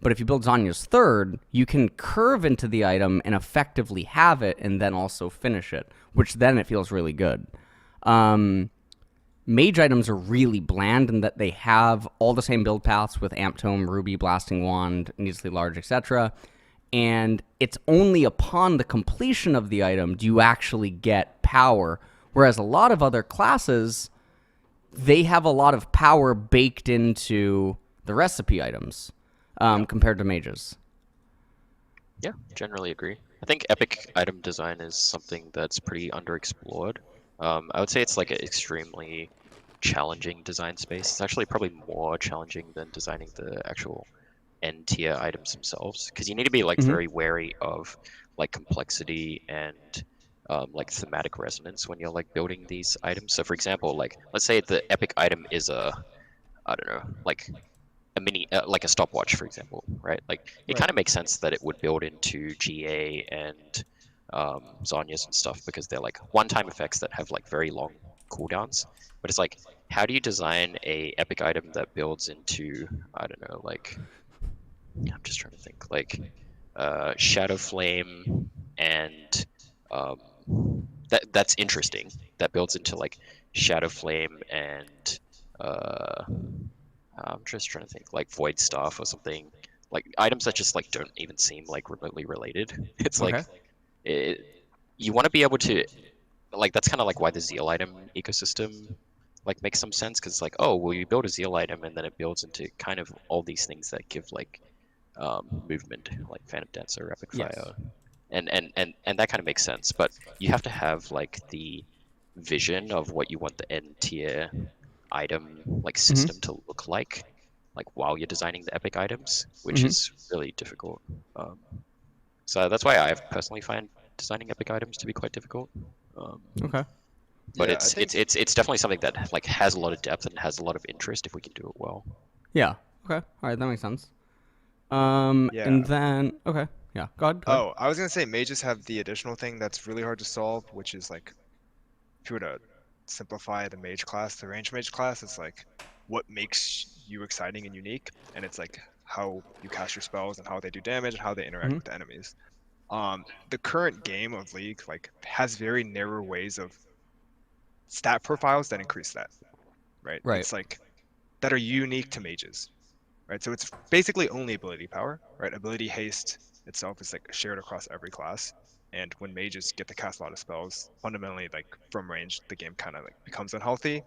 But if you build Zanya's third, you can curve into the item and effectively have it and then also finish it, which then it feels really good. Mage items are really bland in that they have all the same build paths with Amp Tome, Ruby, Blasting Wand, needlessly large, etc. And it's only upon the completion of the item do you actually get power. Whereas a lot of other classes, they have a lot of power baked into the recipe items compared to mages.
Yeah, generally agree. I think epic item design is something that's pretty underexplored. I would say it's like an extremely challenging design space. It's actually probably more challenging than designing the actual end tier items themselves, because you need to be like very wary of like complexity and like thematic resonance when you're like building these items. So for example, like let's say the epic item is I don't know, like a mini like a stopwatch, for example, right? Like it kind of makes sense that it would build into GA and Zonias and stuff because they're like one-time effects that have like very long cooldowns. But it's like, how do you design a epic item that builds into, I don't know, like I'm just trying to think, like Shadow Flame and that's interesting. That builds into like Shadow Flame and I'm just trying to think, like Void Staff or something, like items that just like don't even seem like remotely related. It's
Okay.
like you want to be able to, like, that's kind of like why the Zeal item ecosystem like makes some sense, because like, oh well, you build a Zeal item and then it builds into kind of all these things that give like movement, like Phantom Dancer, Rapid
Yes.
Fire, and that kind of makes sense. But you have to have like the vision of what you want the end tier item like system to look like while you're designing the epic items, which is really difficult. So that's why I personally find designing epic items to be quite difficult.
Okay.
But
Yeah, I
it's
think
it's definitely something that like has a lot of depth and has a lot of interest if we can do it well.
Yeah. Okay. All right. That makes sense.
yeah.
And then okay. Yeah, go ahead. Go ahead.
Oh, I was gonna say mages have the additional thing that's really hard to solve, which is like if you were to simplify the mage class, the range mage class, it's like what makes you exciting and unique, and it's like how you cast your spells and how they do damage and how they interact
Mhm.
with the enemies. The current game of League like has very narrow ways of stat profiles that increase that, right?
Right.
It's like that are unique to mages, right? So it's basically only ability power, right? Ability haste itself is like shared across every class. And when mages get to cast a lot of spells, fundamentally like from range, the game kind of like becomes unhealthy.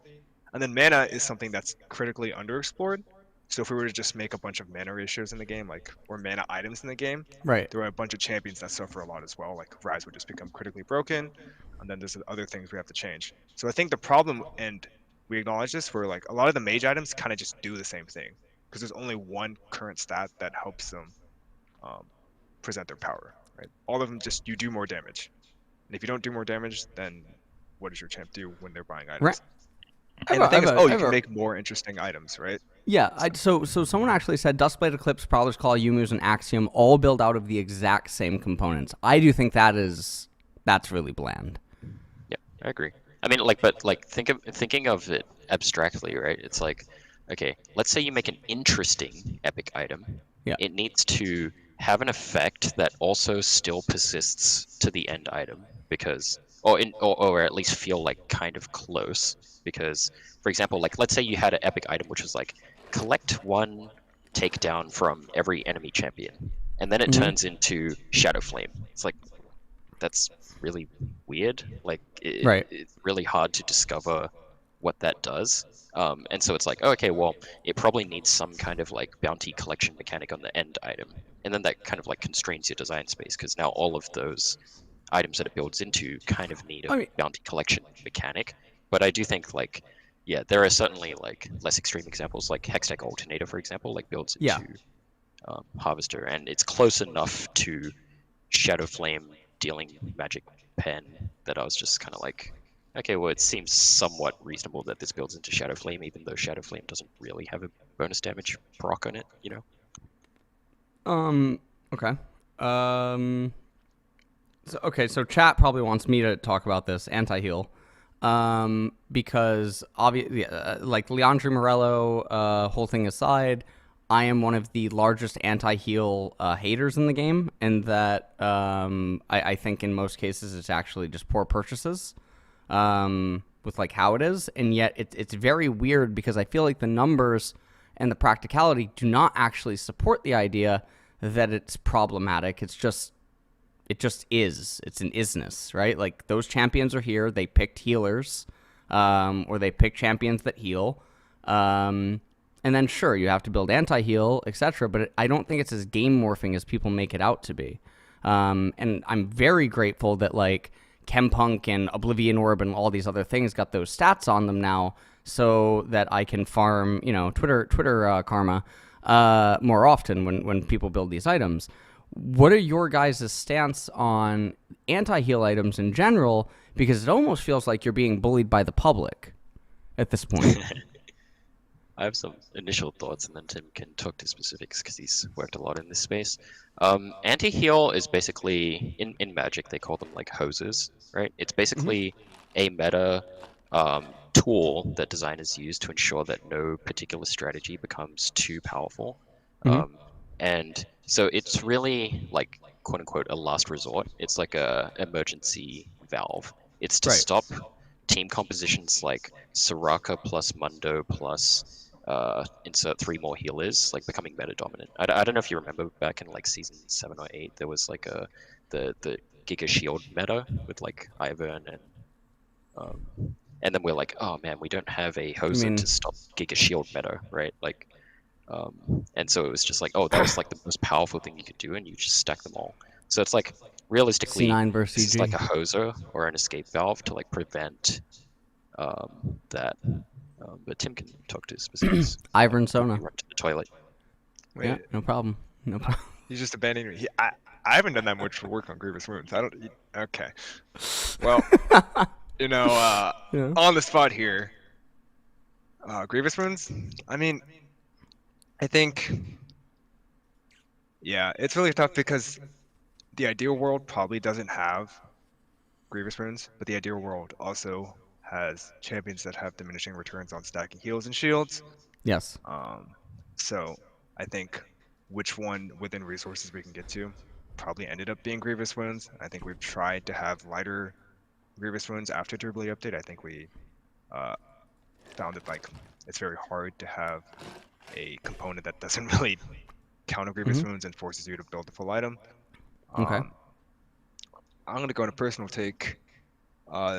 And then mana is something that's critically underexplored. So if we were to just make a bunch of mana ratios in the game, like or mana items in the game,
Right.
there are a bunch of champions that suffer a lot as well. Like Rise would just become critically broken, and then there's other things we have to change. So I think the problem, and we acknowledge this, where like a lot of the mage items kind of just do the same thing because there's only one current stat that helps them um, present their power. Right? All of them just you do more damage, and if you don't do more damage, then what does your champ do when they're buying
Right.
items? And the thing is,
I
you
have
can
a
make more interesting items, right?
Yeah,
So,
so someone actually said Dustblade Eclipse, Prowler's Call, Yumu's, and Axiom all build out of the exact same components. I do think that's really bland.
Yeah, I agree. I mean, like, but like, thinking of it abstractly, right? It's like, okay, let's say you make an interesting epic item.
Yeah.
It needs to have an effect that also still persists to the end item because, or at least feel like kind of close. Because, for example, like, let's say you had an epic item which was like, collect one takedown from every enemy champion, and then it
Hmm.
turns into Shadow Flame. It's like, that's really weird. Like
Right.
it's really hard to discover what that does. And so it's like, oh, okay, well, it probably needs some kind of like bounty collection mechanic on the end item, and then that kind of like constrains your design space because now all of those items that it builds into kind of need a
I mean,
bounty collection mechanic. But I do think like, yeah, there are certainly like less extreme examples, like Hextech Alternator, for example, like builds
yeah.
into Harvester, and it's close enough to Shadow Flame dealing magic pen that I was just kind of like, okay, well, it seems somewhat reasonable that this builds into Shadow Flame, even though Shadow Flame doesn't really have a bonus damage proc on it, you know?
Okay. So chat probably wants me to talk about this anti-heal. Because obviously, like Leandro Morello, whole thing aside, I am one of the largest anti-heal haters in the game, and that I think in most cases it's actually just poor purchases with like how it is, and yet it's very weird because I feel like the numbers and the practicality do not actually support the idea that it's problematic. It just is. It's an isness, right? Like those champions are here. They picked healers, or they picked champions that heal. And then sure, you have to build anti-heal, etc. But I don't think it's as game morphing as people make it out to be. And I'm very grateful that like Chempunk and Oblivion Orb and all these other things got those stats on them now, so that I can farm, Twitter karma more often when people build these items. What are your guys' stance on anti-heal items in general? Because it almost feels like you're being bullied by the public at this point.
I have some initial thoughts, and then Tim can talk to specifics because he's worked a lot in this space. Anti-heal is basically, in Magic, they call them like hoses, right? It's
Mm-hmm.
basically a meta tool that designers use to ensure that no particular strategy becomes too powerful.
Mm-hmm.
Um, and so it's really like, quote unquote, a last resort. It's like a emergency valve. It's to
Right.
stop team compositions like Soraka plus Mundo plus insert three more healers, like becoming meta dominant. I don't know if you remember back in like season 7 or 8, there was like the Giga Shield meta with like Ivern um, and then we're like, oh man, we don't have a
I
hoser
mean,
to stop Giga Shield meta, right? Like, and so it was just like, oh, that was like the most powerful thing you could do, and you just stack them all. So it's like realistically,
C9 versus
this is like
CG.
a hoser or an escape valve to like prevent that. But Tim can talk to specifics.
Ivern
Let me
Sona.
run to the toilet.
Yeah,
wait,
no problem. No problem.
he's just abandoning me. I haven't done that much work on Grievous Wounds. I don't. Okay. Well, you know,
Yeah.
on the spot here, Grievous Wounds. I mean, I think, yeah, it's really tough because the ideal world probably doesn't have Grievous runes, but the ideal world also has champions that have diminishing returns on stacking heals and shields.
Yes.
Um, so I think which one within resources we can get to probably ended up being Grievous wounds. I think we've tried to have lighter Grievous wounds after durability update. I think we uh, found that like it's very hard to have a component that doesn't really counter Grievous
Hmm.
wounds and forces you to build the full item.
Okay.
Um, I'm gonna go on a personal take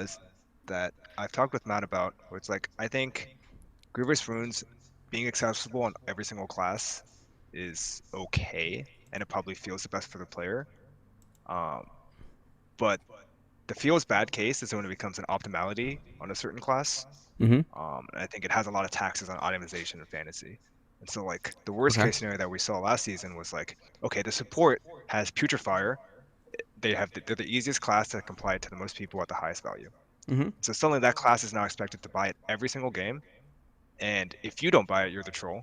is that I've talked with Matt about, where it's like I think Grievous runes being accessible on every single class is okay, and it probably feels the best for the player. Um, but the feels bad case is when it becomes an optimality on a certain class.
Hmm.
And I think it has a lot of taxes on itemization and fantasy. And so, like, the worst
Okay.
case scenario that we saw last season was like, okay, the support has Putrefier. They're the easiest class to comply to the most people at the highest value.
Hmm.
So suddenly that class is now expected to buy it every single game. And if you don't buy it, you're the troll.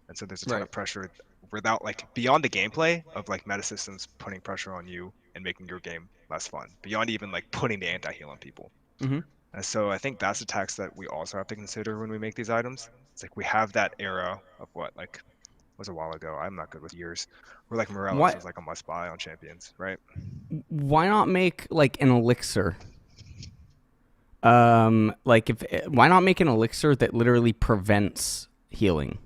And so there's a ton
Right.
of pressure without like beyond the gameplay of like meta systems putting pressure on you and making your game less fun, beyond even like putting the anti-heal on people.
Hmm.
And so I think that's a tax that we also have to consider when we make these items. It's like we have that era of what like was a while ago. I'm not good with years. Where like Morelos
Why?
was like a must buy on champions, right?
Why not make like an elixir? Like if why not make an elixir that literally prevents healing?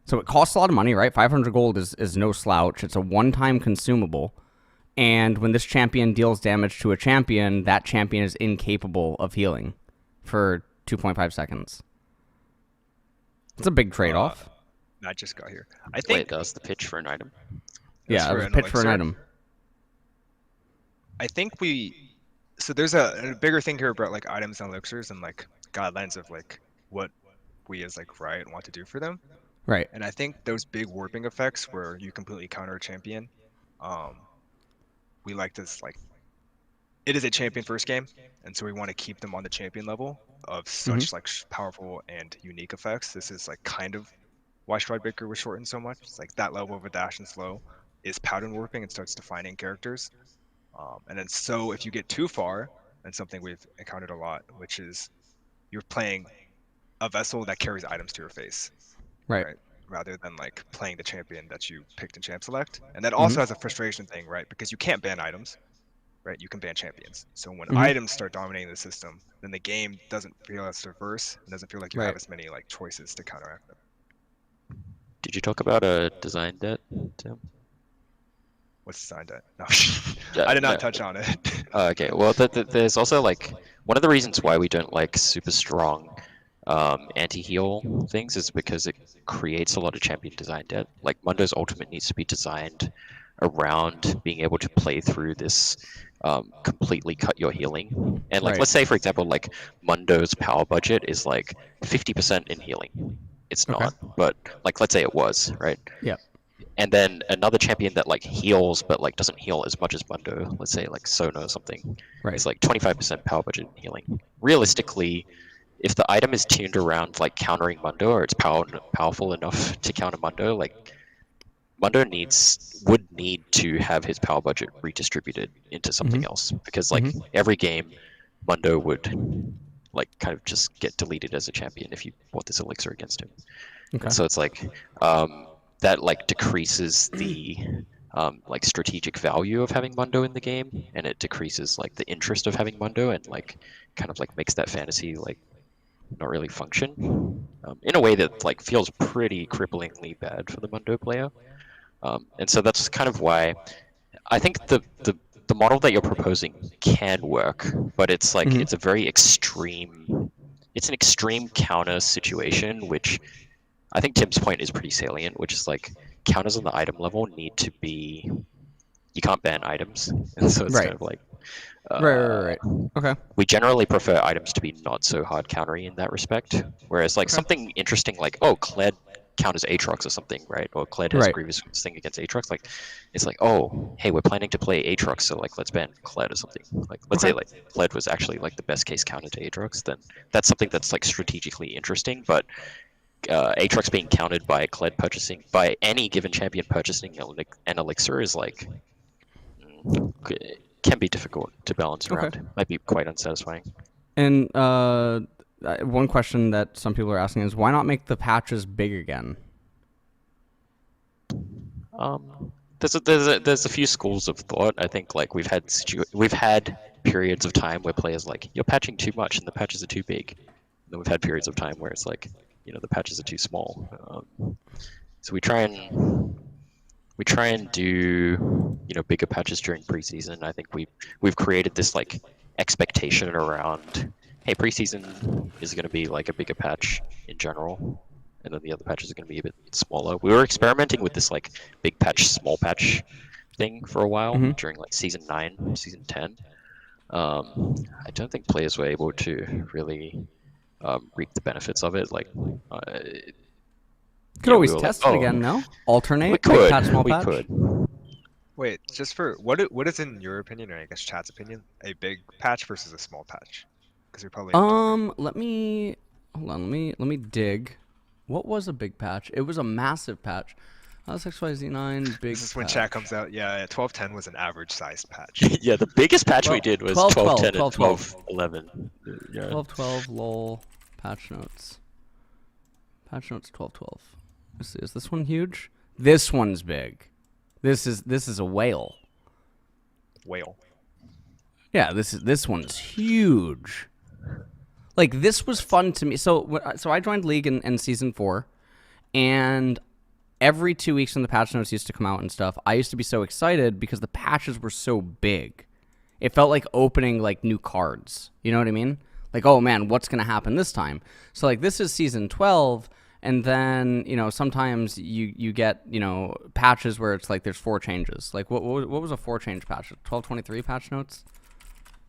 So it costs a lot of money, right? 500 gold is no slouch. It's a one-time consumable. And when this champion deals damage to a champion, that champion is incapable of healing for 2.5 seconds. It's a big
Uh,
trade-off.
I just got here. I
Wait,
think
that's the pitch for an item.
that's
Yeah, it
for
was a
an
pitch for an
elixir.
item.
I think so there's a bigger thing here about like items and elixirs and like guidelines of like what we as like Riot want to do for them.
Right.
And I think those big warping effects where you completely counter a champion, um, we like this like it is a champion first game, and so we want to keep them on the champion level of
Hmm.
such like powerful and unique effects. This is like kind of why Stridebaker was shortened so much. It's like that level of a dash and slow is pattern warping and starts defining characters. And then so if you get too far, and something we've encountered a lot, which is you're playing a vessel that carries items to your face,
Right.
right? Rather than like playing the champion that you picked in champ select. And that
Hmm.
also has a frustration thing, right? Because you can't ban items, right? You can ban champions. So when
Hmm.
items start dominating the system, then the game doesn't feel as diverse and doesn't feel like you have
Right.
as many like choices to counteract them.
Did you talk about a design debt, Tim?
What's signed at? No,
Yeah,
I did
no.
not touch on it.
Okay, well, there's also like one of the reasons why we don't like super strong anti-heal things is because it creates a lot of champion design debt. Like Mundo's ultimate needs to be designed around being able to play through this completely cut your healing. And like,
Right.
let's say for example, like Mundo's power budget is like 50% in healing. It's
Okay.
not, but like let's say it was, right?
Yeah.
And then another champion that like heals but like doesn't heal as much as Mundo, let's say like Sona or something,
Right.
is like 25% power budget in healing. Realistically, if the item is tuned around like countering Mundo or it's powerful enough to counter Mundo, like Mundo would need to have his power budget redistributed into
Hmm.
something else because like
Hmm.
every game Mundo would like kind of just get deleted as a champion if you bought this elixir against him. And
Okay.
so it's like um, that like decreases the like strategic value of having Mundo in the game, and it decreases like the interest of having Mundo, and like kind of like makes that fantasy like not really function in a way that like feels pretty cripplingly bad for the Mundo player. And so that's kind of why I think the model that you're proposing can work, but it's like
Hmm.
it's a very extreme. It's an extreme counter situation, which I think Tim's point is pretty salient, which is like counters on the item level need to be you can't ban items, and so it's kind
Right.
of like
Right. Right.
uh,
Right. Okay.
we generally prefer items to be not so hard countery in that respect. Whereas like
Okay.
something interesting like oh Kled counters Aatrox or something, right? Or Kled has
Right.
Grievous thing against Aatrox. Like it's like oh hey we're planning to play Aatrox, so like let's ban Kled or something. Like let's
Okay.
say like Kled was actually like the best case counter to Aatrox, then that's something that's like strategically interesting, but Aatrox being counted by Kled purchasing by any given champion purchasing an elixir is like can be difficult to balance
Okay.
around. Might be quite unsatisfying.
And one question that some people are asking is why not make the patches big again?
There's a few schools of thought. I think like we've had periods of time where players like you're patching too much and the patches are too big. And then we've had periods of time where it's like the patches are too small. So we try and do bigger patches during preseason. I think we've created this like expectation around hey, preseason is going to be like a bigger patch in general, and then the other patches are going to be a bit smaller. We were experimenting with this like big patch, small patch thing for a while during like season 9, season 10. I don't think players were able to really reap the benefits of it. Like,
Could always
we were like,
test it again, no? Alternate,
we
big
could,
patch, small
we
patch.
could.
Wait, just for what is in your opinion, or I guess chat's opinion, a big patch versus a small patch? Because you're probably
Let me hold on. Let me dig. What was a big patch? It was a massive patch. XYZ9 big.
this is when
patch.
chat comes out. Yeah, 1210 was an average sized patch.
Yeah, the biggest patch we
Well,
did was
12,
1210
12,
and
12.
1211. Yeah.
1212 lol patch notes. Patch notes 1212. Let's see, is this one huge? This one's big. This is a whale.
Whale.
Yeah, this one's huge. Like this was fun to me. So I joined League in season 4, and every 2 weeks when the patch notes used to come out and stuff, I used to be so excited because the patches were so big. It felt like opening like new cards. You know what I mean? Like, oh man, what's gonna happen this time? So like this is season 12, and then sometimes you get patches where it's like there's 4 changes. Like what was a 4 change patch? 1223 patch notes.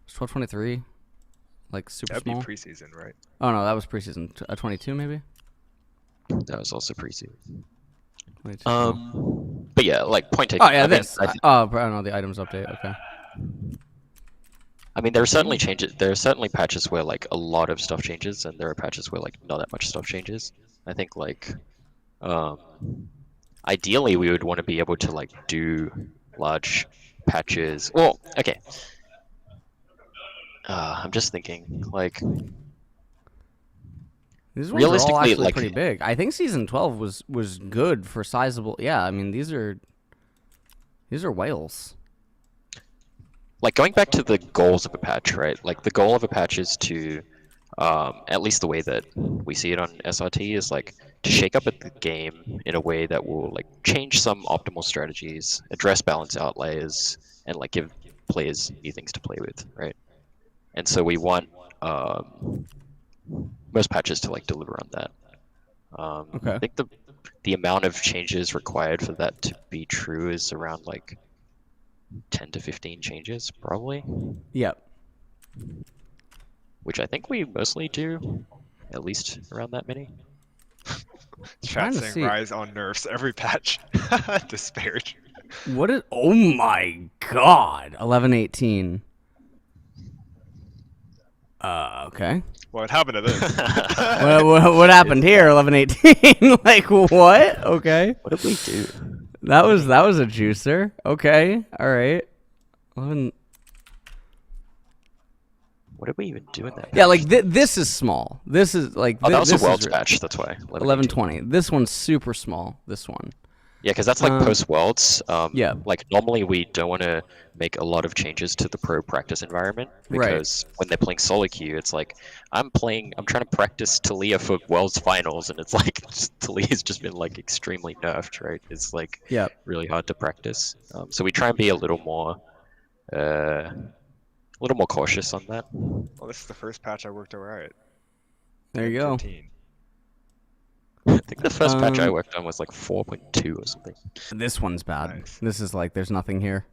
1223. Like super
That'd
small.
be preseason, right?
Oh no, that was preseason. 22 maybe.
That was also preseason.
22, no.
But yeah, like point taken.
Oh yeah,
I mean,
this. I don't know the items update. Okay.
I mean, there are certainly changes. There are certainly patches where like a lot of stuff changes, and there are patches where like not that much stuff changes. I think like, ideally we would want to be able to like do large patches. Well, okay. I'm just thinking like
These ones are all
realistically,
actually
like
pretty big. I think season 12 was good for sizable. Yeah, I mean these are whales.
like going back to the goals of a patch, right? Like the goal of a patch is to, at least the way that we see it on SRT is like to shake up at the game in a way that will like change some optimal strategies, address balance outliers, and like give players new things to play with, right? And so we want most patches to like deliver on that.
Okay.
I think the amount of changes required for that to be true is around like 10 to 15 changes, probably.
Yep.
Which I think we mostly do, at least around that many.
Chat
trying to
saying
see.
rise on nerfs every patch. Disparage.
What is? Oh my god. 1118. Okay.
What happened to this?
What happened here? 1118. Like what? Okay.
What did we do?
That was a juicer. Okay. All right. 11.
What did we even do in that?
Yeah,
patch?
like this is small. This is like
Oh, that was
this
a world's
is
patch. That's why.
1120. This one's super small. This one.
Yeah, because that's like post worlds.
Yeah.
Like normally we don't want to make a lot of changes to the pro practice environment
Right.
because when they're playing solo queue, it's like I'm trying to practice Talia for worlds finals, and it's like Talia's just been like extremely nerfed, right? It's like
Yep.
really hard to practice. So we try and be a little more cautious on that.
Well, this is the first patch I worked alright.
There you go.
15.
I think the first patch I worked on was like 4.2 or something.
This one's bad.
Nice.
This is like there's nothing here.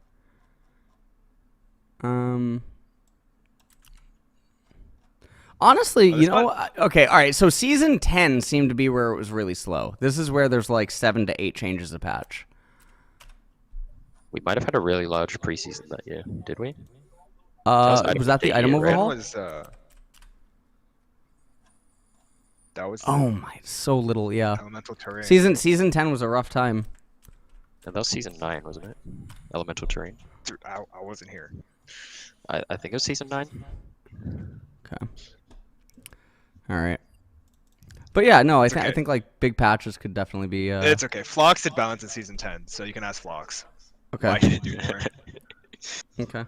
Honestly,
Oh, this
okay, all right. So season 10 seemed to be where it was really slow. This is where there's like 7 to 8 changes a patch.
We might have had a really large preseason that year, did we?
Was
item
that the
update
item
year, right?
overhaul?
That was
Oh my, so little. Yeah.
elemental terrain.
Season 10 was a rough time.
And that was season 9, wasn't it? Elemental terrain.
I wasn't here.
I think it was season 9.
Okay. All right. But yeah, no, I
okay.
think like big patches could definitely be.
It's okay. Flox did balance in season 10, so you can ask Flox
Okay.
why he didn't do more.
Okay.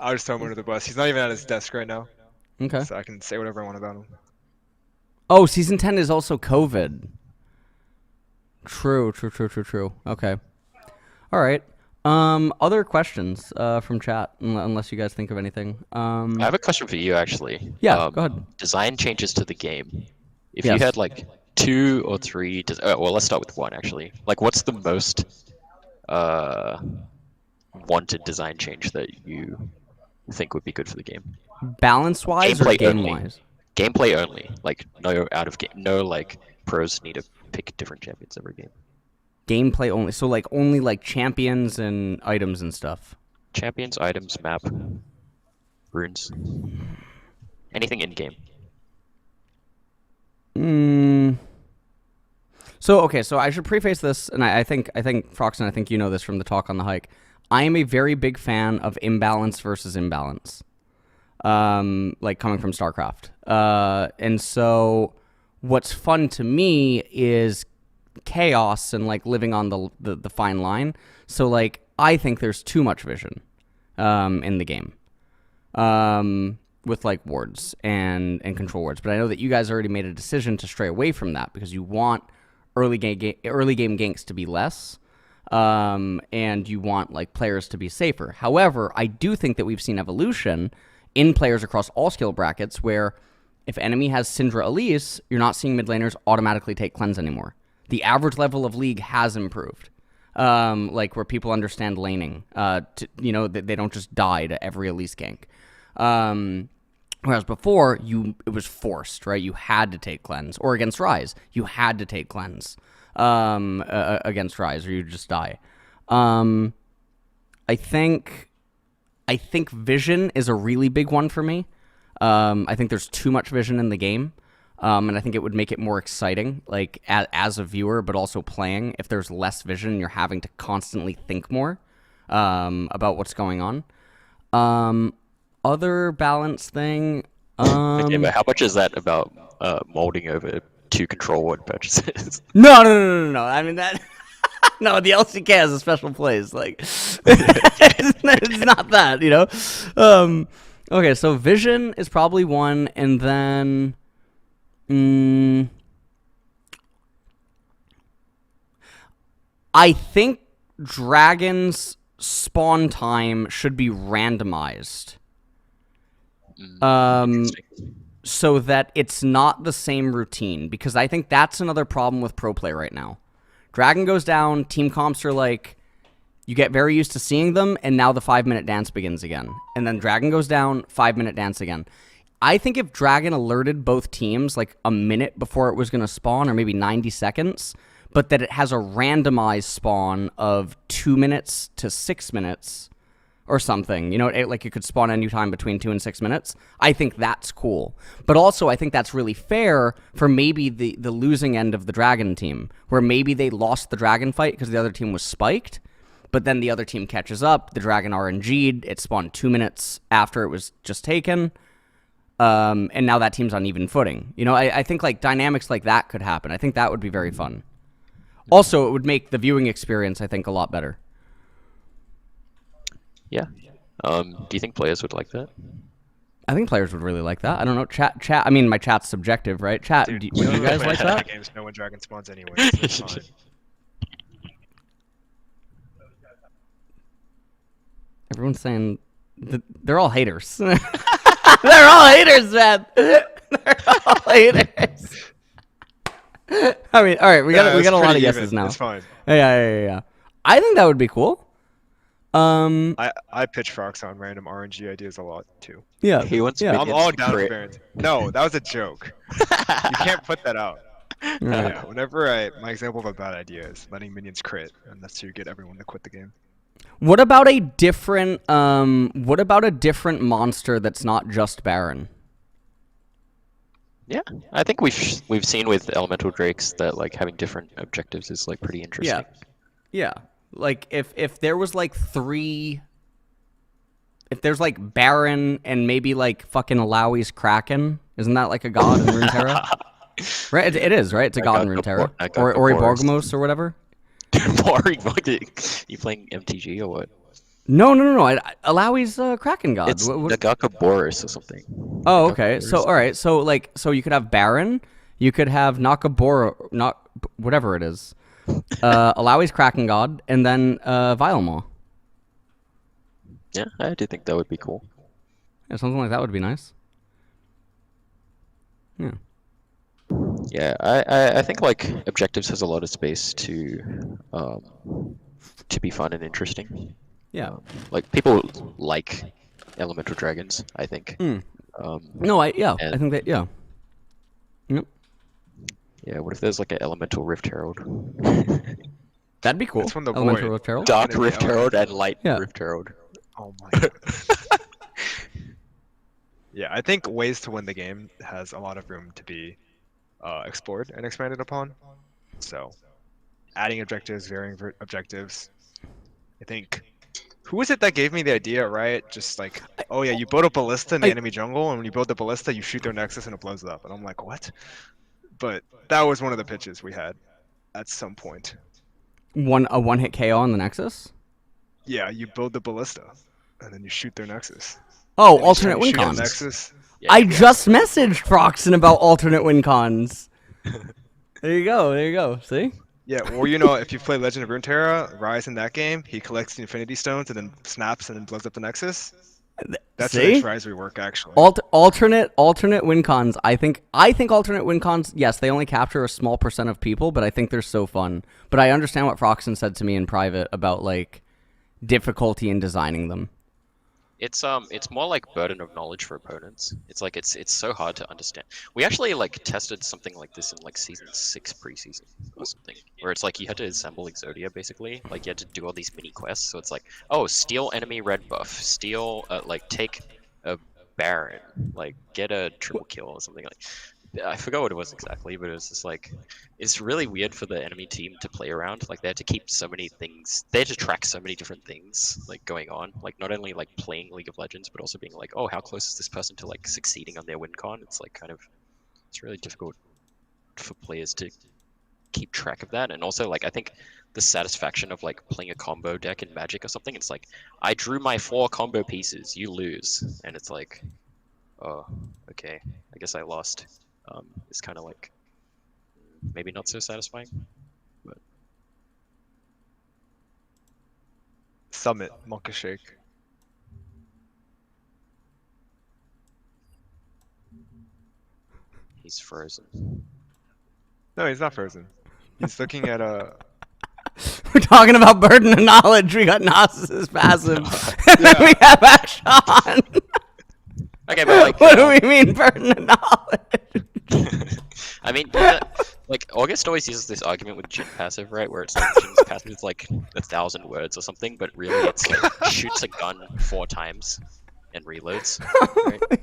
I'll just throw him under the bus. He's not even at his desk right now,
Okay.
so I can say whatever I want about him.
Oh, season 10 is also COVID. True. Okay. All right. Other questions from chat, unless you guys think of anything.
I have a question for you, actually.
Yeah, go ahead.
Design changes to the game. If
Yes.
you had like 2 or 3, well, let's start with 1 actually. Like, what's the most wanted design change that you think would be good for the game?
Balance wise or
Gameplay
game
only.
wise?
Gameplay only. Like, no out of game. No, like, pros need to pick different champions every game.
Gameplay only. So like only like champions and items and stuff.
Champions, items, map, runes, anything in game.
So okay, so I should preface this, and I think Froxton, I think you know this from the talk on the hike. I am a very big fan of imbalance versus imbalance, like coming from StarCraft. And so, what's fun to me is chaos and like living on the fine line. So like I think there's too much vision, in the game. With like wards and control wards, but I know that you guys already made a decision to stray away from that because you want early game ganks to be less, and you want like players to be safer. However, I do think that we've seen evolution in players across all skill brackets where if enemy has Syndra Elise, you're not seeing mid laners automatically take cleanse anymore. The average level of league has improved. Like where people understand laning, they don't just die to every Elise gank. Whereas before, it was forced, right? You had to take cleanse, or against Rise, you had to take cleanse against Rise, or you just die. I think vision is a really big one for me. I think there's too much vision in the game, and I think it would make it more exciting, like as a viewer, but also playing. If there's less vision, you're having to constantly think more about what's going on. Other balance thing.
Okay, but how much is that about molding over 2 control ward purchases?
No. I mean that. No, the LCK has a special place. Like, it's not that, you know. Okay, so vision is probably one, and then, I think dragons spawn time should be randomized. So that it's not the same routine, because I think that's another problem with pro play right now. Dragon goes down, team comps are like, you get very used to seeing them, and now the 5-minute dance begins again. And then Dragon goes down, 5-minute dance again. I think if Dragon alerted both teams like a minute before it was going to spawn, or maybe 90 seconds, but that it has a randomized spawn of 2 minutes to 6 minutes, or something, you know, like it could spawn anytime between 2 and 6 minutes. I think that's cool. But also, I think that's really fair for maybe the losing end of the Dragon team, where maybe they lost the Dragon fight because the other team was spiked, but then the other team catches up, the Dragon RNG'd, it spawned 2 minutes after it was just taken, and now that team's on even footing. You know, I think like dynamics like that could happen. I think that would be very fun. Also, it would make the viewing experience, I think, a lot better.
Yeah. Do you think players would like that?
I think players would really like that. I don't know. Chat. I mean, my chat's subjective, right? Chat.
Dude,
Would you guys like that?
Games, no one dragon spawns anyway. So it's fine.
Everyone's saying they're all haters. They're all haters, man. They're all haters. I mean, all right. We got a lot of yeses now.
It's fine.
Yeah. I think that would be cool.
I pitch Frox on random RNG ideas a lot too.
Yeah.
He wants
Yeah.
to
I'm all down for variants. No, that was a joke. You can't put that out.
Right.
Yeah, whenever my example of a bad idea is letting minions crit, and that's to get everyone to quit the game.
What about a different monster that's not just Baron?
Yeah, I think we've seen with elemental drakes that like having different objectives is like pretty interesting.
Yeah. Like if there was like three, if there's like Baron and maybe like fucking Alawi's Kraken, isn't that like a god in Runeterra? Right, it is, right? It's a god in Runeterra, or Borgamos or whatever.
Boring. You playing MTG or what?
No. Alawi's Kraken god.
It's Nagaka Boris or something.
Oh,
Nagaka
okay. So
Boris.
all right. So like, so you could have Baron, you could have Nakamura, not whatever it is. Alawi's Kraken god, and then Violmaw.
Yeah, I do think that would be cool.
Yeah, something like that would be nice. Yeah.
Yeah, I think like objectives has a lot of space to be fun and interesting.
Yeah.
Like people like elemental dragons, I think.
No, I
And-
think that yeah. Yep.
Yeah, what if there's like an elemental rift herald?
That'd be cool.
That's from the
Elemental
void.
Rift Herald.
Dark
Enemy
rift herald and light
Yeah.
rift herald.
Oh my god. Yeah, I think ways to win the game has a lot of room to be explored and expanded upon. So, adding objectives, varying objectives. I think. Who was it that gave me the idea, right? Just like, oh yeah, you build a ballista in the
I-
enemy jungle, and when you build the ballista, you shoot their nexus and it blows it up. And I'm like, what? But that was one of the pitches we had at some point.
A one hit KO on the Nexus.
Yeah, you build the ballista, and then you shoot their nexus.
Oh,
And each
alternate
time you
win
shoot a
cons.
Nexus,
Yeah,
I just messaged Froxen about alternate win cons. There you go. There you go. See?
yeah, or you know, if you play Legend of Runeterra, Rise in that game, he collects the Infinity Stones and then snaps and then blows up the Nexus. That's an
See?
advisory work, actually.
Alternate win cons. I think alternate win cons. Yes, they only capture a small percent of people, but I think they're so fun. But I understand what Froxen said to me in private about like difficulty in designing them.
It's more like burden of knowledge for opponents. It's like it's so hard to understand. We actually like tested something like this in like season 6 preseason or something, where it's like you had to assemble Exodia basically. Like you had to do all these mini quests. So it's like, oh, steal enemy red buff, steal like take a Baron, like get a triple kill or something like. I forgot what it was exactly, but it was just like it's really weird for the enemy team to play around. Like they had to keep so many things. They had to track so many different things like going on. Like not only like playing League of Legends, but also being like, oh, how close is this person to like succeeding on their win con? It's like kind of it's really difficult for players to keep track of that. And also like I think the satisfaction of like playing a combo deck in Magic or something. It's like I drew my 4 combo pieces, you lose, and it's like, oh, okay, I guess I lost. It's kind of like maybe not so satisfying, but
Summit, Monka Shake.
he's frozen.
No, he's not frozen. He's looking at a.
We're talking about burden of knowledge. We got Gnosis' passive, and then we have Action.
Okay, but like,
What do we mean burden of knowledge?
I mean, like August always uses this argument with Jin passive, right? Where it's like Jin's passive is like 1,000 words or something, but really it's like shoots a gun 4 times and reloads. Right?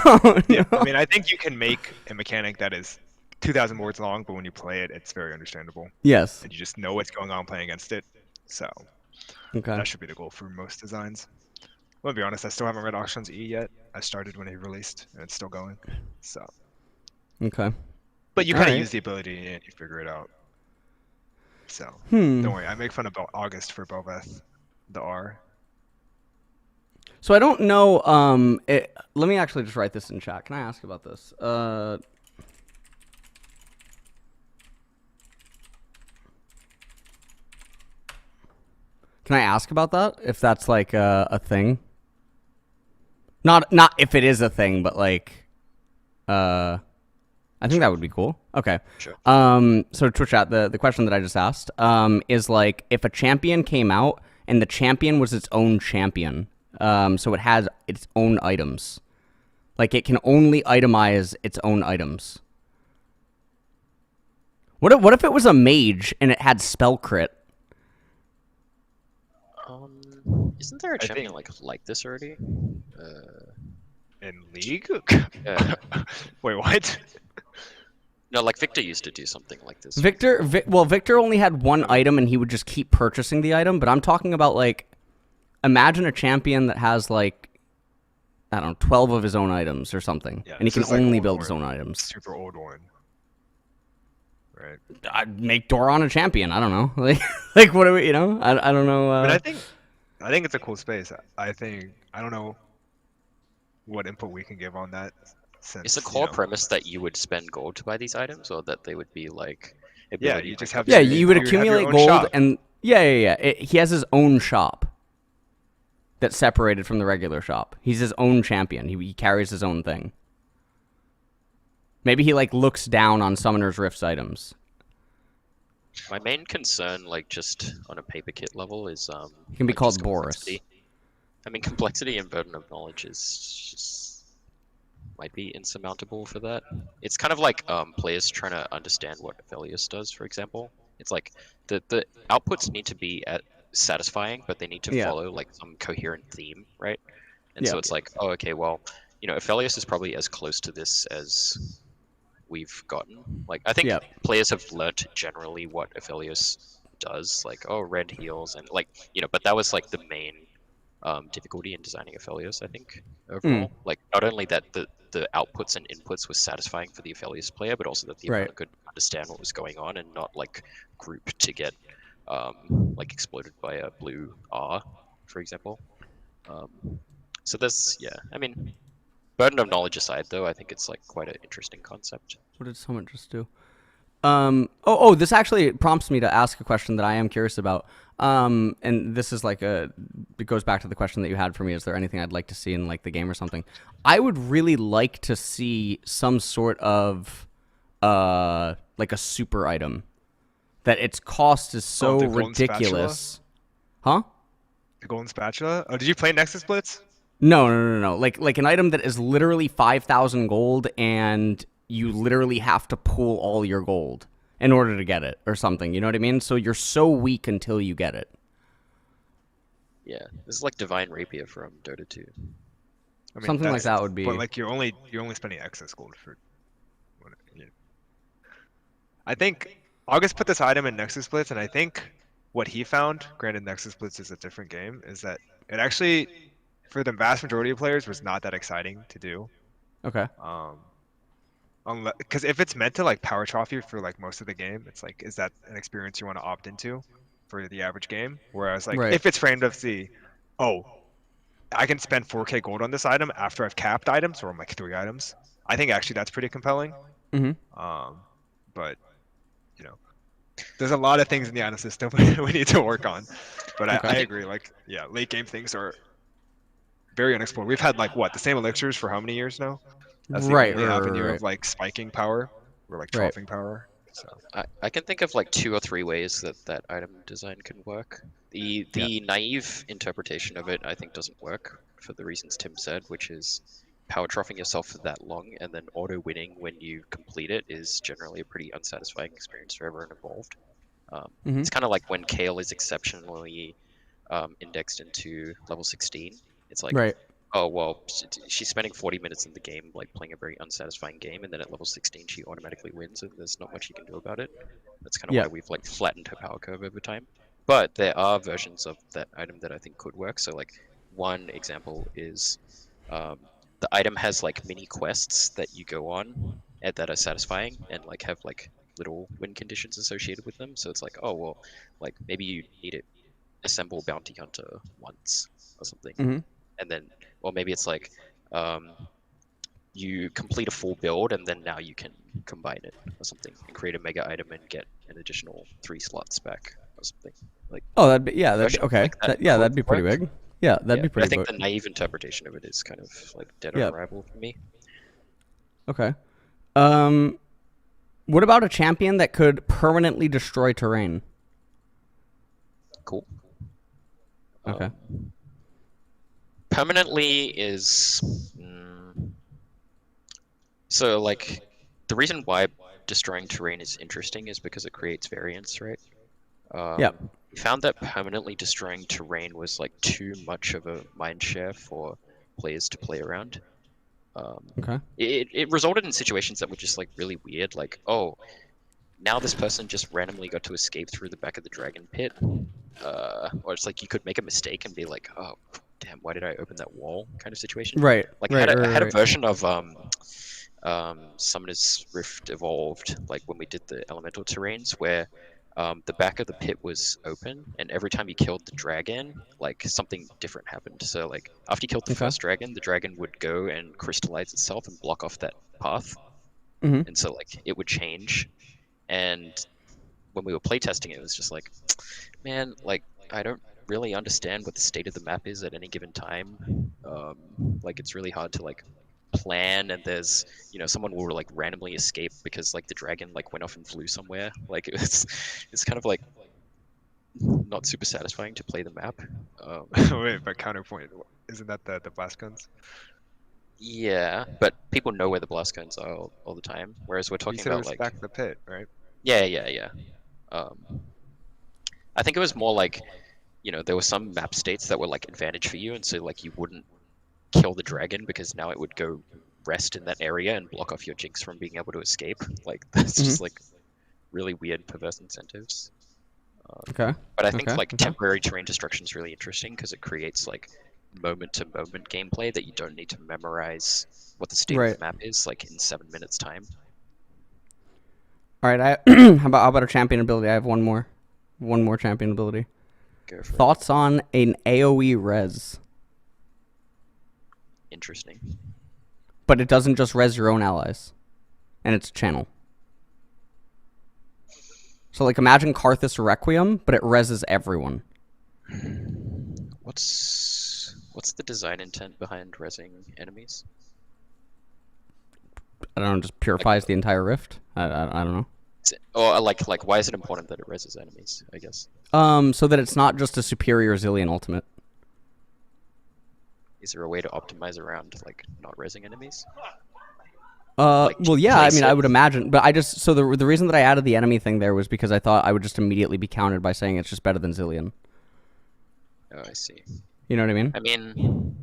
Oh,
Yeah,
no.
I mean, I think you can make a mechanic that is 2,000 words long, but when you play it, it's very understandable,
Yes.
and you just know what's going on playing against it. So
Okay.
that should be the goal for most designs. I'm gonna be honest, I still haven't read Auction's E yet. I started when he released, and it's still going. So,
Okay.
but you kind of
Alright.
use the ability and you figure it out. So
Hmm.
don't worry, I make fun about August for Belveth, the R.
So I don't know. Let me actually just write this in chat. Can I ask about this? Can I ask about that? If that's like a thing? Not if it is a thing, but like, I think that would be cool. Okay.
Sure.
So Twitch chat, the question that I just asked, is like if a champion came out and the champion was its own champion, so it has its own items, like it can only itemize its own items. What if it was a mage and it had spell crit?
Isn't there a
I
champion
think-
like this already?
In League?
Yeah.
Wait, what?
No, like Victor used to do something like this. For
Victor,
example.
well, Victor only had one
Um,
item, and he would just keep purchasing the item. But I'm talking about like, imagine a champion that has like, I don't know, 12 of his own items or something,
yeah,
and he
this
can
is like
only
old
build his
one,
own items.
super old one, right?
I'd make Doron a champion. I don't know, like what do we, I don't know.
I mean, I think it's a cool space. I think I don't know what input we can give on that
Is the
since,
core premise that you would spend gold to buy these items, or that they would be like
yeah,
ability
you just
like
have
Yeah,
your
you would
you have your
accumulate
own
gold,
shop.
and he has his own shop that's separated from the regular shop. He's his own champion. He carries his own thing. Maybe he like looks down on Summoner's Rift's items.
My main concern, like just on a paper kit level, is
He can be
like just
called Boris.
complexity. I mean, complexity and burden of knowledge is just might be insurmountable for that. It's kind of like players trying to understand what Aphelios does, for example. It's like the outputs need to be satisfying, but they need to
Yeah,
follow like some coherent theme, right? And
yeah,
so it's like, oh, okay, well, Aphelios is probably as close to this as we've gotten. Like, I think
yeah.
players have learnt generally what Aphelios does, like, oh, red heals, and like, but that was like the main difficulty in designing Aphelios, I think,
Mm,
overall. Like, not only that the outputs and inputs were satisfying for the Aphelios player, but also that the
right.
opponent could understand what was going on and not like group to get like exploded by a blue R, for example. Um, so there's, yeah, I mean, burden of knowledge aside, though, I think it's like quite an interesting concept.
What did someone just do? This actually prompts me to ask a question that I am curious about. And this is like it goes back to the question that you had for me. Is there anything I'd like to see in like the game or something? I would really like to see some sort of, like a super item that its cost is
Oh,
so
the golden spatula,
ridiculous. Huh?
the golden spatula. Oh, did you play Nexus Blitz?
No, no, no, no. Like an item that is literally 5,000 gold, and you literally have to pool all your gold in order to get it, or something. You know what I mean? So you're so weak until you get it.
Yeah, this is like Divine Rapier from Dota 2.
I mean,
Something like
that's
that would
but
be
like you're only spending excess gold for. Yeah. I think August put this item in Nexus Blitz, and I think what he found, granted Nexus Blitz is a different game, is that it actually, for the vast majority of players, was not that exciting to do.
okay.
Um, because if it's meant to like power trophy for like most of the game, it's like, is that an experience you want to opt into for the average game? Whereas like
Right.
if it's framed as oh, I can spend 4K gold on this item after I've capped items or like 3 items. I think actually that's pretty compelling.
Mm-hmm.
Um, but you know, there's a lot of things in the item system we need to work on. But I,
Okay.
I agree. Like, yeah, late game things are very unexplored. We've had like what the same elixirs for how many years now? That's the
Right.
only
Right.
avenue
Right.
of like spiking power or like
Right.
troughing power. So
I can think of like 2 or 3 ways that that item design can work. The
Yeah.
the naive interpretation of it, I think, doesn't work for the reasons Tim said, which is power troughing yourself for that long and then auto winning when you complete it is generally a pretty unsatisfying experience for everyone involved.
Mm-hmm.
It's kind of like when Kale is exceptionally indexed into level 16. It's like,
Right.
oh well, she's spending 40 minutes in the game, like playing a very unsatisfying game, and then at level 16 she automatically wins, and there's not much you can do about it. That's kind of
Yeah.
why we've like flattened her power curve over time. But there are versions of that item that I think could work. So like one example is um, the item has like mini quests that you go on and that are satisfying and like have like little win conditions associated with them. So it's like, oh well, like maybe you need to assemble bounty hunter once or something,
Mm-hmm.
and then, or maybe it's like um, you complete a full build and then now you can combine it or something and create a mega item and get an additional 3 slots back or something. Like
Oh, that'd be yeah. That'd be
versions
okay.
like that could
That'd be pretty
work.
big. Yeah, that'd
Yeah,
be
but I
pretty
think
big.
the naive interpretation of it is kind of like dead on
Yeah.
arrival for me.
Okay. Um, what about a champion that could permanently destroy terrain?
Cool.
Okay.
Permanently is so like the reason why destroying terrain is interesting is because it creates variance, right?
Yeah.
We found that permanently destroying terrain was like too much of a mind share for players to play around.
Okay.
It resulted in situations that were just like really weird. Like, oh, now this person just randomly got to escape through the back of the dragon pit. Or it's like you could make a mistake and be like, oh, damn, why did I open that wall? Kind of situation.
Right.
Like
Right.
I had a
Right.
version of Summoner's Rift Evolved, like when we did the elemental terrains, where the back of the pit was open, and every time you killed the dragon, like something different happened. So like after you killed the
Okay.
first dragon, the dragon would go and crystallize itself and block off that path,
Mm-hmm.
and so like it would change. And when we were playtesting it, it was just like, man, like I don't really understand what the state of the map is at any given time. Like it's really hard to like plan, and there's someone will like randomly escape because like the dragon like went off and flew somewhere. Like it's kind of like not super satisfying to play the map.
Wait, but counterpoint, isn't that the blast guns?
Yeah, but people know where the blast guns are all the time, whereas we're
You
talking
said it
about
was
like
back of the pit, right?
yeah. Um, I think it was more like there were some map states that were like advantage for you, and so like you wouldn't kill the dragon because now it would go rest in that area and block off your jinx from being able to escape. Like that's
Mm-hmm.
just like really weird perverse incentives.
Okay.
But I think
Okay.
like
Okay.
temporary terrain destruction is really interesting because it creates like moment to moment gameplay that you don't need to memorize what the state of
Right.
the map is like in 7 minutes time.
All right. How about a champion ability? I have one more champion ability.
Go for it.
Thoughts on an AOE res,
Interesting.
but it doesn't just res your own allies, and it's a channel. So like imagine Karthus Requiem, but it reses everyone.
What's the design intent behind resing enemies?
I don't know, just purifies the entire rift. I don't know.
Or like why is it important that it reses enemies? I guess.
So that it's not just a superior Zillion ultimate.
Is there a way to optimize around like not resing enemies?
Well, yeah, I
place
mean, I
it.
would imagine, but the reason that I added the enemy thing there was because I thought I would just immediately be countered by saying it's just better than Zillion.
Oh, I see.
You know what I mean?
I mean,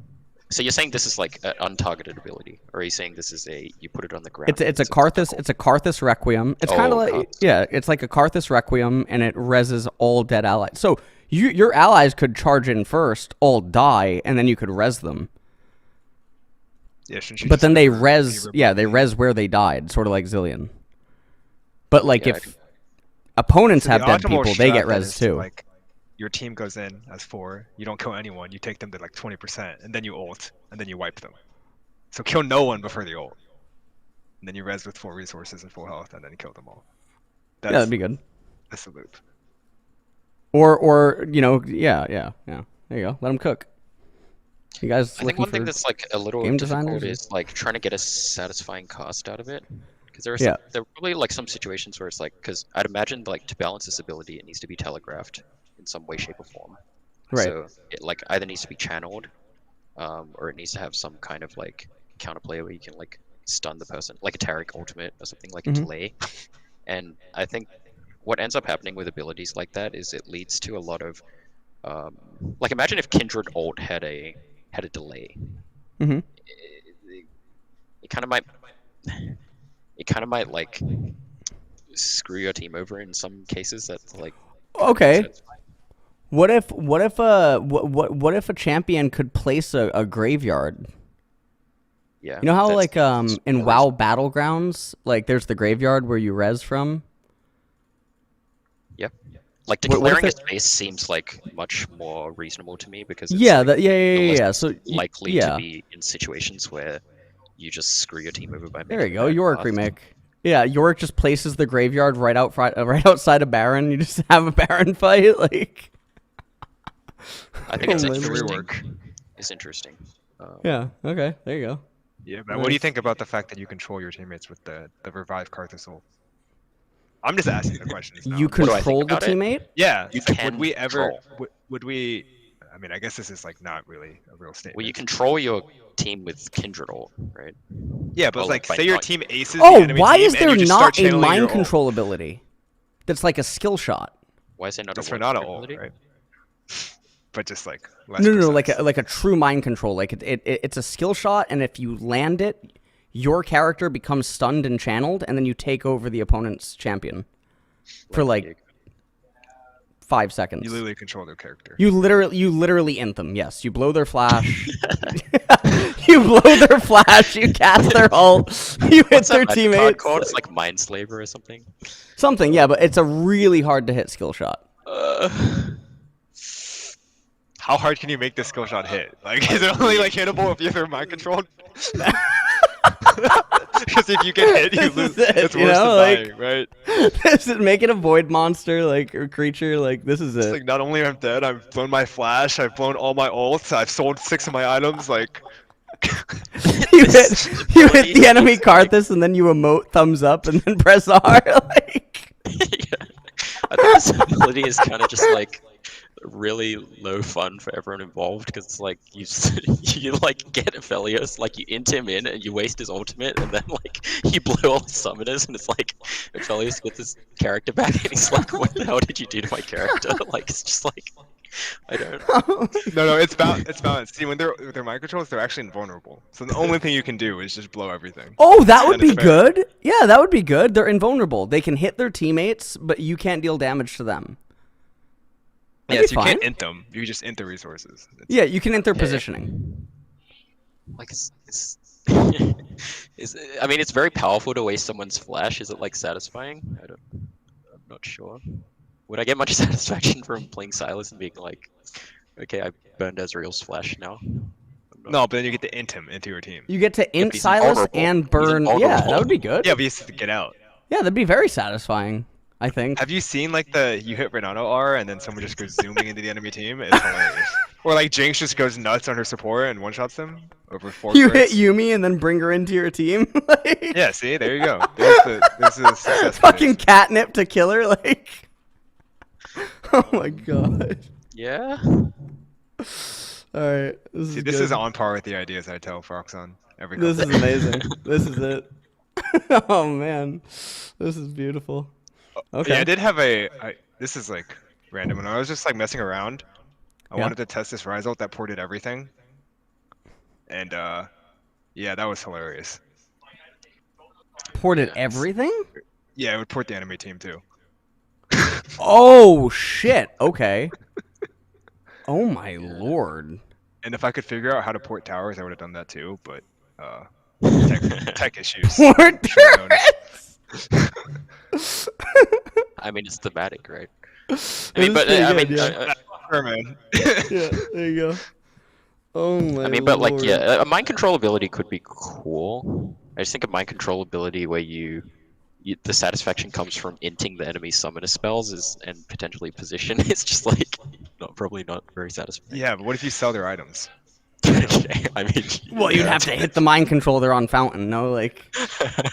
so you're saying this is like an untargeted ability, or are you saying this is you put it on the ground?
It's a Karthus Requiem. It's kind of like
Karthus.
yeah, it's like a Karthus Requiem, and it reses all dead allies. So your allies could charge in first, all die, and then you could res them.
Yeah, shouldn't you
But
just
then they
never
res,
be
yeah, they
removed?
res where they died, sort of like Zillion. But like
Yeah,
if opponents
So
have
the
dead
optimal
people, they
strat
get
then
res
is to,
too.
like, your team goes in as 4, you don't kill anyone, you take them to like 20%, and then you ult, and then you wipe them. So kill no one before the ult. And then you res with 4 resources and full health, and then you kill them all.
Yeah, that'd be good.
That's the loop.
Or yeah. There you go. Let them cook. You guys
I think
looking
one thing
for
that's like a little
game
difficult
designers?
is like trying to get a satisfying cost out of it. Because
Yeah.
there are probably like some situations where it's like, because I'd imagine like to balance this ability, it needs to be telegraphed in some way, shape, or form.
Right.
So it like either needs to be channeled, or it needs to have some kind of like counterplay where you can like stun the person, like a Taric ultimate or something like a delay. And I think what ends up happening with abilities like that is it leads to a lot of like imagine if Kindred ult had a delay.
Mm-hmm.
It kind of might like screw your team over in some cases. That's like
Okay. What if a champion could place a graveyard?
yeah.
You know how
that's-
like
that's
in
more
WoW Battlegrounds, like there's the graveyard where you res from.
Yep. Like
What if
declaring a
it-
space seems like much more reasonable to me because it's
Yeah,
like,
yeah.
you're less
So
likely
yeah.
to be in situations where you just screw your team over by making
There you
a
go,
bad
Yorick
path.
remake. Yeah, Yorick just places the graveyard right outside of Baron. You just have a Baron fight, like.
I think it's
Oh, my
interesting.
Rework.
It's interesting.
Yeah. Okay. There you go.
Yeah, but what do you think about the fact that you control your teammates with the revive Karthus ult? I'm just asking the questions now.
You
do I think
control the
about it?
teammate.
Yeah,
You
it's like,
can
would we ever?
control.
Would we? I mean, I guess this is like not really a real statement.
Well, you control your team with Kindred ult, right?
Yeah, but
Well,
like,
by
say your
not-
team aces
Oh,
the enemy
why
team,
is
and
there
you just start
not a
channeling your
mind
ult.
control ability? That's like a skill shot.
Why is there not
That's
a
for
one
not a
shot
ult,
ability?
right? but just like less
No,
precise.
like a true mind control. Like it's a skill shot, and if you land it, your character becomes stunned and channeled, and then you take over the opponent's champion for like 5 seconds.
You literally control their character.
You literally int them. Yes, you blow their flash. You blow their flash. You cast their ult. You hit
What's
their
that magic card
teammates.
called? It's like Mindslaver or something.
Something, yeah, but it's a really hard to hit skill shot.
How hard can you make this skill shot hit? Like, is it only like hittable if you're mind controlled? Because if you get hit, you lose. It's
you
worse
know,
than
like-
dying, right?
This is make it a void monster, like or creature. Like this is
It's
it.
like not only am I dead, I've blown my flash, I've blown all my ults, I've sold 6 of my items. Like,
You hit the enemy Karthus, and then you emote thumbs up, and then press R. Like
Yeah. I think this ability is kind of just like really low fun for everyone involved because it's like you like get Aphelios, like you int him in and you waste his ultimate, and then like you blow all his summoners, and it's like Aphelios gets his character back, and he's like, "What the hell did you do to my character?" Like it's just like I don't.
no, it's balanced. See, when they're with their mind controls, they're actually invulnerable. So the only thing you can do is just blow everything.
oh, that would
And it's
be
fair.
good. Yeah, that would be good. They're invulnerable. They can hit their teammates, but you can't deal damage to them. That'd
Yes,
be
you can't
fine.
int them. You just int the resources.
Yeah, you can enter positioning.
Like it's I mean, it's very powerful to waste someone's flash. Is it like satisfying? I'm not sure. Would I get much satisfaction from playing Silas and being like, okay, I burned Ezreal's flash now?
No, but then you get to int him into your team.
You get to int
he's
Silas
invulnerable.
and
He's
burn. Yeah,
invulnerable.
that would be good.
Yeah, but you have to get out.
Yeah, that'd be very satisfying. I think.
Have you seen like you hit Renato R and then someone just goes zooming into the enemy team? It's hilarious. Or like Jinx just goes nuts on her support and one shots them over 4
You hit
crits.
Yumi and then bring her into your team. Like,
Yeah, see, there you go. There's the success.
fucking catnip to kill her. Like, oh my god.
Yeah.
All right, this
See,
is
this
good.
is on par with the ideas I tell Froxon every
This
couple
is amazing. This is it. Oh man, this is beautiful. Okay.
Yeah, I did have this is like random. When I was just like messing around, I
Yeah.
wanted to test this Rise ult that ported everything. And yeah, that was hilarious.
Ported everything?
Yeah, it would port the enemy team too.
Oh shit. Okay. Oh my lord.
And if I could figure out how to port towers, I would have done that too, but tech issues.
Port
Should've known it.
I mean, it's thematic, right?
This
I mean,
is
but
pretty
I
good,
mean,
yeah.
Sure, man.
Yeah, there you go. Oh my
I mean, but like,
lord.
yeah, a mind control ability could be cool. I just think a mind control ability where the satisfaction comes from inting the enemy summoner spells and potentially position. It's just like probably not very satisfying.
Yeah, but what if you sell their items?
Okay, I mean,
Well, you'd have to hit the mind controller on Fountain, no? Like,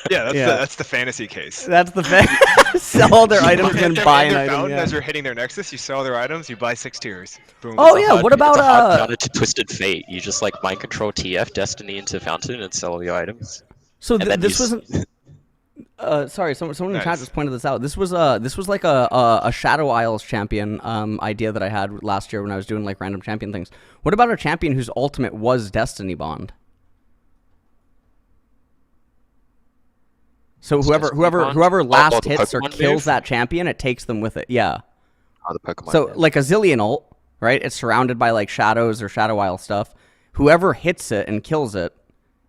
Yeah,
Yeah.
that's the fantasy case.
that's the fact. Sell all their items and
Hit
then
their-
buy
in
an
their
item.
fountain
Yeah.
As you're hitting their Nexus, you sell their items, you buy 6 tiers. Boom.
Oh
it's a
yeah,
hot-
what about
it's a hard counter to Twisted Fate. You just like mind control TF Destiny into Fountain and sell your items.
So
And then
this
you
wasn't. Sorry, someone in the chat
Nice.
just pointed this out. This was like a Shadow Isles champion idea that I had last year when I was doing like random champion things. What about a champion whose ultimate was Destiny Bond? So
Destiny Bond?
whoever last
the
hits or
Pokemon
kills
move?
that champion, it takes them with it. Yeah.
Oh, the Pokemon.
So
yeah.
like a Zillion ult, right? It's surrounded by like shadows or Shadow Isle stuff. Whoever hits it and kills it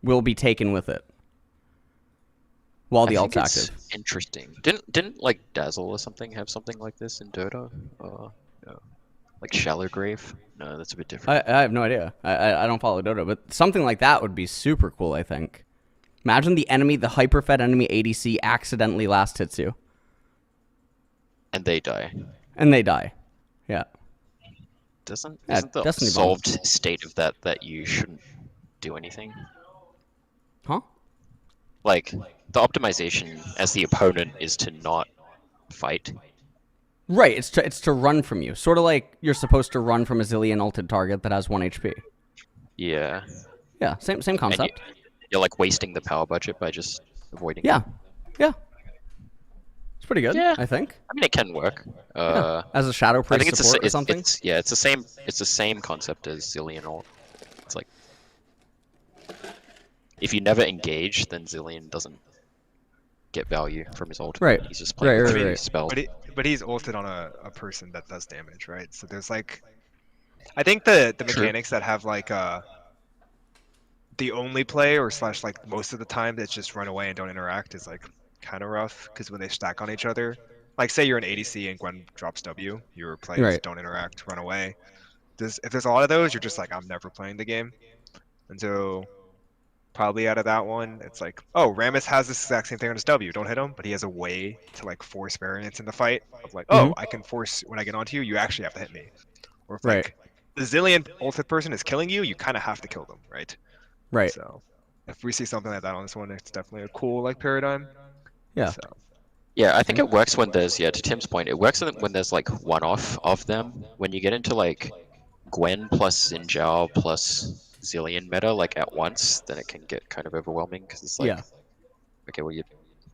will be taken with it while the
I
ult's
think it's
active.
Interesting. Didn't like Dazzle or something have something like this in Dota? No. Like Shallow Grave? No, that's a bit different.
I have no idea. I don't follow Dota, but something like that would be super cool, I think. Imagine the hyperfed enemy ADC accidentally last hits you.
And they die.
And they die. Yeah.
Isn't
Yeah,
the
Destiny Bond.
solved state of that you shouldn't do anything?
Huh?
Like, the optimization as the opponent is to not fight.
Right, it's to run from you. Sort of like you're supposed to run from a Zillion ulted target that has 1 HP.
Yeah.
Yeah, same
And
concept.
you're like wasting the power budget by just avoiding
Yeah.
it.
Yeah. It's pretty good,
Yeah,
I think.
I mean it can work.
Yeah, as a shadow
I
priest
think it's
support or something.
it's the same concept as Zillion ult. It's like if you never engage, then Zillion doesn't get value from his ultimate.
Right,
He's just
right,
playing with
I
right,
mean,
three
right.
spells.
but he's ulted on a person that does damage, right? So there's like, I think the
True.
mechanics that have like the only play or slash like most of the time that's just run away and don't interact is like kind of rough because when they stack on each other, like say you're an ADC and Gwen drops W, your play is
Right.
don't interact, run away. If there's a lot of those, you're just like I'm never playing the game. And so probably out of that one, it's like, oh, Rammus has this exact same thing on his W. Don't hit him, but he has a way to like force variance in the fight of like,
Mm-hmm.
oh, I can force when I get onto you, you actually have to hit me. Or if
Right.
like the Zillion ulted person is killing you, you kind of have to kill them, right?
Right.
So if we see something like that on this one, it's definitely a cool like paradigm.
Yeah.
So
Yeah, I think it works when there's to Tim's point, it works when there's like one off of them. When you get into like Gwen plus Xin plus Zillion meta like at once, then it can get kind of overwhelming because it's like,
Yeah.
okay, well,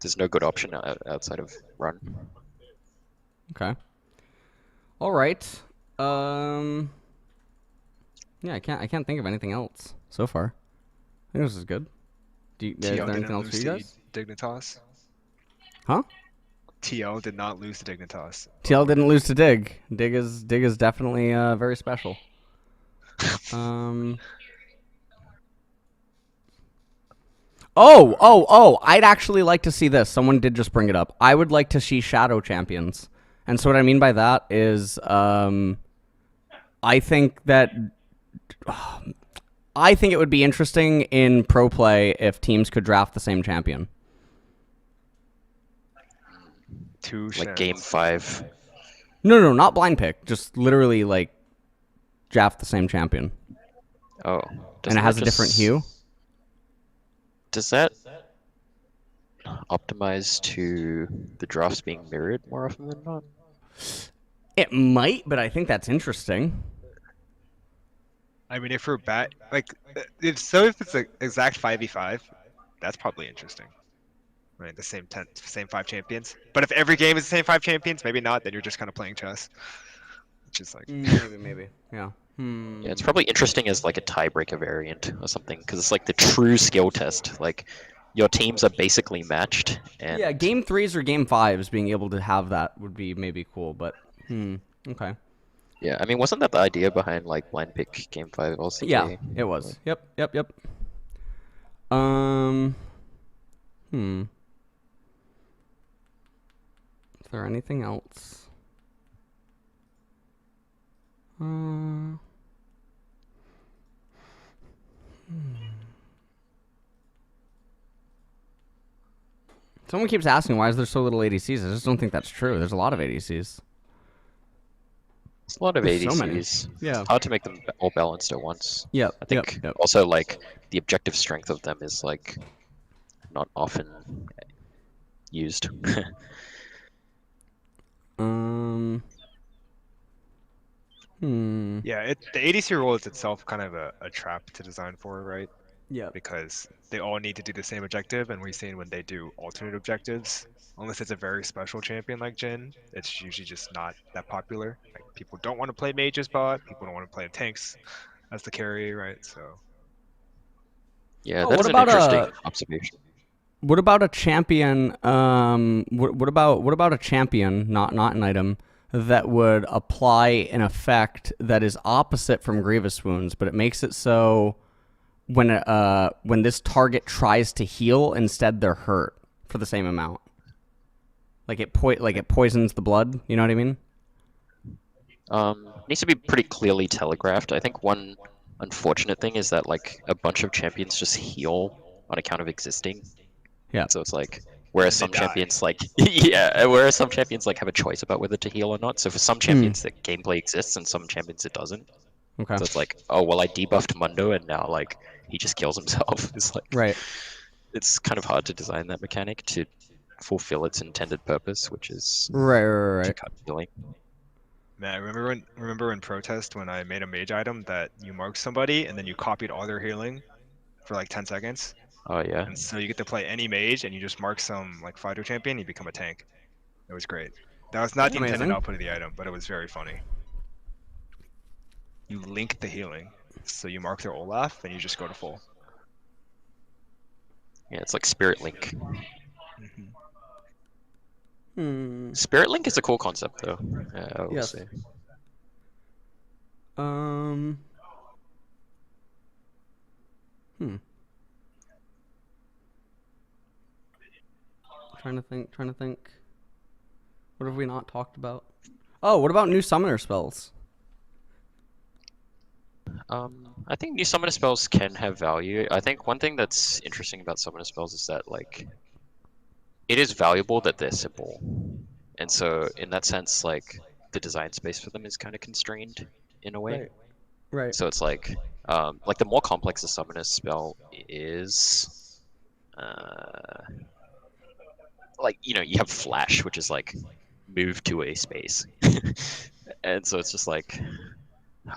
there's no good option outside of run.
Okay. All right. Yeah, I can't think of anything else so far. I think this is good. Is there
TL
anything
didn't
else for
lose
you
to
guys?
Dignitas.
Huh?
TL did not lose to Dignitas.
TL didn't lose to Dig. Dig is definitely very special. Um. Oh! I'd actually like to see this. Someone did just bring it up. I would like to see shadow champions, and so what I mean by that is, I think that I think it would be interesting in pro play if teams could draft the same champion.
Two
Like
Shens.
game 5.
No, not blind pick. Just literally like draft the same champion,
Oh,
and
doesn't
it has
that
a different
just-
hue.
Does that optimize to the drafts being mirrored more often than not?
It might, but I think that's interesting.
I mean, if we're like, if it's an exact 5v5, that's probably interesting. Right, the same 5 champions. But if every game is the same 5 champions, maybe not. Then you're just kind of playing chess, which is like,
Maybe. Yeah.
Yeah, it's probably interesting as like a tiebreaker variant or something because it's like the true skill test. Like your teams are basically matched, and
Yeah, game 3s or game 5s being able to have that would be maybe cool, but okay.
yeah, I mean, wasn't that the idea behind like blind pick game 5 LCK?
Yeah, it was. Yep. Um, Is there anything else? Someone keeps asking why is there so little ADCs. I just don't think that's true. There's a lot of ADCs.
It's a lot of
There's so
ADCs.
many. Yeah.
It's hard to make them all balanced at once.
Yep.
I think
Yep.
also like the objective strength of them is like not often used.
yeah, the ADC role is itself kind of a trap to design for, right?
Yeah.
Because they all need to do the same objective, and we've seen when they do alternate objectives, unless it's a very special champion like Jhin, it's usually just not that popular. Like people don't want to play mages bot, people don't want to play tanks as the carry, right? So
Yeah,
Oh,
that
what
is an
about,
interesting observation.
What about a champion? What about a champion, not an item, that would apply an effect that is opposite from grievous wounds, but it makes it so when this target tries to heal, instead they're hurt for the same amount. Like it poisons the blood. You know what I mean?
Needs to be pretty clearly telegraphed. I think one unfortunate thing is that like a bunch of champions just heal on account of existing.
Yeah.
So it's like whereas
They
some
die.
champions like whereas some champions like have a choice about whether to heal or not. So for some champions the gameplay exists and some champions it doesn't.
Okay.
So it's like, oh well, I debuffed Mundo and now like he just kills himself. It's like
Right.
it's kind of hard to design that mechanic to fulfill its intended purpose, which is
Right.
to cut healing.
man, I remember in protest when I made a mage item that you marked somebody and then you copied all their healing for like 10 seconds.
Oh yeah.
And so you get to play any mage and you just mark some like fighter champion, you become a tank. It was great. That was not the intended
Amazing.
output of the item, but it was very funny. You link the healing, so you mark their Olaf and you just go to full.
Yeah, it's like Spirit Link.
Hmm.
Hmm.
Spirit Link is a cool concept, though. I will
Yes.
say.
Um. Hmm. Trying to think. Trying to think. What have we not talked about? Oh, what about new summoner spells?
I think new summoner spells can have value. I think one thing that's interesting about summoner spells is that like it is valuable that they're simple, and so in that sense, like the design space for them is kind of constrained in a way.
Right. Right.
So it's like the more complex a summoner spell is, uh, like you have flash, which is like move to a space, and so it's just like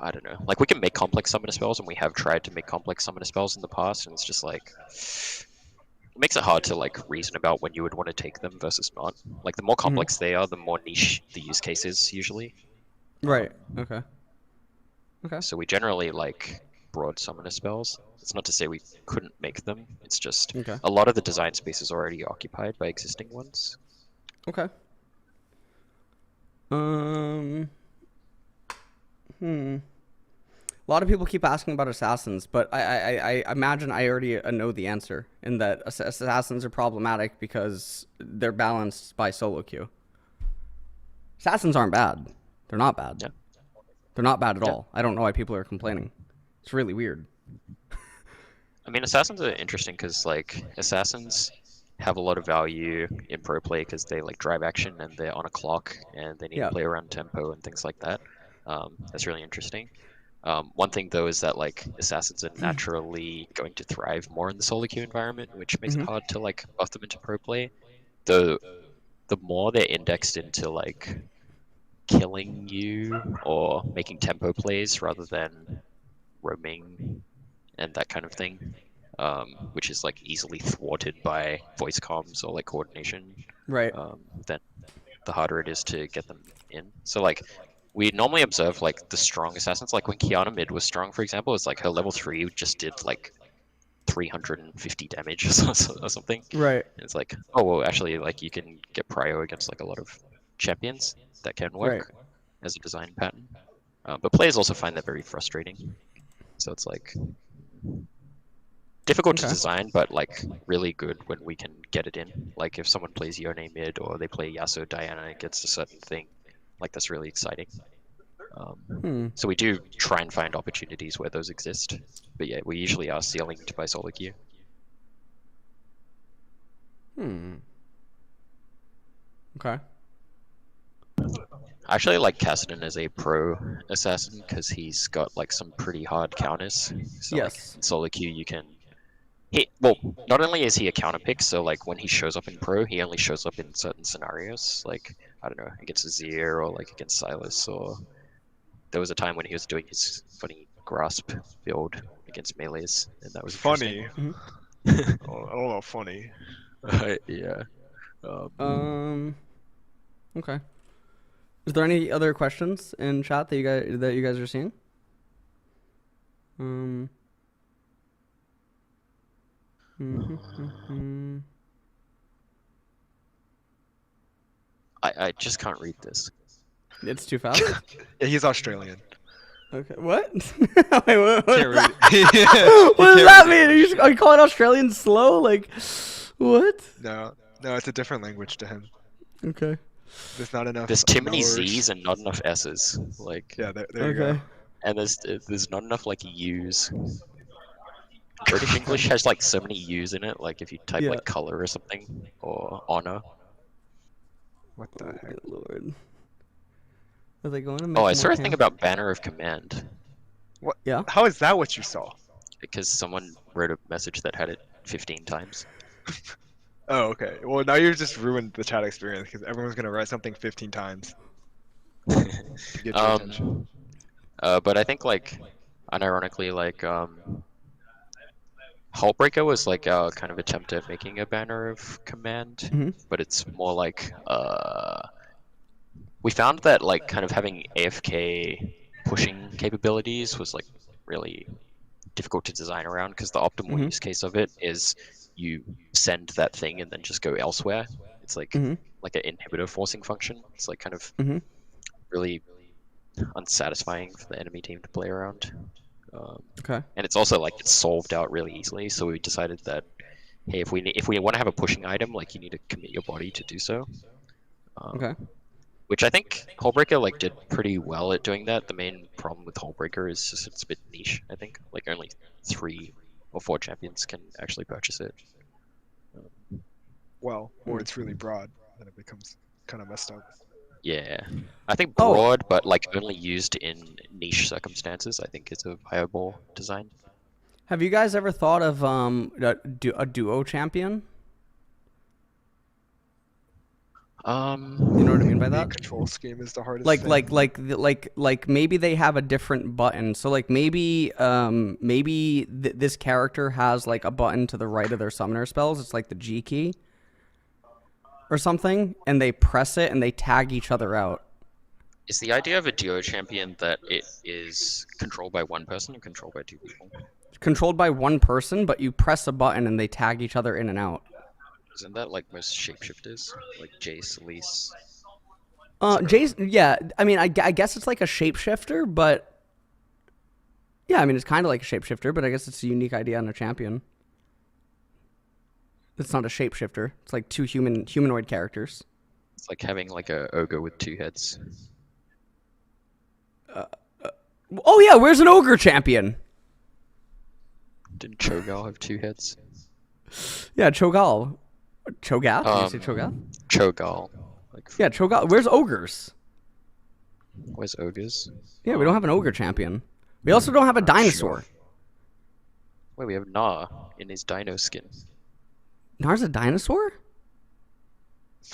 I don't know. Like we can make complex summoner spells, and we have tried to make complex summoner spells in the past, and it's just like it makes it hard to like reason about when you would want to take them versus not. Like the more
Mm-hmm.
complex they are, the more niche the use case is usually.
Right. Okay. Okay.
So we generally like broad summoner spells. It's not to say we couldn't make them. It's just
Okay.
a lot of the design space is already occupied by existing ones.
Okay. Um. Hmm. A lot of people keep asking about assassins, but I imagine I already know the answer in that assassins are problematic because they're balanced by solo queue. Assassins aren't bad. They're not bad.
Yeah.
They're not bad at
Yeah.
all. I don't know why people are complaining. It's really weird.
I mean, assassins are interesting because like assassins have a lot of value in pro play because they like drive action and they're on a clock and they need to
Yeah.
play around tempo and things like that. That's really interesting. One thing though is that like assassins are naturally going to thrive more in the solo queue environment, which makes it
Mm-hmm.
hard to like buff them into pro play. The more they're indexed into like killing you or making tempo plays rather than roaming and that kind of thing, which is like easily thwarted by voice comms or like coordination,
Right.
then the harder it is to get them in. So like we normally observe like the strong assassins, like when Kiana mid was strong, for example, it's like her level 3 just did like 350 damage or something.
Right.
And it's like, oh well, actually, like you can get prio against like a lot of champions that can
Right.
work as a design pattern. But players also find that very frustrating. So it's like difficult to
Okay.
design, but like really good when we can get it in. Like if someone plays Yone mid or they play Yasuo Diana against a certain thing, like that's really exciting.
Hmm.
So we do try and find opportunities where those exist, but yeah, we usually are ceilinged by solo queue.
Hmm. Okay.
I actually like Kassadin as a pro assassin because he's got like some pretty hard counters. So like
Yes.
in solo queue you can well, not only is he a counter pick, so like when he shows up in pro, he only shows up in certain scenarios. Like I don't know, against Azir or like against Silas, or there was a time when he was doing his funny grasp build against melees, and that was
Funny.
interesting.
Mm-hmm.
Oh, I don't know, funny.
Yeah.
Um. Okay. Is there any other questions in chat that you guys are seeing? Um. Mm-hmm.
I just can't read this.
It's too fast.
Yeah, he's Australian.
Okay. What? Wait, what
Can't
is
read
that?
it. Yeah,
What
he
does
can't
that
read
mean? Are you calling Australians slow? Like, what?
No, no, it's a different language to him.
Okay.
There's not enough
There's too many
Norse.
Z's and not enough S's. Like,
Yeah, there you go.
Okay.
and there's not enough like U's. British English has like so many U's in it. Like if you type
Yeah.
like color or something or honor.
What the
Oh my
heck?
lord. Are they going to
Oh,
make
I
more
saw a thing
camp?
about Banner of Command
What?
Yeah.
How is that what you saw?
because someone wrote a message that had it 15 times.
Oh, okay. Well, now you've just ruined the chat experience because everyone's gonna write something 15 times to get your attention.
But I think like unironically like Hullbreaker was like our kind of attempt at making a banner of command,
Mhm.
but it's more like we found that like kind of having AFK pushing capabilities was like really difficult to design around because the optimal
Mhm.
use case of it is you send that thing and then just go elsewhere. It's
Mhm.
like an inhibitor forcing function. It's like kind of
Mhm.
really unsatisfying for the enemy team to play around.
Okay.
And it's also like it's solved out really easily. So we decided that hey, if we want to have a pushing item, like you need to commit your body to do so. Um,
Okay.
which I think Hullbreaker like did pretty well at doing that. The main problem with Hullbreaker is just it's a bit niche. I think like only 3 or 4 champions can actually purchase it.
Well, or
Hmm.
it's really broad, then it becomes kind of messed up.
Yeah, I think
Oh,
broad, but like only used in niche circumstances. I think is a viable design.
have you guys ever thought of a duo champion? You know what I mean by
The
that?
control scheme is the hardest
Like
thing.
like like the- like maybe they have a different button. So like maybe this character has like a button to the right of their summoner spells. It's like the G key or something, and they press it and they tag each other out.
Is the idea of a duo champion that it is controlled by one person and controlled by 2 people?
Controlled by one person, but you press a button and they tag each other in and out.
Isn't that like most shapeshifters, like Jace, Elise?
Jason, yeah. I mean, I guess it's like a shapeshifter, but yeah, I mean, it's kind of like a shapeshifter, but I guess it's a unique idea on a champion. It's not a shapeshifter. It's like two humanoid characters.
It's like having like a ogre with 2 heads.
Oh yeah, where's an ogre champion?
Didn't Cho'Gall have 2 heads?
Yeah, Cho'Gall. Cho'Gath? Did you say Cho'Gath?
Cho'Gall. Like,
Yeah, Cho'Gall. Where's ogres?
where's ogres?
Yeah, we don't have an ogre champion. We also don't have a dinosaur.
Wait, we have Na in his dino skin.
Nar's a dinosaur?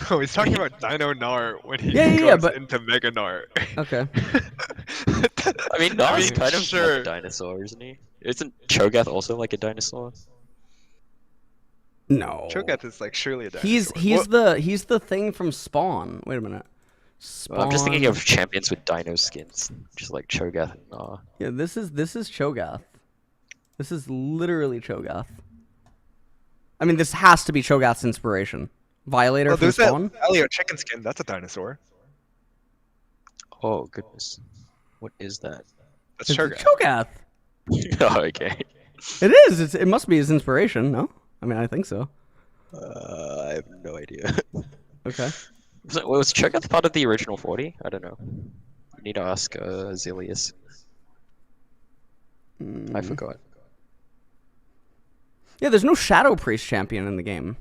Oh, he's talking about Dino Gnar when he
Yeah,
goes
but
into Mega Gnar.
okay.
I mean, Na's kind of
sure.
like a dinosaur, isn't he? Isn't Cho'Gath also like a dinosaur?
No.
Cho'Gath is like surely a dinosaur.
He's the thing from Spawn. Wait a minute. Spawn.
I'm just thinking of champions with dino skins, just like Cho'Gath and Na.
Yeah, this is Cho'Gath. This is literally Cho'Gath. I mean, this has to be Cho'Gath's inspiration. Violator
Oh,
from
there's that
Spawn.
Elio chicken skin. That's a dinosaur.
Oh goodness, what is that?
That's
It's
Cho'Gath.
Cho'Gath.
Oh, okay.
It is. It must be his inspiration. No, I mean I think so.
I have no idea.
Okay.
Was Cho'Gath part of the original 40? I don't know. You need to ask Zilius. I forgot.
Yeah, there's no Shadow Priest champion in the game.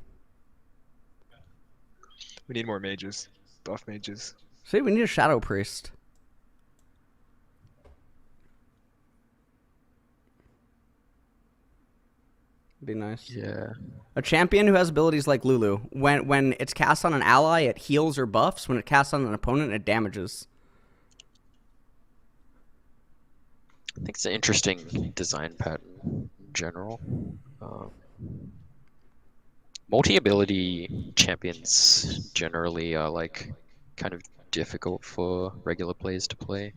We need more mages. Buff mages.
See, we need a Shadow Priest. Be nice.
Yeah.
A champion who has abilities like Lulu. When it's cast on an ally, it heals or buffs. When it casts on an opponent, it damages.
I think it's an interesting design pattern in general. Multi-ability champions generally are like kind of difficult for regular players to play,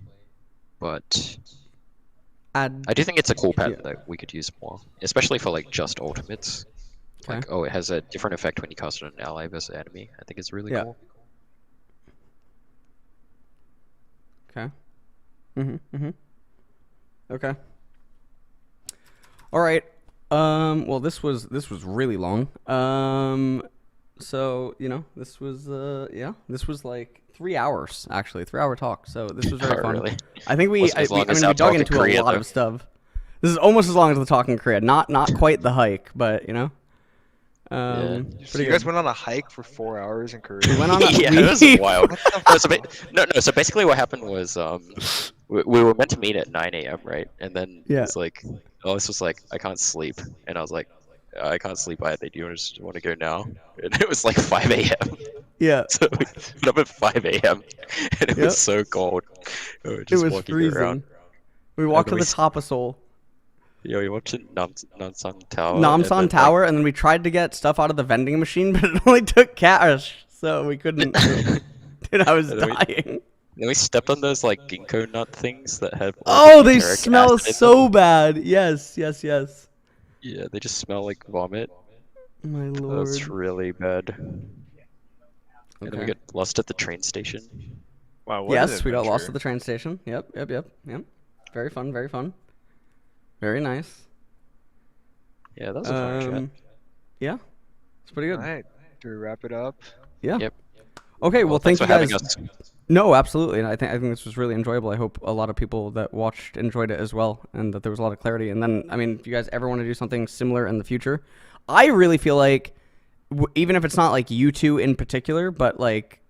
but I do think it's a cool pattern that we could use more, especially for like just ultimates.
Okay.
Like, oh, it has a different effect when you cast it on an ally versus enemy. I think it's really
Yeah.
cool.
Okay. Okay. All right. Well, this was really long. So this was this was like 3 hours actually, 3 hour talk. So this was very
Oh,
fun.
really?
I think we
Almost as long as
we
our
dug
talk in
into
Korea,
a lot
though.
of stuff. This is almost as long as the talk in Korea. Not quite the hike, but
Yeah.
So you guys went on a hike for 4 hours in Korea.
We went on a
Yeah,
we-
it was wild. So basically, what happened was we were meant to meet at 9 a.m. right, and then
Yeah.
it's like, oh, this was like I can't sleep, and I was like, I can't sleep either. Do you just want to go now? And it was like 5 a.m.
Yeah.
So we went up at 5 a.m. and it
Yep.
was so cold. We were
It
just
was
walking
freezing.
around.
We walked to
then
the
we
top of Seoul.
Yo, you watching Namsan Tower? and
Namsan
then,
Tower, and then we tried to get stuff out of the vending machine, but it only took cash, so we couldn't. Dude, I was
And then we-
dying.
Then we stepped on those like ginkgo nut things that have.
Oh,
all the
they
butyric
smell
acid in
so
them.
bad. Yes.
Yeah, they just smell like vomit.
My lord.
That's really bad. And then we
Okay.
get lost at the train station.
Wow. What
Yes,
an
we got lost at
adventure.
the train station. Yep. Very fun. Very nice.
Yeah, that was a fun chat.
Yeah, it's pretty good.
All right. Do we wrap it up?
Yeah.
Yep.
Okay. Well,
thanks
thank
for
you
having
guys.
us.
No, absolutely. And I think this was really enjoyable. I hope a lot of people that watched enjoyed it as well, and that there was a lot of clarity. And then, I mean, if you guys ever want to do something similar in the future, I really feel like, even if it's not like you two in particular, but like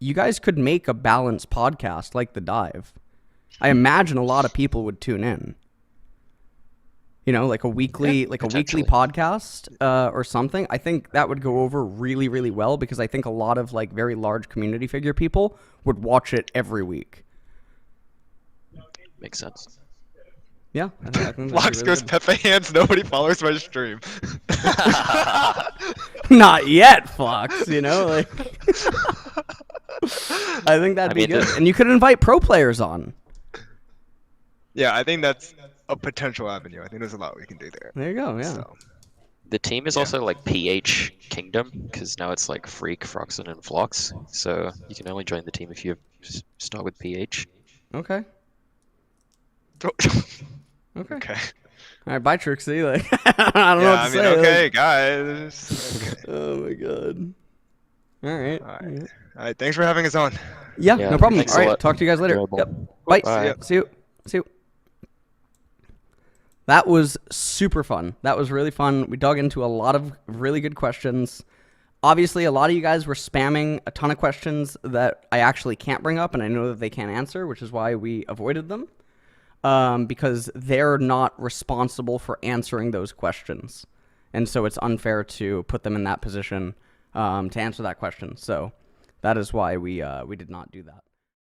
you guys could make a balanced podcast like The Dive. I imagine a lot of people would tune in. You know, like a weekly
potentially.
podcast or something. I think that would go over really, really well, because I think a lot of like very large community figure people would watch it every week.
Makes sense.
Yeah, I think that'd be
Locks
really
goes
good.
Pepe hands. Nobody follows my stream.
Not yet, Fox. You know, like I think that'd
I
be
mean,
good, and you could invite pro players on.
Yeah, I think that's a potential avenue. I think there's a lot we can do there.
There you go. Yeah.
So,
The team is
Yeah.
also like PH Kingdom, because now it's like Freak, Froxen, and Flox. So you can only join the team if you start with PH.
Okay. Okay.
okay.
All right. Bye, Trixie. Like I don't know what
Yeah,
to
I mean,
say.
okay,
like-
guys. Okay.
Oh my god. All right.
All right. All right. Thanks for having us on.
Yeah,
Yeah,
no problem.
thanks
All
a
right,
lot.
talk to you guys later.
Enjoyable.
Yep. Bye.
Bye.
See you. See you. That was super fun. That was really fun. We dug into a lot of really good questions. Obviously, a lot of you guys were spamming a ton of questions that I actually can't bring up, and I know that they can't answer, which is why we avoided them, because they're not responsible for answering those questions. And so it's unfair to put them in that position to answer that question. So that is why we did not do that.